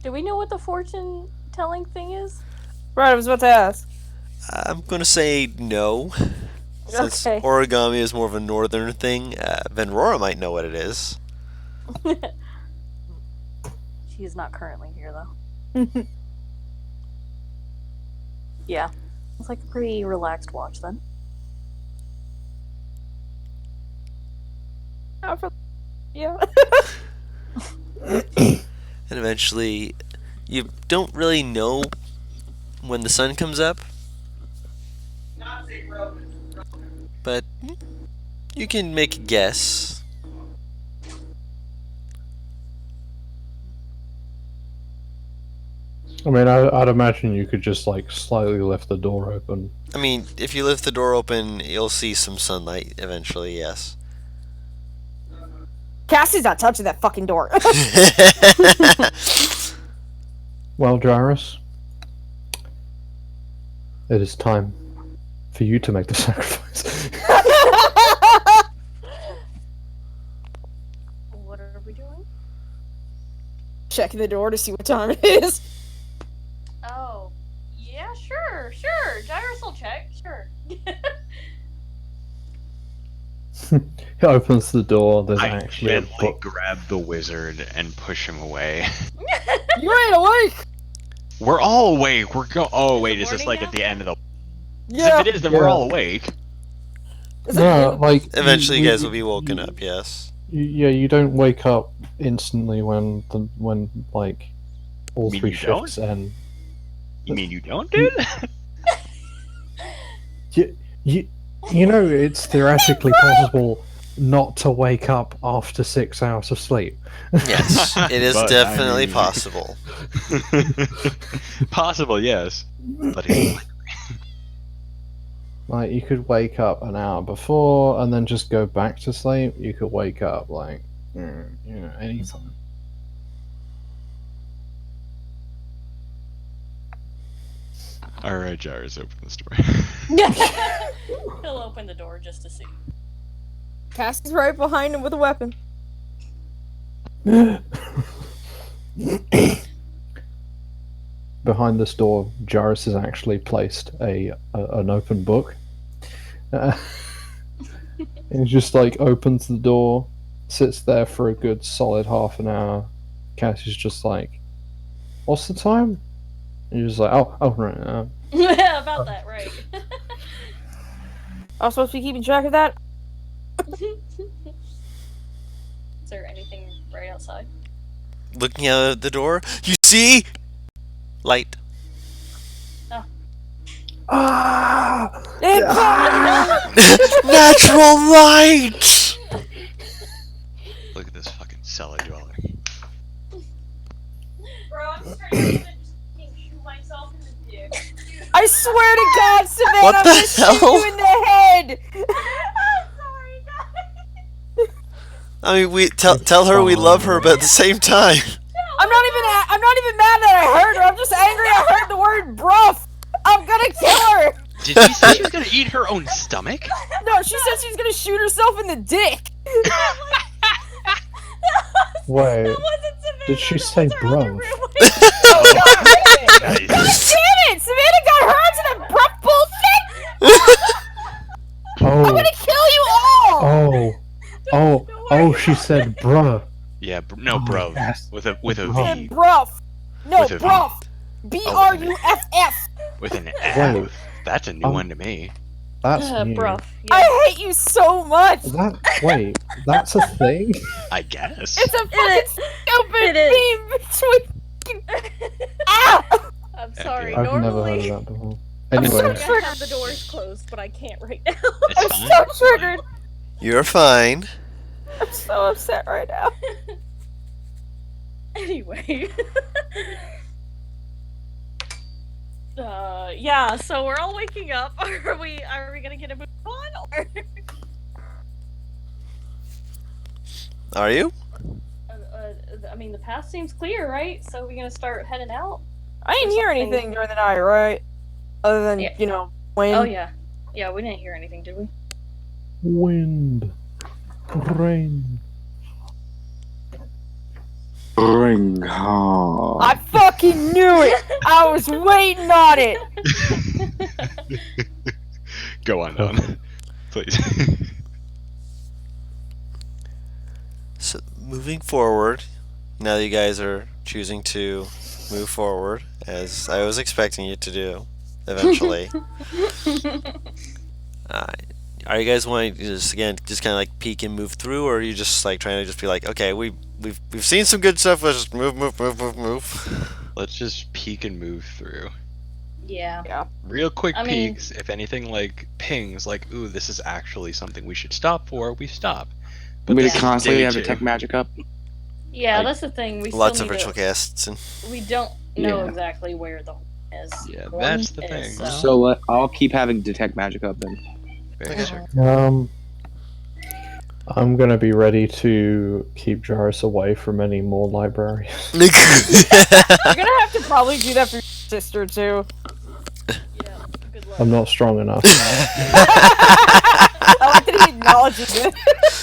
Do we know what the fortune telling thing is? Right, I was about to ask. I'm gonna say no, since Okay. origami is more of a northern thing. Venrora might know what it is. She is not currently here, though. Yeah. It's like a pretty relaxed watch, then. Yeah. And eventually, you don't really know when the sun comes up, but you can make a guess. I mean, I'd imagine you could just like slightly lift the door open. I mean, if you lift the door open, you'll see some sunlight eventually, yes. Cassie's not touching that fucking door. Well, Jairus, it is time for you to make the sacrifice. What are we doing? Checking the door to see what time it is. Oh, yeah, sure. Gyrus will check, sure. He opens the door. There's I actually a gently book. grab the wizard and push him away. You ain't awake. We're all awake. Oh wait, is this morning like at now? the end of the? Yeah. If it is, then we're all awake. No, like Eventually, you guys will be woken up. Yes. Yeah, you don't wake up instantly when like all mean 3 you don't? shifts end. You mean you don't, dude? You know, it's theoretically possible not to wake up after 6 hours of sleep. Yes, it is But, definitely I mean- possible. Possible, yes. But it's Like, you could wake up an hour before and then just go back to sleep. You could wake up, like, anytime. Alright, Jairus, open this door. He'll open the door just to see. Cassie's right behind him with a weapon. Behind this door, Jairus has actually placed an open book. And he just like opens the door, sits there for a good solid half an hour. Cassie's just like, "What's the time?" And you're just like, "Oh, right." About that, right. I was supposed to be keeping track of that. Is there anything right outside? Looking out the door, you see light. Natural light. Look at this fucking cellar dweller. Bro, I'm straight up just shoot myself in the dick. I swear to God, Savannah, What I'm the gonna shoot hell? you in the head. I'm sorry, guys. I mean, we tell her we love her, but at the same time, I'm not even mad that I heard her. I'm just angry I heard the word bruff. I'm gonna kill her. Did she say she was gonna eat her own stomach? No, she said she's gonna shoot herself in the dick. Wait, That wasn't Savannah. did she that say was her other bruv? real- God damn it! Savannah got her into that bruff bullshit. I'm Oh, gonna kill you all. oh, she said bruh. Yeah, no, bro. Yes. With a Bruv. V. And bruff. No, With a V. bruff. BRUFF. With an Wait. F. That's a new one to me. That's new. Bruh. I hate you so much. Wait, that's a thing? I guess. It's a fucking stupid It meme between. Ah! I'm sorry. I've never heard Normally, of that before. normally Anyway, I have the doors closed, but I can't right now. It's I'm fine. so triggered. you're fine. I'm so upset right now. Anyway. Yeah, so we're all waking up. Are we gonna get a move on, or? Are you? I mean, the path seems clear, right? So we're gonna start heading out? I didn't hear Something- anything during the night, right? Other than, Yeah. wind. Oh, yeah. Yeah, we didn't hear anything, did we? wind, rain. Bring home. I fucking knew it! I was waiting on it! Go on, Don. Please. So moving forward, now that you guys are choosing to move forward, as I was expecting you to do, eventually. Are you guys wanting to just kind of like peek and move through, or are you just like trying to just be like, okay, we've seen some good stuff, let's just move. Let's just peek and move through. Yeah. Real quick I mean- peeks. If anything like pings, like, ooh, this is actually something we should stop for, we stop. Want me to this is constantly day have two. detect magic up? Yeah, Like, that's the thing. We Lots still of need ritual to, casts and we don't know Yeah. exactly where the is. Yeah, One that's the is, thing. So I'll keep having detect magic up then. Very sure. I'm gonna be ready to keep Jairus away from any more libraries. You're gonna have to probably do that for your sister, too. Yeah, good luck. I'm not strong enough. I like that he acknowledges it.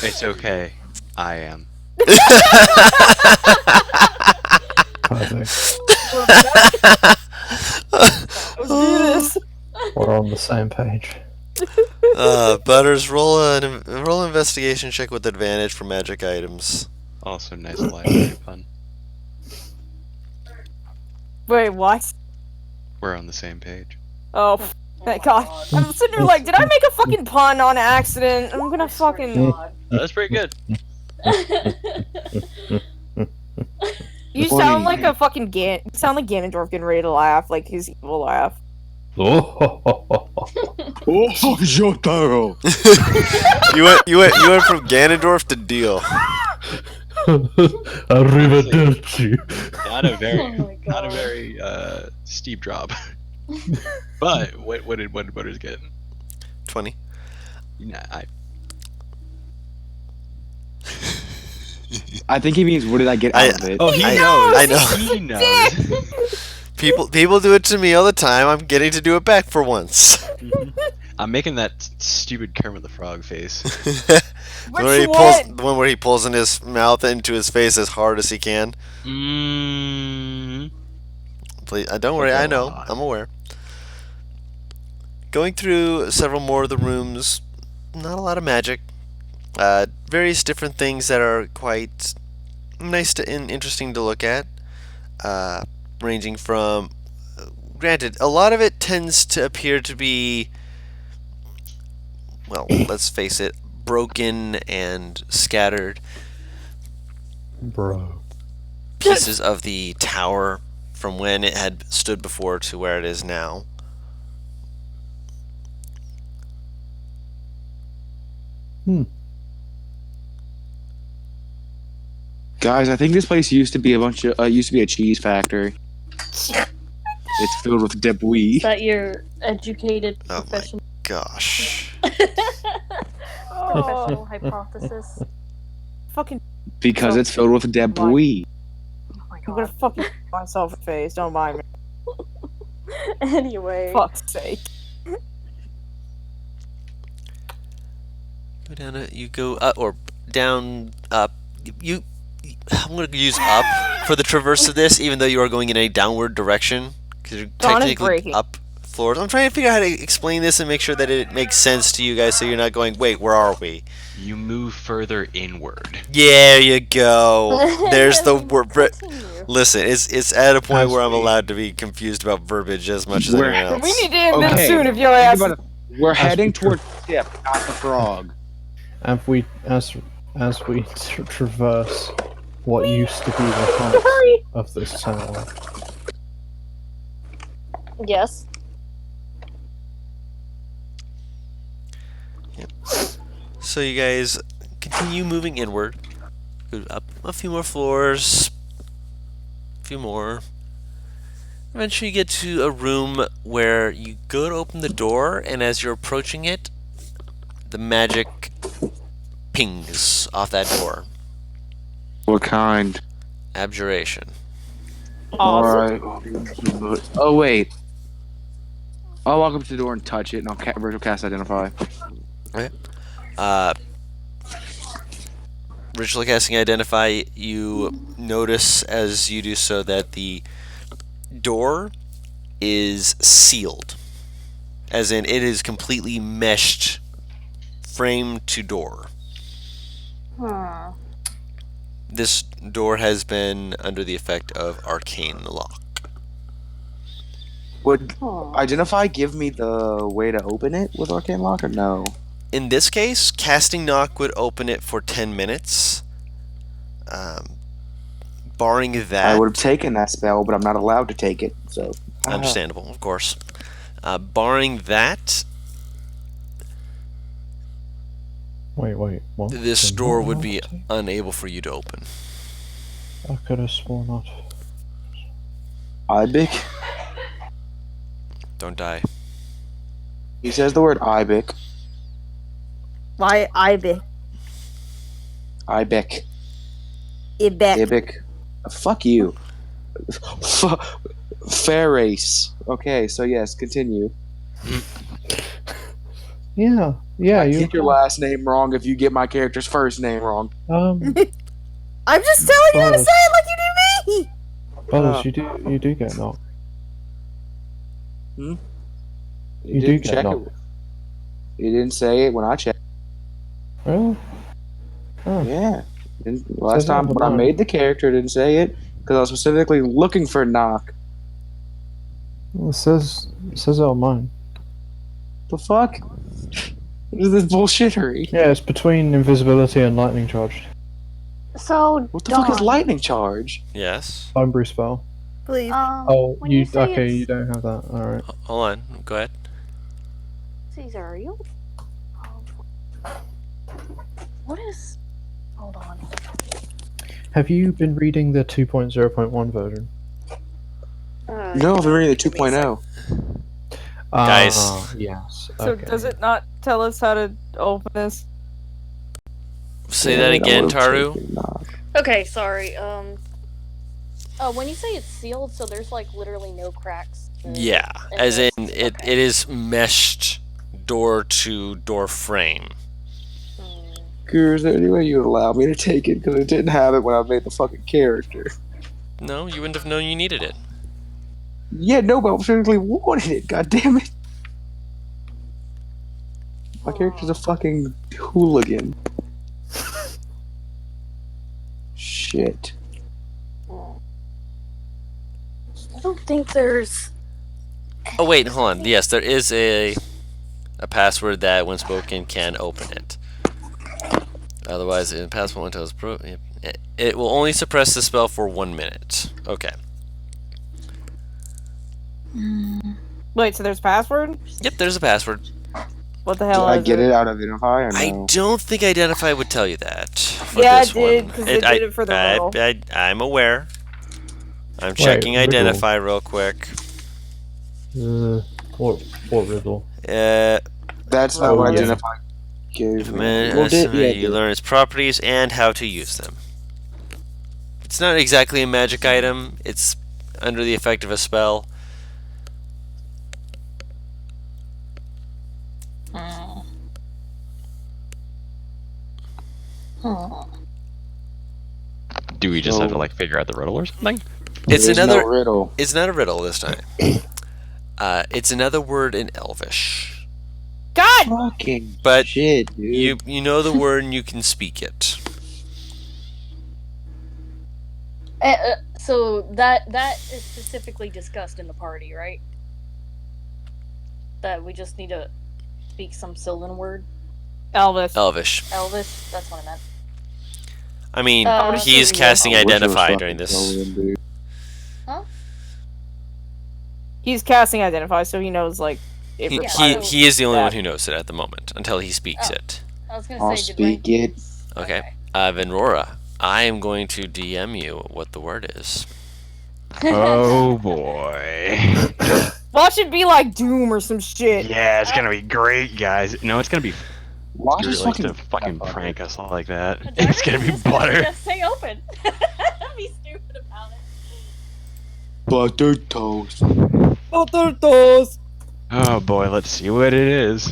It's okay. I am. Perfect. Let's do this. We're on the same page. Butters, roll an investigation check with advantage for magic items. Also, nice library pun. Wait, what? We're on the same page. Oh, thank God. I'm sitting here like, did I make a fucking pun on accident? I'm gonna fucking... That's pretty good. You sound like a fucking you sound like Ganondorf getting ready to laugh, like his evil laugh. Oh, Jotaro! You went from Ganondorf to Deal. Arrivederci. Not a very steep drop. But what did Butters get? 20. Nah, I think he means what did I get out of it? Oh, he knows. I know. He knows. People do it to me all the time. I'm getting to do it back for once. I'm making that stupid Kermit the Frog face. The one where he pulls in his mouth into his face as hard as he can. Please, don't worry. I know. I'm aware. Going through several more of the rooms. Not a lot of magic. Various different things that are quite nice and interesting to look at. Ranging from, granted, a lot of it tends to appear to be, well, let's face it, broken and scattered. Bro. Pieces of the tower from when it had stood before to where it is now. Guys, I think this place used to be a cheese factory. It's filled with debris. Is that your educated Oh my professional gosh. professional hypothesis? Fucking... Because it's filled with debris. Oh my I'm gonna god. fucking myself in the face, don't mind me. Anyway. Fuck's sake. Go down, you go up, or down, up. I'm going to use up for the traverse of this, even though you are going in a downward direction. Because you're technically up floors. I'm trying to figure out how to explain this and make sure that it makes sense to you guys so you're not going, wait, where are we? You move further inward. There you go. There's the word. Listen, it's at a point where I'm allowed to be confused about verbiage as much as anyone else. We need to end this soon if your ass... We're heading toward Tip, not the frog. As we traverse what used to be the heart of this tower. Yes. Yep. So you guys continue moving inward. Go up a few more floors. A few more. Eventually you get to a room where you go to open the door, and as you're approaching it, the magic pings off that door. What kind? Abjuration. Alright. Oh, wait. I'll walk up to the door and touch it, and I'll virtual cast Identify. Okay. Ritual casting Identify, you notice as you do so that the door is sealed. As in, it is completely meshed, frame to door. This door has been under the effect of arcane lock. Would Identify give me the way to open it with arcane lock, or no? In this case, casting knock would open it for 10 minutes. Barring that... I would have taken that spell, but I'm not allowed to take it, so... Understandable, of course. Barring that... Wait, what? This door would be unable for you to open. I could have sworn not. Ibeck? Don't die. He says the word Ibeck. Why Ibeck? Ibeck. Ibeck. Ibeck. Fuck you. Fair race. Okay, so yes, continue. Yeah, I you. get your last name wrong if you get my character's first name wrong. I'm just telling you how to say it like you do me. Buzz, you do get knocked. You You do didn't get check knocked. it. You didn't say it when I checked. Really? Oh. Yeah. Last Says it time on the when I line. made the character, I didn't say it because I was specifically looking for knock. It says it on mine. The fuck? What is this bullshittery? Yeah, it's between invisibility and lightning charge. So, What the fuck is Dawn, lightning charge? Yes. Homebrew spell. Please. Oh, when you say okay? it's... You don't have that. All right. Hold on. Go ahead. Caesar, are you? What is? Hold on. Have you been reading the 2.0.1 version? No, I've been reading the 2.0. Guys. Yes. So Okay. does it not tell us how to open this? Say that again, Taru. Okay, sorry. When you say it's sealed, so there's like literally no cracks. Yeah, as in it is meshed door to door frame. Guru, is there any way you would allow me to take it? Because it didn't have it when I made the fucking character. No, you wouldn't have known you needed it. Yeah, no, but I specifically wanted it. God damn it. My character's a fucking hooligan. Shit. I don't think there's. Oh wait, hold on. Yes, there is a password that, when spoken, can open it. Otherwise, the password until it will only suppress the spell for 1 minute. Okay. Wait, so there's password? Yep, there's a password. What the Did hell I is get it? it out of Identify or no? I don't think Identify would tell you that. For Yeah, this it did, one. because it did it for the riddle. I'm aware. I'm checking riddle. Identify real quick. What riddle? That's not what yeah. Identify gave me. You learn its properties and how to use them. It's not exactly a magic item. It's under the effect of a spell. Do we just have to like figure out the riddle or something? It's There's another no riddle. It's not a riddle this time. It's another word in Elvish. God! Fucking But shit, dude. you know the word and you can speak it. So that is specifically discussed in the party, right? That we just need to speak some Sylvan word. Elvis. Elvish. Elvis, that's what I meant. I mean, I he's see. casting I wish it was Identify fucking during this. Sylvan, dude. He's casting Identify, so he knows, like, it He requires is the only that. one who knows it at the moment until he speaks it. I was gonna I'll say, speak it. Okay. Venrora, I am going to DM you what the word is. Oh boy. Watch it be like Doom or some shit. Yeah, it's gonna be great, guys. No, it's gonna be. Watch He this likes to fucking fucking prank us like that. Darn It's it, gonna be just butter. Just stay open. Don't be stupid about it. butter toast. Butter toast. Oh boy, let's see what it is.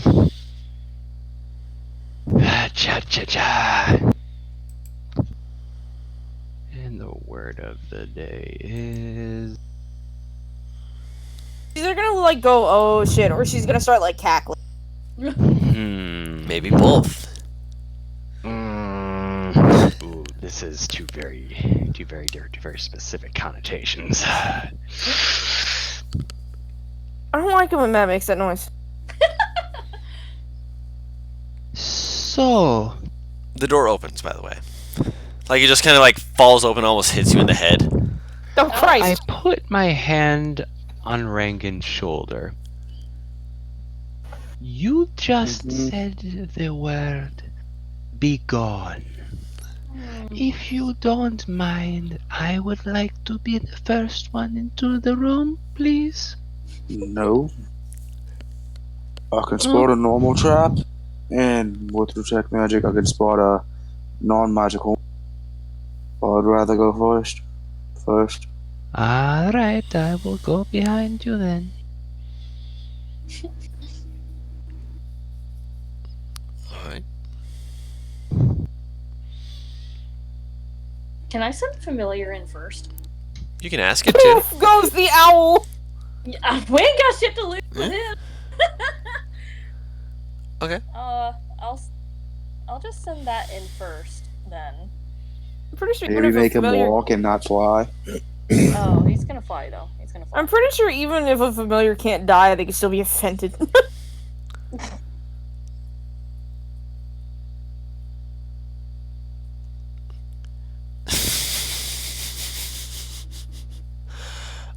Cha cha cha. And the word of the day is. She's either gonna, like, go, oh shit, or she's gonna start, like, cackling. Maybe both. Ooh, this is two very specific connotations. I don't like it when Matt makes that noise. So, The door opens, by the way. Like, it just kind of like falls open, almost hits you in the head. Oh, I Christ. put my hand on Rangan's shoulder. You just said the word "be gone." If you don't mind, I would like to be the first one into the room, please. No. I can spot a normal trap, and with detect magic, I can spot a non-magical. I'd rather go first. Alright, I will go behind you then. Can I send familiar in first? You can ask it to. Poof goes the owl. Yeah, we ain't got shit to lose with him. Okay. I'll just send that in first then. I'm pretty sure Maybe even if make a him familiar... walk and not fly. Oh, he's gonna fly though. He's gonna fly. I'm pretty sure even if a familiar can't die, they can still be offended.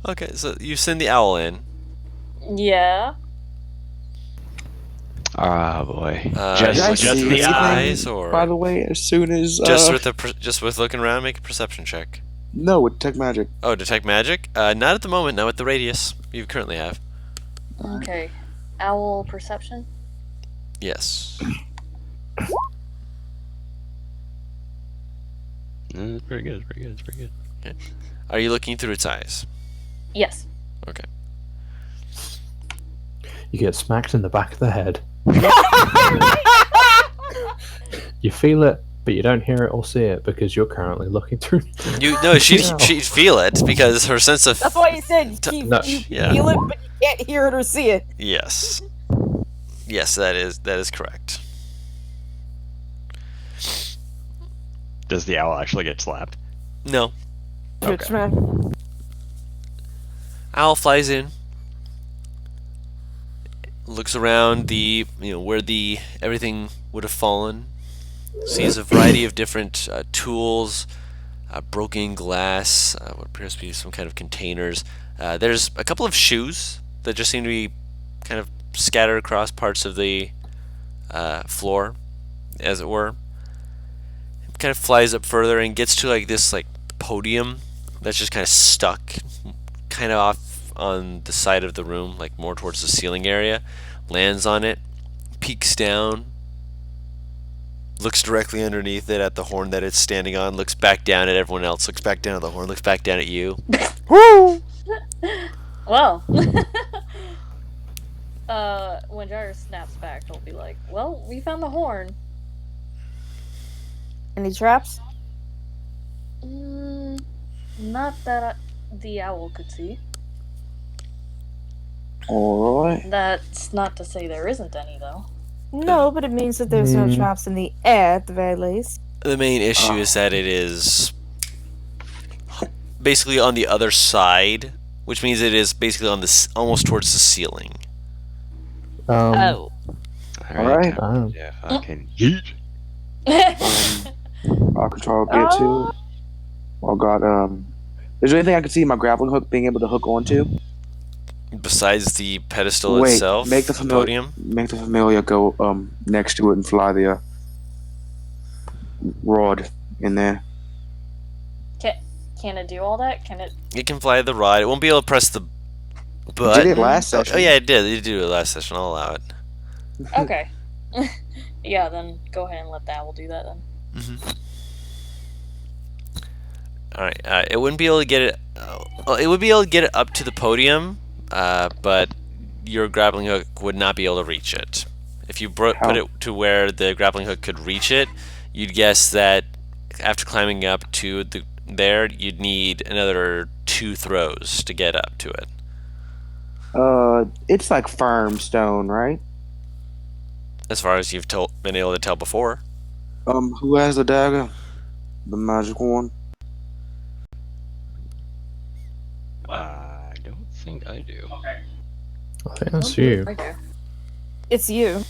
Okay, so you send the owl in. Yeah. Ah, boy. Just the eyes, or by the way, as soon as just with looking around, make a perception check. no, with detect magic. Oh, detect magic? Not at the moment. Not with the radius you currently have. Okay. Owl perception. Yes. It's pretty good. It's pretty good. It's pretty good. Okay. Are you looking through its eyes? Yes. Okay. You get smacked in the back of the head. You feel it, but you don't hear it or see it because you're currently looking through. She'd feel it because her sense of That's why you said you yeah. feel it, but you can't hear it or see it. Yes. Yes, that is correct. Does the owl actually get slapped? No. Bitch, man. Owl flies in. Looks around where everything would have fallen. Sees a variety of different tools, broken glass, what appears to be some kind of containers. There's a couple of shoes that just seem to be kind of scattered across parts of the floor, as it were. It kind of flies up further and gets to this podium that's just kind of stuck, kind of off on the side of the room, more towards the ceiling area. Lands on it, peeks down, looks directly underneath it at the horn that it's standing on, looks back down at everyone else, looks back down at the horn, looks back down at you. Woo! Well, when Jairus snaps back, he'll be like, "Well, we found the horn." Any traps? Not that the owl could see. Alright. That's not to say there isn't any, though. No, but it means that there's no traps in the air at the very least. The main issue is that it is basically on the other side, which means it is basically on almost towards the ceiling. Oh. Alright. Yeah, fucking yeet. I'll control a bit too. Oh god, is there anything I can see my grappling hook being able to hook onto? Besides the pedestal itself, make the podium? Make the familiar go next to it and fly the rod in there. Can it do all that? Can it? It can fly the rod. It won't be able to press the button. Did it last session? Oh yeah, it did. It did it last session. I'll allow it. Okay. Yeah, then go ahead and let the owl do that then. All right. It wouldn't be able to get it. It would be able to get it up to the podium, but your grappling hook would not be able to reach it. If you put it to where the grappling hook could reach it, you'd guess that after climbing up to there, you'd need another 2 throws to get up to it. It's like firm stone, right? As far as you've been able to tell before. Who has the dagger? The magic one? I don't think I do. I think that's you. Okay. It's you.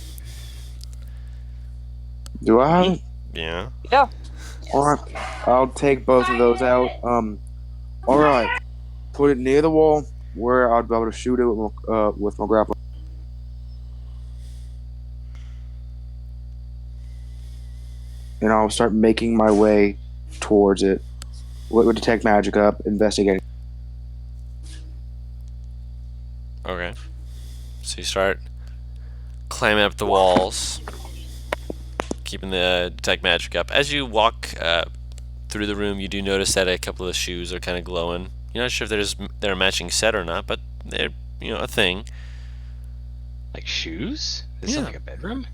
Do I have it? Yeah. Yeah. Alright. I'll take both of those out. Alright. Put it near the wall where I'd be able to shoot it with my grappling. And I'll start making my way towards it. Would detect magic up, investigating. Okay. So you start climbing up the walls, keeping the detect magic up. As you walk through the room, you do notice that a couple of the shoes are kind of glowing. You're not sure if they're a matching set or not, but they're a thing. Like shoes? This is like a bedroom?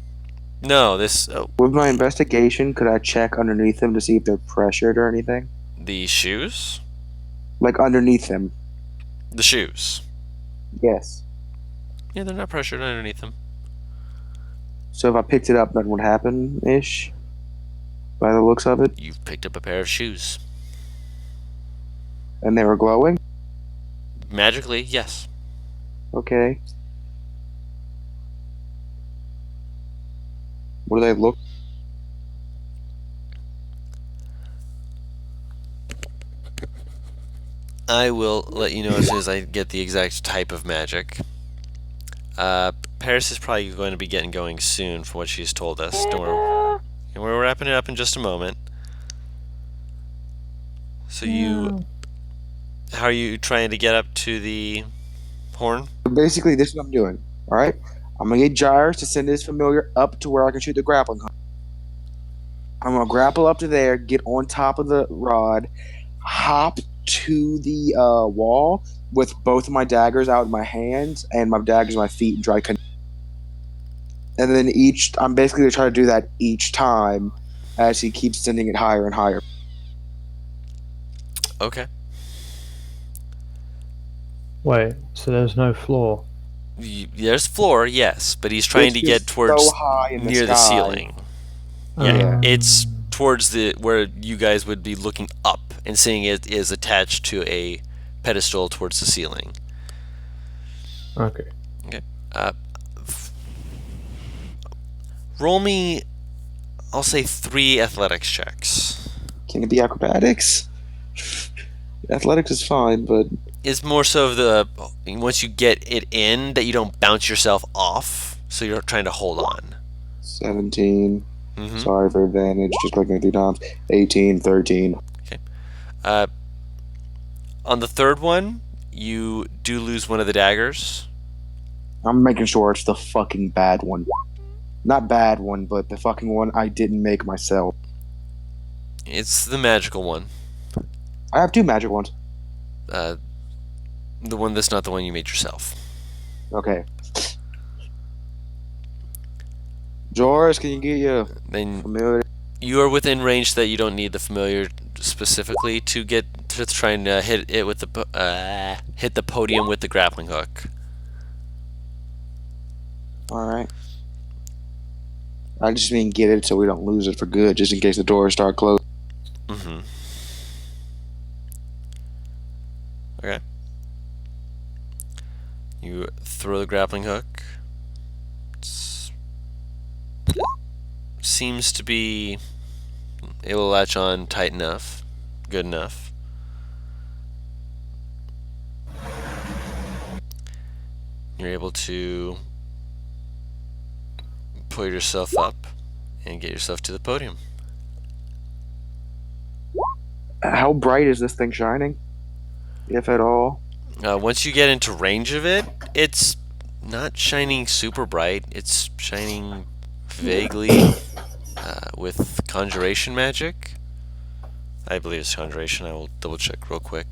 No, this. With my investigation, could I check underneath them to see if they're pressured or anything? The shoes? Like underneath them. The shoes. Yes. Yeah, they're not pressured underneath them. So if I picked it up, nothing would happen ish. By the looks of it. You've picked up a pair of shoes. And they were glowing? Magically, yes. Okay. What do they look? I will let you know as soon as I get the exact type of magic. Paris is probably going to be getting going soon from what she's told us. Don't worry. And we're wrapping it up in just a moment. So how are you trying to get up to the horn? Basically, this is what I'm doing. Alright? I'm going to get Gyres to send his familiar up to where I can shoot the grappling hook. I'm going to grapple up to there, get on top of the rod, hop to the wall with both of my daggers out in my hands and my daggers in my feet and try to and then I'm basically going to try to do that each time as he keeps sending it higher and higher. Okay. Wait, so there's no floor? There's floor, yes, but he's trying to get towards so high in near the ceiling. Yeah, it's towards where you guys would be looking up and seeing it is attached to a pedestal towards the ceiling. Okay. Okay. Roll me, I'll say 3 athletics checks. Can it be acrobatics? Athletics is fine, but It's more so once you get it in that you don't bounce yourself off, so you're trying to hold on. 17. Mm-hmm. Sorry for advantage, just clicking it 3 times. 18, 13. Okay. On the third one, you do lose one of the daggers. I'm making sure it's the fucking bad one. Not bad one, but the fucking one I didn't make myself. It's the magical one. I have 2 magic ones. The one that's not the one you made yourself. Okay. Joris, can you get your Then familiar? you are within range that you don't need the familiar specifically to try and hit it with hit the podium with the grappling hook. Alright. I just mean get it so we don't lose it for good, just in case the doors start closing. Mm-hmm. Okay. You throw the grappling hook. Seems to be able to latch on tight enough, good enough. You're able to pull yourself up and get yourself to the podium. How bright is this thing shining? If at all? Once you get into range of it, it's not shining super bright. It's shining vaguely with conjuration magic. I believe it's conjuration. I will double check real quick.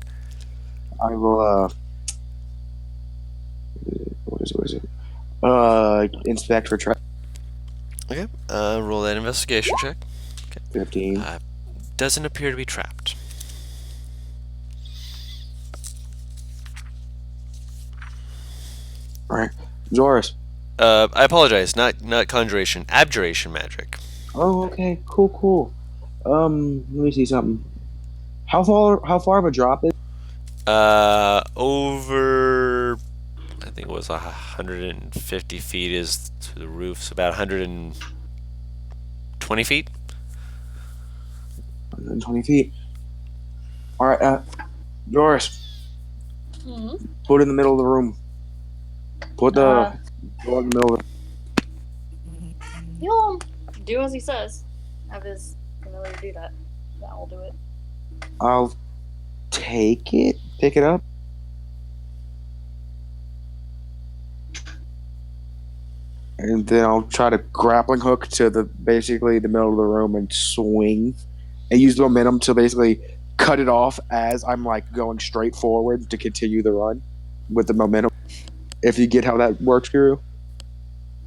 I will, what is it? Inspect for trap. Okay, roll that investigation check. Okay. 15. Doesn't appear to be trapped. Alright. Joris. I apologize. Not conjuration. Abjuration magic. Oh, okay. Cool. Let me see something. How far of a drop is? Over, I think it was 150 feet is to the roof. So about 120 feet. 120 feet. Alright, Joris. Mm-hmm. Put it in the middle of the room. Put the door in the middle of You'll do as he says. Have his familiar do that. That will do it. I'll take it. Pick it up. And then I'll try to grappling hook to basically the middle of the room and swing. And use the momentum to basically cut it off as I'm like going straight forward to continue the run with the momentum. If you get how that works, Guru.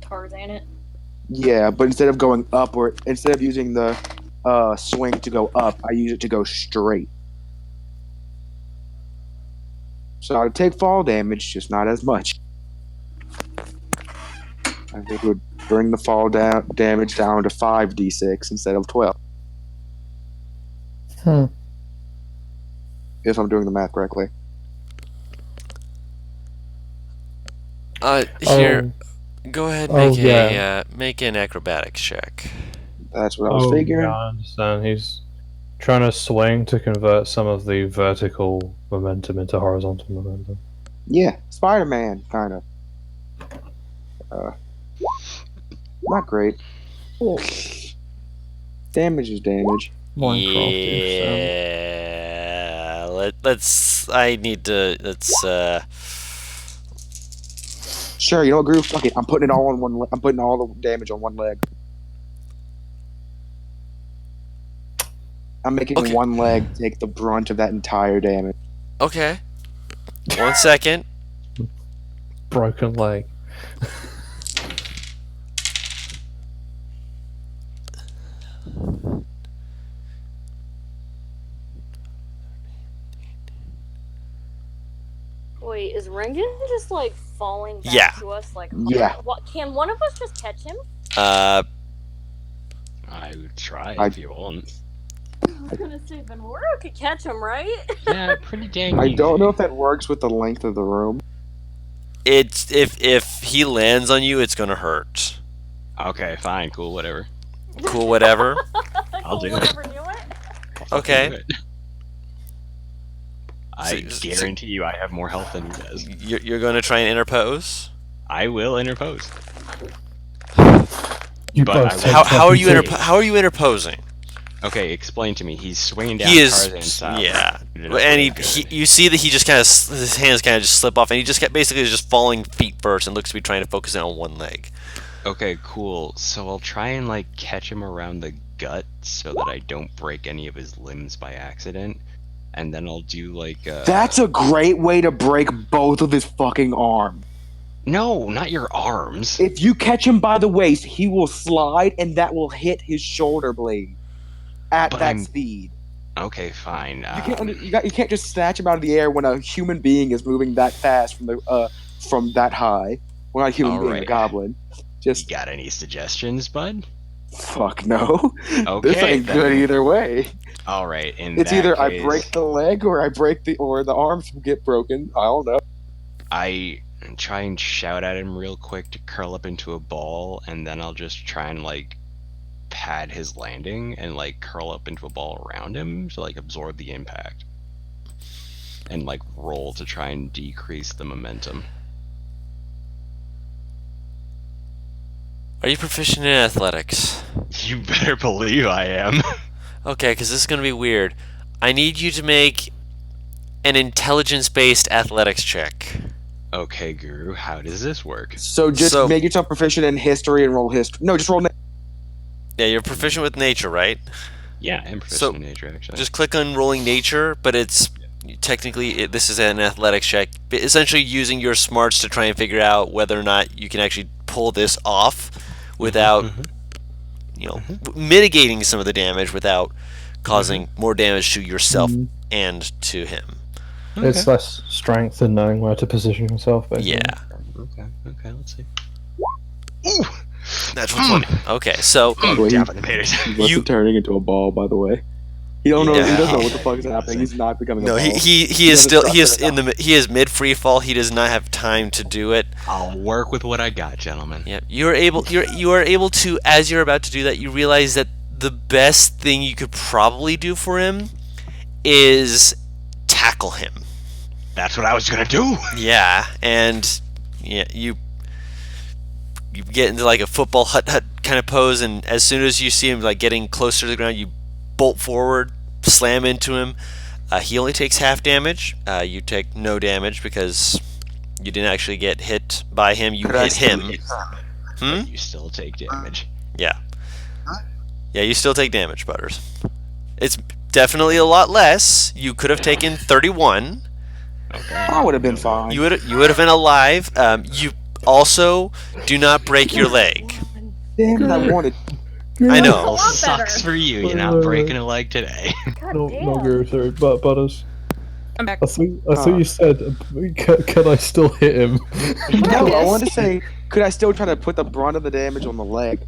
Tarzan it. Yeah, but instead of going up, or instead of using the swing to go up, I use it to go straight. So I would take fall damage, just not as much. I think it would bring the fall damage down to 5d6 instead of 12. If I'm doing the math correctly. Here, go ahead and make an acrobatics check. That's what I was figuring. Yeah, I understand. He's trying to swing to convert some of the vertical momentum into horizontal momentum. Yeah, Spider-Man, kind of. Not great. Damage is damage. Yeah. Let's. Sure, you know what, Groove? Fuck it. I'm putting it all on one. I'm putting all the damage on one leg. I'm making one leg take the brunt of that entire damage. Okay. 1 second. Broken leg. Wait, is Rengen just like falling back to us? Like, what? Can one of us just catch him? I would try if you want. I was gonna say Venora could catch him, right? Yeah, pretty dang I easy. don't know if that works with the length of the room. It's if he lands on you, it's gonna hurt. Okay, fine, cool, whatever. Cool, whatever. I'll do it. Okay. I guarantee you I have more health than he does. You're going to try and interpose? I will interpose. How are you interposing? Okay, explain to me. He's swinging down. He is, Tarzan style. yeah. And you see that he just kind of his hands kind of just slip off, and he just basically is just falling feet first, and looks to be trying to focus in on one leg. Okay, cool. So I'll try and like catch him around the gut so that I don't break any of his limbs by accident. And then I'll do like That's a great way to break both of his fucking arms. No, not your arms. If you catch him by the waist, he will slide and that will hit his shoulder blade at speed. Okay, fine. You can't just snatch him out of the air when a human being is moving that fast from that high. Well, not a human being, a goblin. Just got any suggestions, bud? Fuck no. Okay, this ain't good either way. All right, it's either I break the leg or the arms get broken. I don't know. I try and shout at him real quick to curl up into a ball, and then I'll just try and like pad his landing and like curl up into a ball around him to like absorb the impact, and like roll to try and decrease the momentum. Are you proficient in athletics? You better believe I am. Okay, because this is going to be weird. I need you to make an intelligence-based athletics check. Okay, Guru, how does this work? So just make yourself proficient in history and roll history. No, just roll. Yeah, you're proficient with nature, right? Yeah, I'm proficient in nature, actually. Just click on rolling nature, but it's technically this is an athletics check. But essentially using your smarts to try and figure out whether or not you can actually pull this off without mitigating some of the damage without causing more damage to yourself and to him. Okay. It's less strength than knowing where to position yourself, basically. Yeah. Okay, let's see. Ooh! That's 20. Okay, so you turning into a ball, by the way. He don't know. He doesn't know what the fuck is happening. He's not becoming a ball. He is mid free fall. He does not have time to do it. I'll work with what I got, gentlemen. Yeah, you are able to, as you're about to do that, you realize that the best thing you could probably do for him is tackle him. That's what I was gonna do. Yeah, and you get into like a football hut kind of pose, and as soon as you see him like getting closer to the ground, you bolt forward, slam into him. He only takes half damage. You take no damage because you didn't actually get hit by him. You hit him. You still take damage. Yeah. Yeah, you still take damage, Butters. It's definitely a lot less. You could have taken 31. Okay. I would have been fine. You would have been alive. You also do not break your leg. Damn it, I wanted. I know. Well, sucks for you. You're not breaking a leg today. No, sorry, Butters. I'm back. I thought you said, can I still hit him? No, I miss? wanted to say, could I still try to put the brunt of the damage on the leg?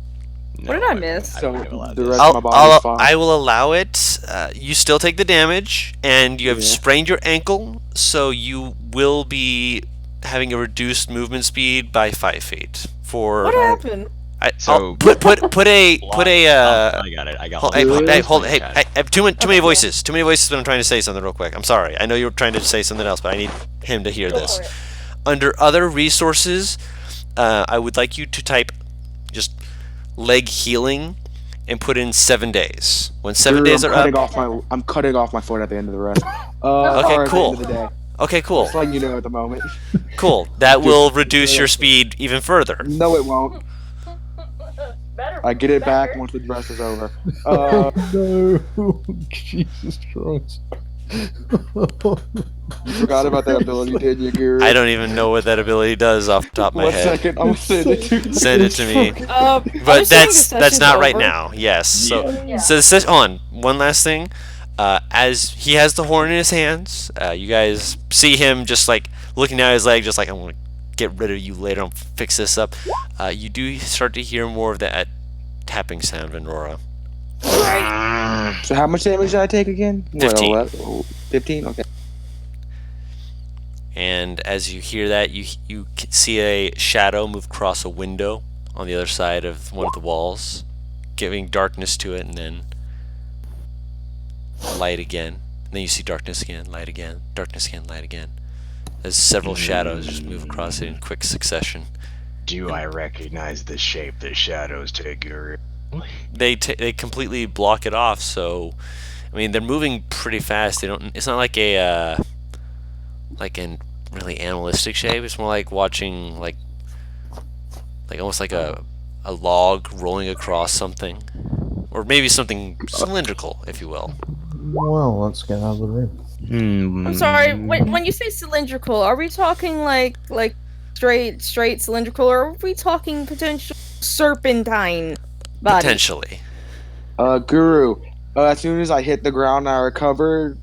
What did I miss? So wouldn't allow the this. rest of my body's fine. I will allow it. You still take the damage, and you have Yeah. sprained your ankle, so you will be having a reduced movement speed by 5 feet. For What happened? So- put a I got it. I got Hold, it. hold, hey, I have too many voices. Too many voices when I'm trying to say something real quick. I'm sorry. I know you were trying to say something else, but I need him to hear this. Under other resources, I would like you to type just leg healing and put in 7 days. When 7 days are up. I'm cutting off my foot at the end of the rest. Okay, or at cool. The end of the day. Okay, cool. Just letting you know at the moment. Cool. That will reduce your speed even further. No, it won't. I get it back once the rest is over. Oh, no. Jesus Christ. You forgot about that ability, did you, Guru? I don't even know what that ability does off the top of my 1 head. second, I'm gonna send it to you. Send it to me. But that's not right now. Yes. So hold on. One last thing. As he has the horn in his hands, you guys see him just like looking at his leg, just like, I'm gonna get rid of you later. I'll fix this up. You do start to hear more of that tapping sound, Venrora. So how much damage did I take again? 15. 15? Okay. And as you hear that, you see a shadow move across a window on the other side of one of the walls, giving darkness to it, and then light again. And then you see darkness again, light again, darkness again, light again. As several shadows just move across it in quick succession. Do I recognize the shape that shadows take, Guru? They completely block it off. So, I mean, they're moving pretty fast. They don't. It's not like a like an really animalistic shape. It's more like watching like almost like a log rolling across something, or maybe something cylindrical, if you will. Well, let's get out of the room. I'm sorry. When you say cylindrical, are we talking like straight cylindrical, or are we talking potential serpentine body? Potentially. Guru, as soon as I hit the ground and I recover,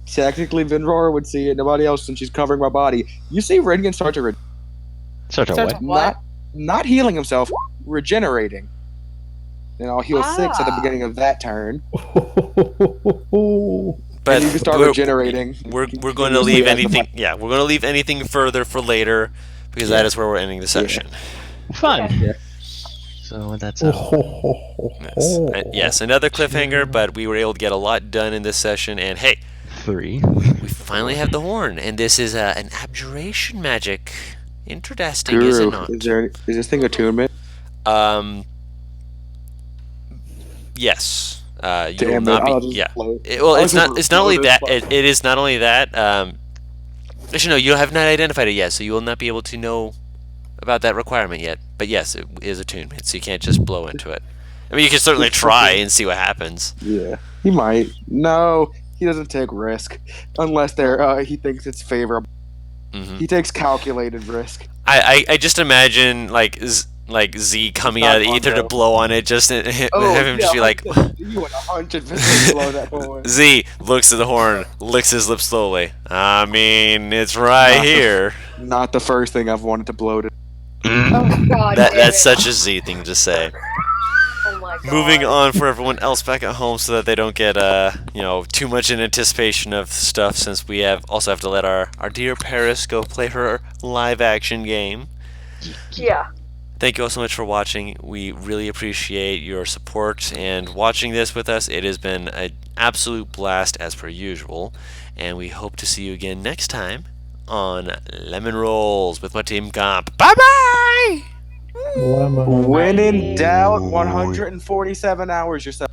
technically Venrora would see it, nobody else, since she's covering my body. You see Radiant start to Start to what? What? not healing himself, regenerating. And I'll heal 6 at the beginning of that turn. But and you can start regenerating. We're going to leave anything. Yeah, we're going to leave anything further for later, because that is where we're ending the session. Fun. Yeah. So that's Yes, another cliffhanger, but we were able to get a lot done in this session. And hey, 3. we finally have the horn, and this is an abjuration magic. Interesting, is it Guru, not? is this thing attunement? Yes. You will Damn not it, I'll be. just Yeah. float. It's not. It's not only that. It is not only that. Actually, no. You have not identified it yet, so you will not be able to know about that requirement yet. But yes, it is attunement, so you can't just blow into it. I mean, you can certainly try and see what happens. Yeah, he might. No, he doesn't take risk unless he thinks it's favorable. Mm-hmm. He takes calculated risk. I just imagine like Z coming out of the ether to blow on it, just and have him just be like, you would 100% blow that horn. Z looks at the horn, licks his lips slowly. I mean, it's right here. Not the first thing I've wanted to blow to. Oh God. That's such a Z thing to say. Oh my God. Moving on for everyone else back at home, so that they don't get too much in anticipation of stuff, since we also have to let our dear Paris go play her live action game. Yeah. Thank you all so much for watching. We really appreciate your support and watching this with us. It has been an absolute blast as per usual, and we hope to see you again next time on Lemon Rolls with my team comp. Bye bye. Lemon. When in doubt, 147 hours yourself.